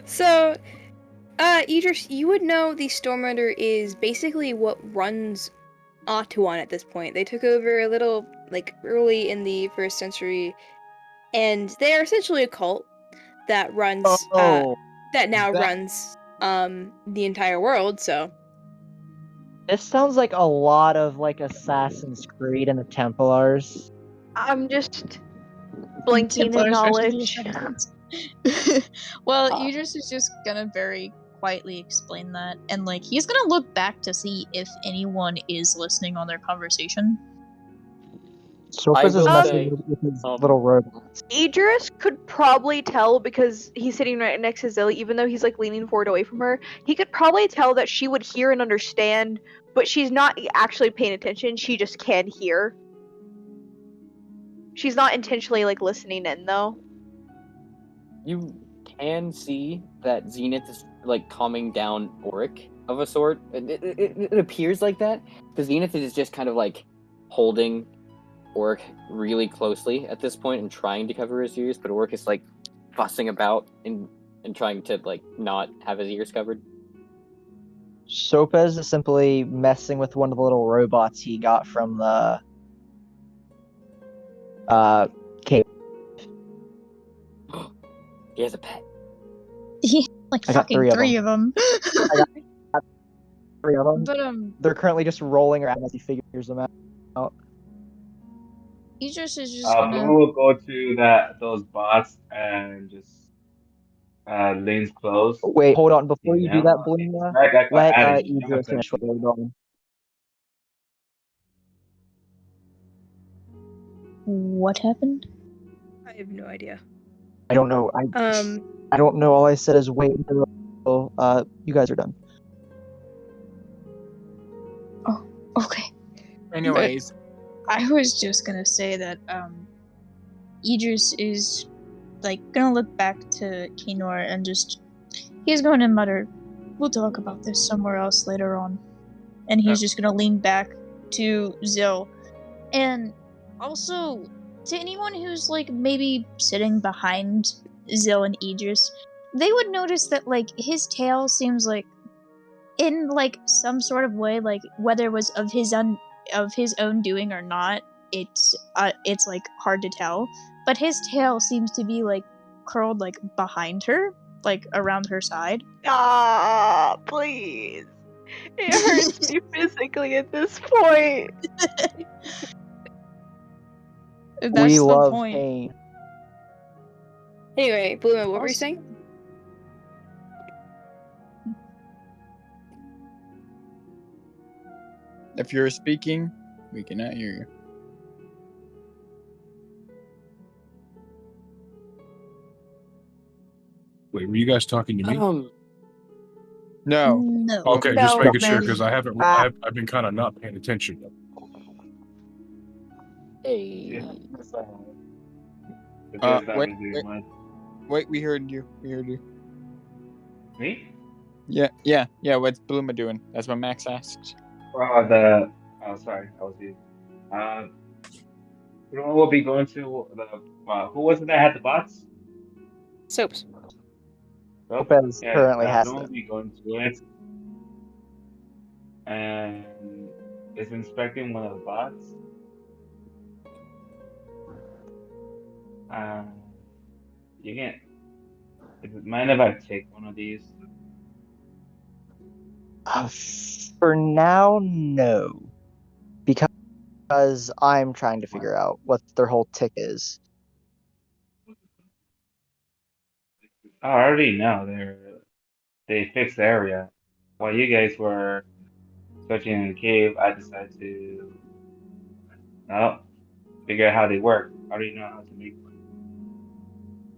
So, Idris, you would know the Storm Order is basically what runs Atuan at this point. They took over a little, like, early in the 1st century, and they are essentially a cult that runs, that now runs, the entire world, so. This sounds like a lot of like Assassin's Creed and the Templars. I'm just blinking in knowledge. Well, Idris is just gonna very quietly explain that, and like he's gonna look back to see if anyone is listening on their conversation. Sophus is will messing say, with his little robots. Idris could probably tell because he's sitting right next to Zilly, even though he's like leaning forward away from her. He could probably tell that she would hear and understand, but she's not actually paying attention. She just can hear. She's not intentionally like listening in though. You can see that Zenith is like calming down Oric of a sort. It appears like that. The Zenith is just kind of like holding Oric really closely at this point and trying to cover his ears, but Oric is like fussing about and trying to like not have his ears covered. Sopes is simply messing with one of the little robots he got from the cave. He has a pet. Like I got fucking three of them. three of them. I got 3 of them. But They're currently just rolling around as he figures them out. Idris is just Blue gonna. will go to those bots and just leans close. Wait, hold on. Before you do that, It's Bluma, like I got let added. Idris finish what they're doing. What happened? I have no idea. I don't know. I don't know. All I said is wait until you guys are done. Oh, okay. Anyways, I was just gonna say that Idris is like gonna look back to Kinor and just he's going to mutter, "We'll talk about this somewhere else later on," and he's just gonna lean back to Zil, and also to anyone who's like maybe sitting behind Zil and Idris, they would notice that like his tail seems like in like some sort of way, like whether it was of his own doing or not, it's like hard to tell, but his tail seems to be like curled like behind her, like around her side. Ah, please. It hurts me physically at this point. That's we the love point. pain. Anyway, Bluma, what were you saying? if you're speaking, we cannot hear you. Wait, were you guys talking to me? No. No. Okay, No, just making sure man. because I haven't. I've been kind of not paying attention. Hey. Wait, we heard you. We heard you. Me? Yeah. What's Bluma doing? That's what Max asked. Oh, sorry, I was you. Bluma will be going to the. Who was it that had the bots? Soaps. Lopez currently has Bluma will them. be going to it, and is inspecting one of the bots. You can't. Mind if I take one of these? For now, no. Because I'm trying to figure out what their whole tick is. I already know they fixed the area. While you guys were searching in the cave, I decided to figure out how they work. I already know how to make one.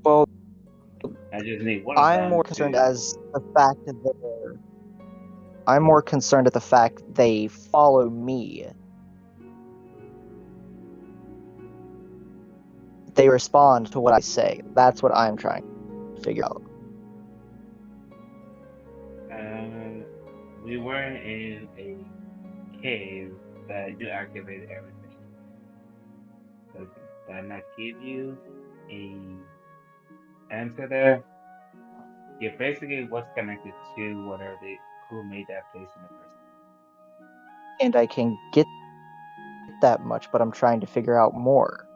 Well, I just need one of them. I'm more concerned as the fact that I'm more concerned at the fact they follow me. They respond to what I say. That's what I'm trying to figure out. We were in a cave that you activated everything. Does that not give you a answer there? You're basically what's connected to who made that place in the first place. And I can get that much, but I'm trying to figure out more.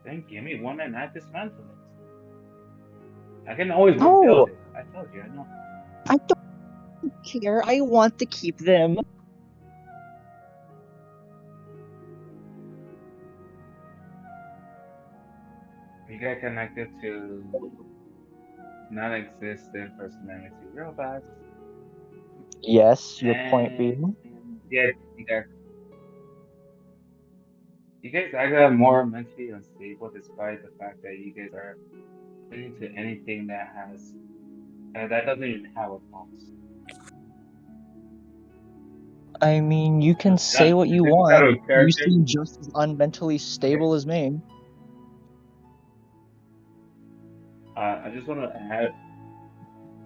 Then give me one and I dismantle it. I can always rebuild it. I told you, I know. I don't care. I want to keep them. You get connected to non-existent personality robots, Yes, your point and being. yeah, you guys are more mentally unstable despite the fact that you guys are into anything that doesn't even have a pulse. I mean, you can say what you This is out want. of You character. seem just as unmentally stable as me. I just want to add,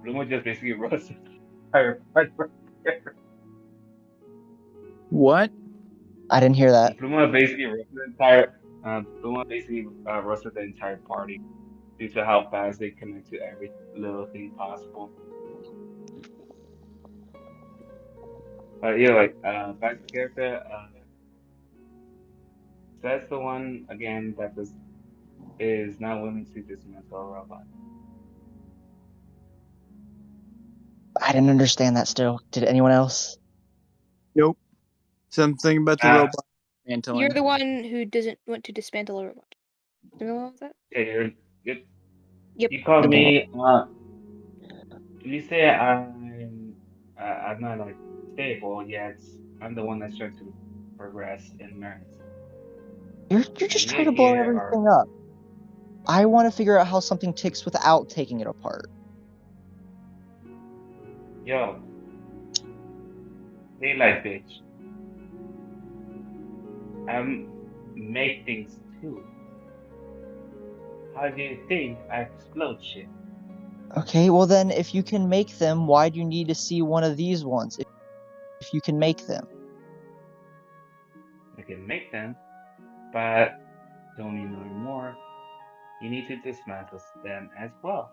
Bluma just basically roasted the entire part right there. What? I didn't hear that. Bluma basically roasted the entire. Bluma basically roasted the entire party due to how fast they connect to every little thing possible. But yeah, like back to character. So that's the one again that is not willing to dismantle a robot. I didn't understand that still. Did anyone else? Nope. Something about the Uh, robot mantling. You're the one who doesn't want to dismantle a robot. Do you know what that? yeah, you Yep. you called Okay. me. You say I'm not like stable yet. I'm the one that's trying to progress and learn. You're And just me trying to and blow here are everything up. I want to figure out how something ticks without taking it apart. yo, daylight bitch. Make things too. How do you think I explode shit? Okay, well then, if you can make them, why do you need to see one of these ones? If you can make them. I can make them, but don't you know more? You need to dismantle them as well.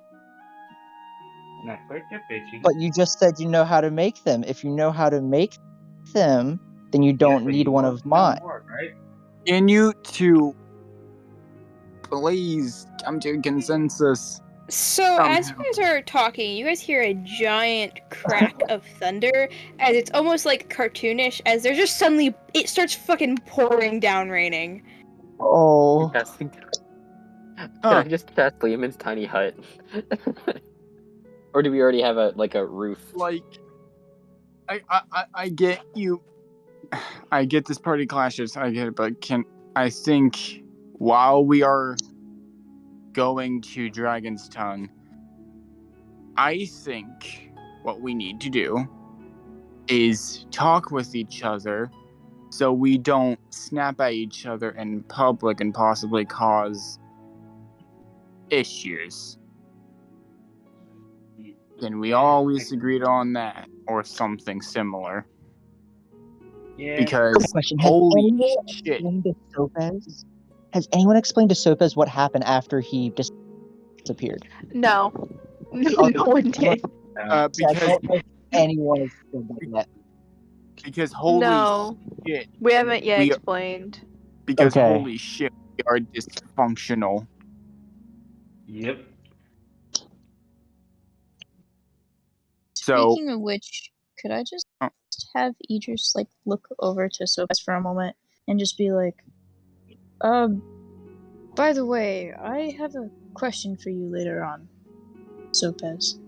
Now quit your bitching. But you just said you know how to make them. If you know how to make them, then you Yes, don't but need you one want of to know mine. more, right? Can you two please come to a consensus? So as you guys are talking, you guys hear a giant crack of thunder as it's almost like cartoonish as there's just suddenly it starts fucking pouring down raining. Oh. Can I just test Lehman's tiny hut? Or do we already have a roof? Like, I get you. I get this party clashes. I get it, but I think while we are going to Dragon's Tongue, I think what we need to do is talk with each other so we don't snap at each other in public and possibly cause issues. And we always agreed on that or something similar. Yeah. Because Question. holy shit. Has anyone explained to Sopez what happened after he disappeared? No. No one did. I Because don't know if anyone has explained that yet. because holy No. shit. We haven't yet We- explained. Because Okay. holy shit, we are dysfunctional. Yep. So Speaking of which, could I just Oh. have Idris look over to Sopes for a moment and just be like, by the way, I have a question for you later on, Sopes.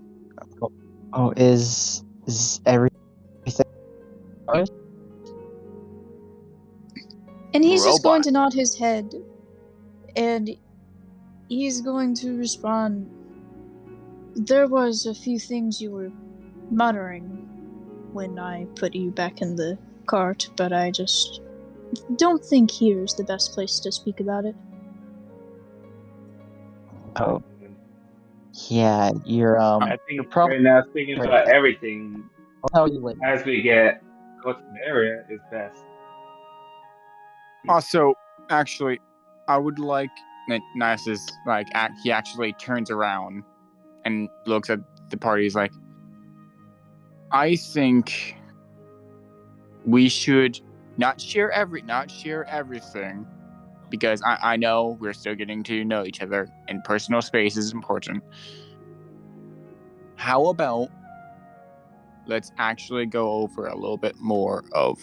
Oh, is everything? And he's just going Robot. to nod his head, and he's going to respond. There was a few things you were muttering when I put you back in the cart, but I just don't think here's the best place to speak about it. Oh, yeah. You're I You're think probably right now speaking right. about everything I'll tell you later. as we go to the area is best. Also, actually, I would like Nice's he actually turns around and looks at the party. He's like, I think we should not share everything because I know we're still getting to know each other and personal space is important. How about let's actually go over a little bit more of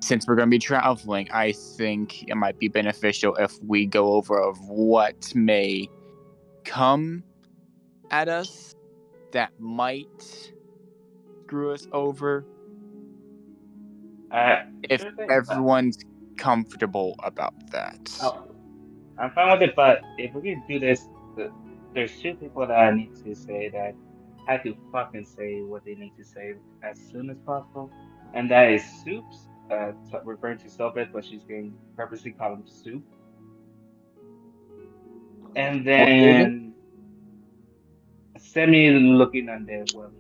since we're going to be traveling, I think it might be beneficial if we go over of what may come at us that might screw us over. If Sure thing, everyone's comfortable about that. oh, I'm fine with it, but if we can do this, there's two people that I need to say that have to fucking say what they need to say as soon as possible, and that is Soups, referring to Soulbeth, but she's getting purposely called him Soup, and What is it? then Semi looking on there, well,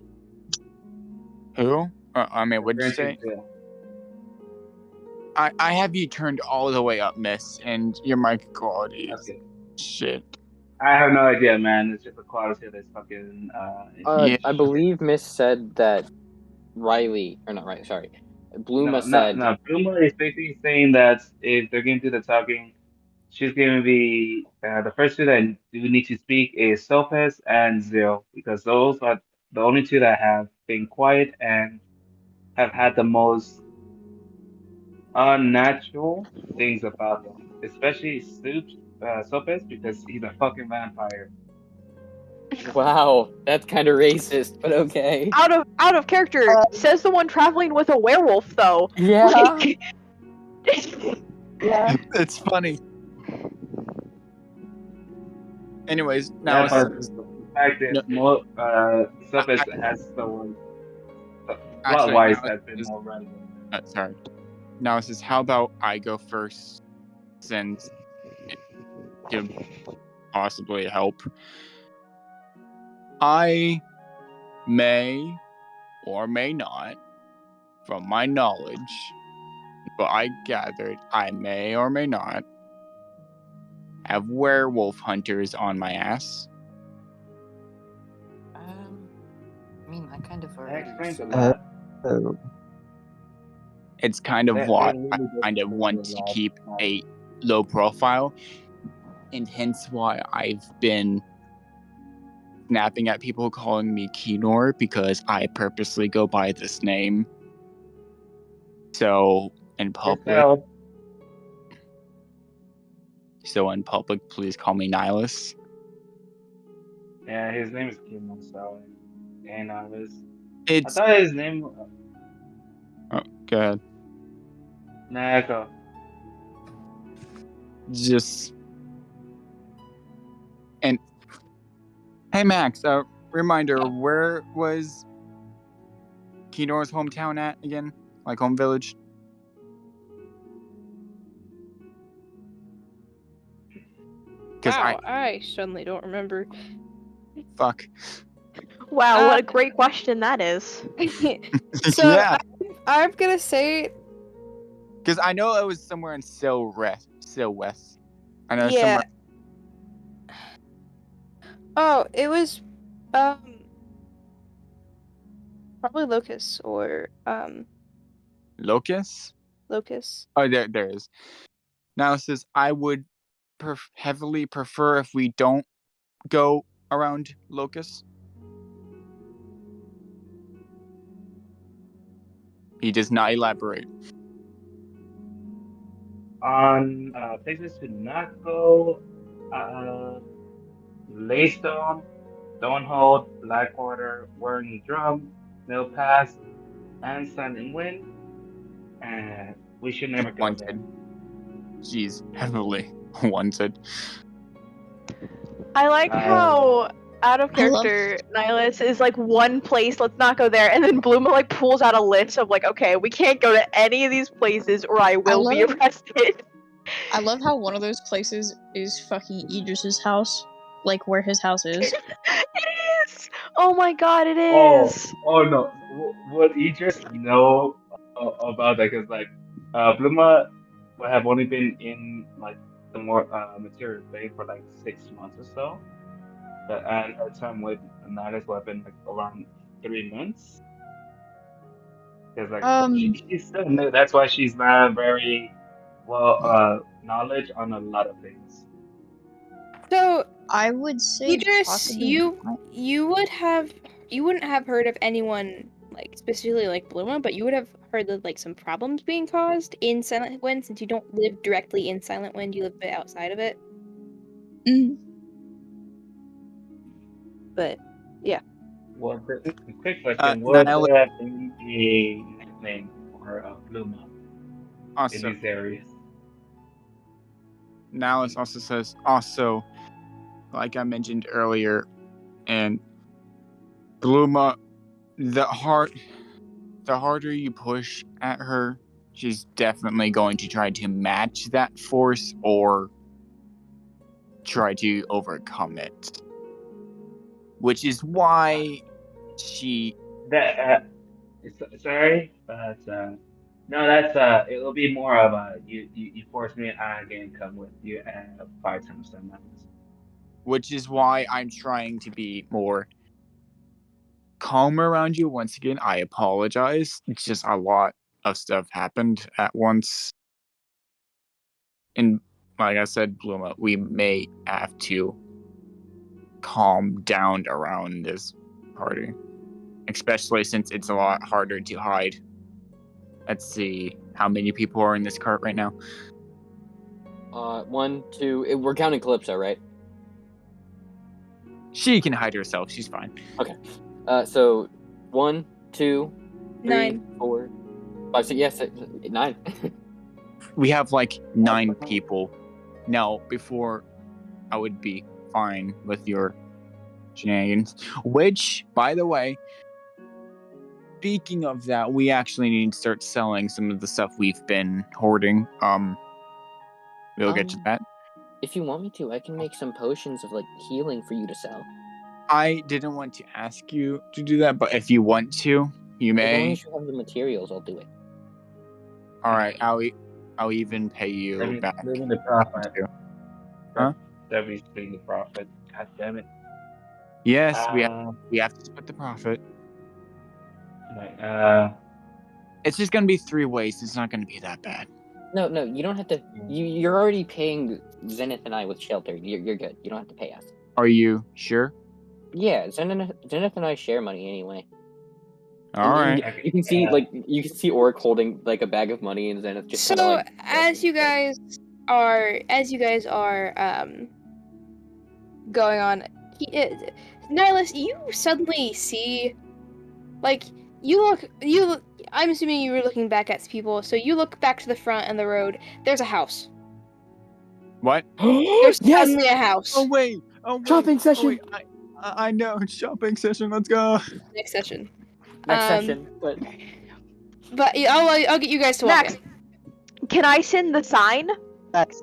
Who? I mean, what'd you referring say? to Jill. I have you turned all the way up, miss, and your mic quality is Okay. shit. I have no idea, man. It's just the quality of this fucking. Yeah. I believe Miss said that Riley, or not Riley, sorry, Bluma said. No. Bluma is basically saying that if they're going to do the talking, she's going to be the first two that do need to speak is Sopes and Zil, because those are the only two that have been quiet and have had the most unnatural things about them, especially Sopes, because he's a fucking vampire. Wow, that's kind of racist, but okay. Out of character. Says the one traveling with a werewolf, though. Yeah. Like... Yeah. It's funny. Anyways, Yeah, now but the fact is, Sopes has someone plot-wise has been more relevant. sorry. Now it says, how about I go first, since it could possibly help. I may or may not, from my knowledge, but I gathered I may or may not have werewolf hunters on my ass. I mean, I kind of That already explains a said lot. Oh. It's kind of That why really I does kind of explain want a to lot. keep a low profile, and hence why I've been snapping at people calling me Kenor, because I purposely go by this name. So in public, please call me Nihilus. Yeah, his name is Kim Soule. And I It's thought his name. go ahead. Nah, go. Just and hey, Max. Reminder: where was Kenor's hometown at again? Like home village? Wow, I suddenly don't remember. Fuck. Wow, what a great question that is. So yeah, I'm gonna say, because I know it was somewhere in Soule West. I know yeah. somewhere. Oh, it was probably Locust or Locust. Locust. Oh, there is. Now it says I would heavily prefer if we don't go around Locust. He does not elaborate. On places to not go, Laystone, Stonehold, Blackwater, Whirling Drum, Mill Pass, and Sun and Wind. And we should never go there. Wanted. Jeez, heavily wanted. I like how out of character Nihilus is like one place, let's not go there, and then Bluma like pulls out a list of like, okay, we can't go to any of these places or I will be arrested. I love how one of those places is fucking Idris's house, like where his house is. It is! Oh my god, it is! Oh no, would Idris know about that? Because like, Bluma would have only been in like the more material plane for like 6 months or so. And her time with Nihilus would have been like around 3 months. Because like she's still new. That's why she's not very well knowledge on a lot of things. So I would say Idris, possibly you wouldn't have heard of anyone like specifically like Bluma, but you would have heard of like some problems being caused in Silent Wind since you don't live directly in Silent Wind, you live a bit outside of it. Mm. But yeah. Well, the quick question: would Nihilus, there be a nickname for Bluma in also, these areas? Nihilus also says, also, like I mentioned earlier, and Bluma, the harder you push at her, she's definitely going to try to match that force or try to overcome it. Which is why she... Sorry, but no, that's it'll be more of a you force me again, come with you 5 times the amount. Which is why I'm trying to be more calm around you. Once again, I apologize. It's just a lot of stuff happened at once. And like I said, Bluma, we may have to calm down around this party. Especially since it's a lot harder to hide. Let's see how many people are in this cart right now. 1, 2. We're counting Calypso, right? She can hide herself. She's fine. Okay. So 1, 2, 3, 9. 4, 5, 6. Yes, 9. We have like 9 people. Now, before I would be fine with your shenanigans. Which, by the way, speaking of that, we actually need to start selling some of the stuff we've been hoarding. We'll get to that. If you want me to, I can make some potions of like healing for you to sell. I didn't want to ask you to do that, but if you want to, you As long may. as you have the materials, I'll do it. All right, I'll even pay you back. Leaving the profit. Huh? Debbie's taking the profit. God damn it. Yes, we have to split the profit. Right, It's just gonna be 3 ways. It's not gonna be that bad. No, you don't have to. You're already paying Zenith and I with shelter. You're good. You don't have to pay us. Are you sure? Yeah, Zenith and I share money anyway. All right. You can see Orc holding like a bag of money, and Zenith just So kind of like. as you guys are going on, Nihilus, you suddenly see, like, I'm assuming you were looking back at people, so you look back to the front and the road. There's a house. What? There's suddenly a house. Oh wait! Shopping session. Oh, wait. I know. Shopping session. Let's go. Next session. Next session, But yeah, I'll get you guys to walk Max, in. can I send the sign Max.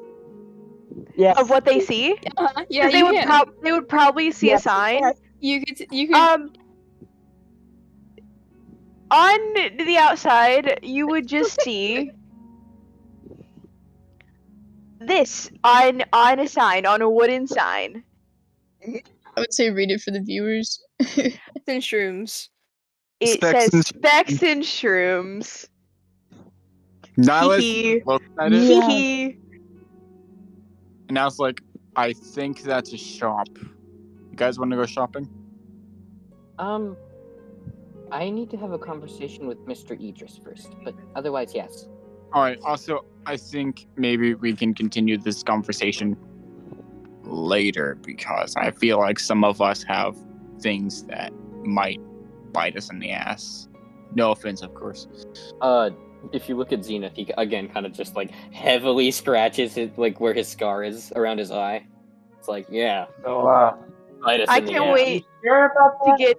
Yes. of what they see? Yeah, they would probably see a sign. You could. On the outside, you would just see this on a sign, on a wooden sign. I would say read it for the viewers. and shrooms. It Specs says Specs and Shrooms. Nihilus looked at it, Hee. and I was like, I think that's a shop. You guys want to go shopping? I need to have a conversation with Mr. Idris first, but otherwise, yes. All right. Also, I think maybe we can continue this conversation later because I feel like some of us have things that might bite us in the ass. No offense, of course. If you look at Zenith, he again kind of just like heavily scratches it, like where his scar is around his eye. It's like, yeah. so Bite us I in the can't ass. wait sure about that?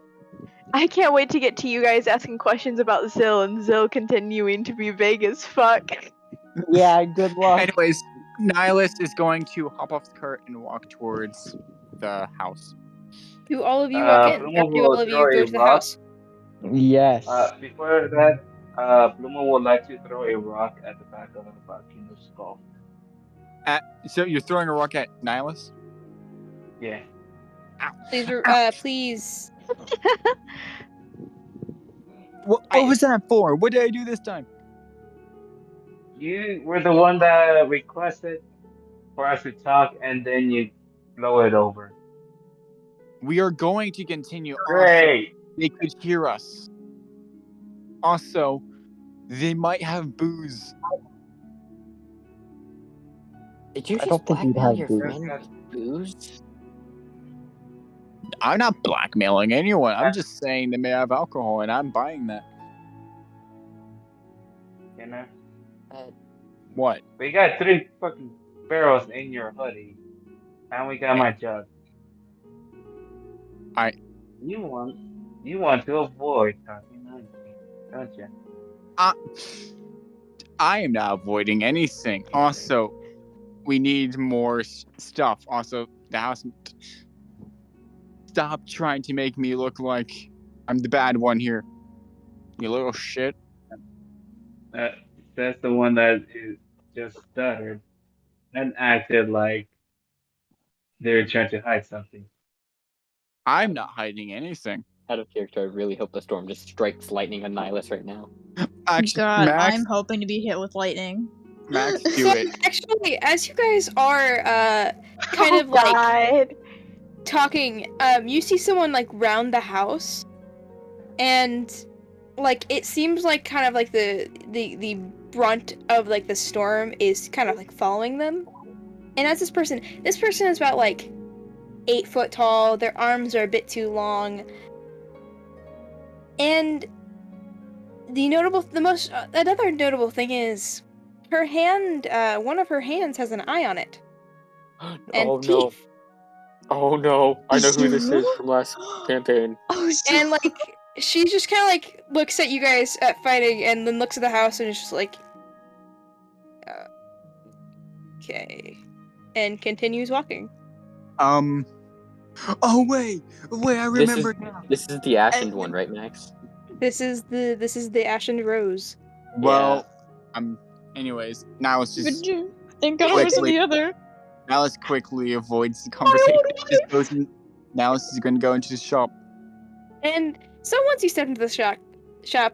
I can't wait to get to you guys asking questions about Zill and Zill continuing to be vague as fuck. Yeah, good luck. Anyways, Nihilus is going to hop off the cart and walk towards the house. Do all of you walk in? Bluma Or do will all of you throw go a to the rock. house? Yes. Before that, Bluma would like to throw a rock at the back of Kino's skull. So you're throwing a rock at Nihilus? Yeah. Please. What was that for? What did I do this time? You were the one that requested for us to talk, and then you blow it over. We are going to continue. Great. They could hear us. Also, they might have booze. Did you I just don't think you'd blackmail have your booze. friend with booze? I'm not blackmailing anyone. I'm just saying they may have alcohol, and I'm buying that. You know? What? We got 3 fucking barrels in your hoodie. And we got my jug. You want to avoid talking on me, don't you? I am not avoiding anything. Also, we need more stuff. Also, the house. Stop trying to make me look like I'm the bad one here. You little shit. That's the one that is just stuttered and acted like they were trying to hide something. I'm not hiding anything. Out of character, I really hope the storm just strikes lightning on Nihilus right now. Actually, God, Max, I'm hoping to be hit with lightning. Max, do So it. actually, as you guys are kind of like God. talking, you see someone like round the house, and like it seems like kind of like the brunt of like the storm is kind of like following them. And as this person is about like 8 foot tall. Their arms are a bit too long, and another notable thing is her hand. One of her hands has an eye on it. And Oh no. teeth. Oh no. I know who this is Zero? from last campaign. Oh, And like she just kind of like looks at you guys fighting, and then looks at the house and is just like, okay, and continues walking. Oh wait, I remember now. This is the ashened one, right, Max? This is the Ashen Rose. Well, anyways, now let's just Thank God it wasn't quickly. the other. Now let's quickly avoid the conversation. Now this is going to go into the shop. And so once you step into the shop,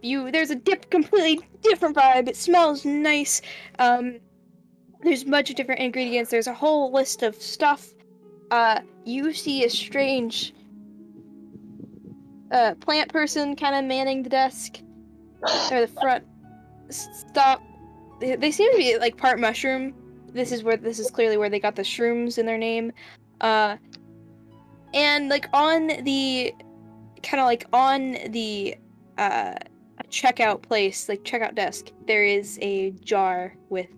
there's a completely different vibe. It smells nice. There's much different ingredients. There's a whole list of stuff. You see a strange plant person kind of manning the desk or the front stop. They seem to be like part mushroom. This is clearly where they got the shrooms in their name. And like on the checkout place, like checkout desk, there is a jar with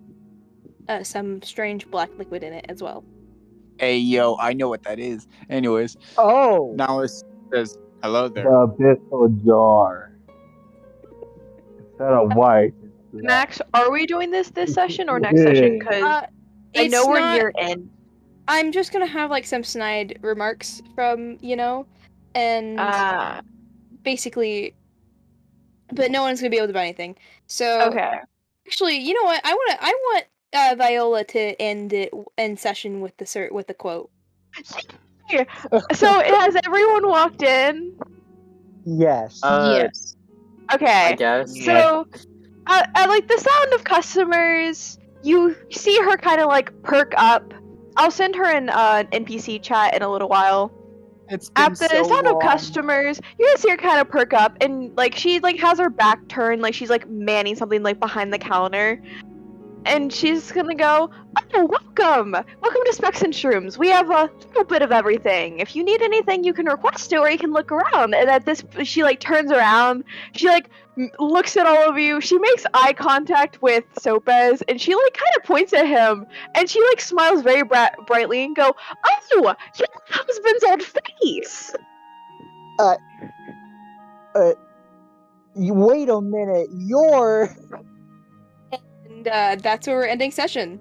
some strange black liquid in it as well. Hey yo, I know what that is. Anyways, Oh, now it says hello there. The abyssal jar. Instead of white. Max, are we doing this session or next session? Because I know we're near end. I'm just gonna have like some snide remarks from and basically, but no one's gonna be able to buy anything. So okay. Actually, you know what? I want Viola to end session with the quote. So has everyone walked in? yes. Yes. Okay. I guess. So, at like the sound of customers, you see her kind of like perk up. I'll send her an NPC chat in a little while. It's been At the so sound long. of customers, you guys see her kind of perk up, and like she like has her back turned, like she's like manning something like behind the counter, and she's gonna go, "Oh, welcome to Specs and Shrooms. We have a little bit of everything. If you need anything, you can request it, or you can look around." And at this, she like turns around, she like looks at all of you. She makes eye contact with Sopez, and she like kind of points at him, and she like smiles very brightly and go, "Oh, your husband's old face." Wait a minute, you're... And that's where we're ending session.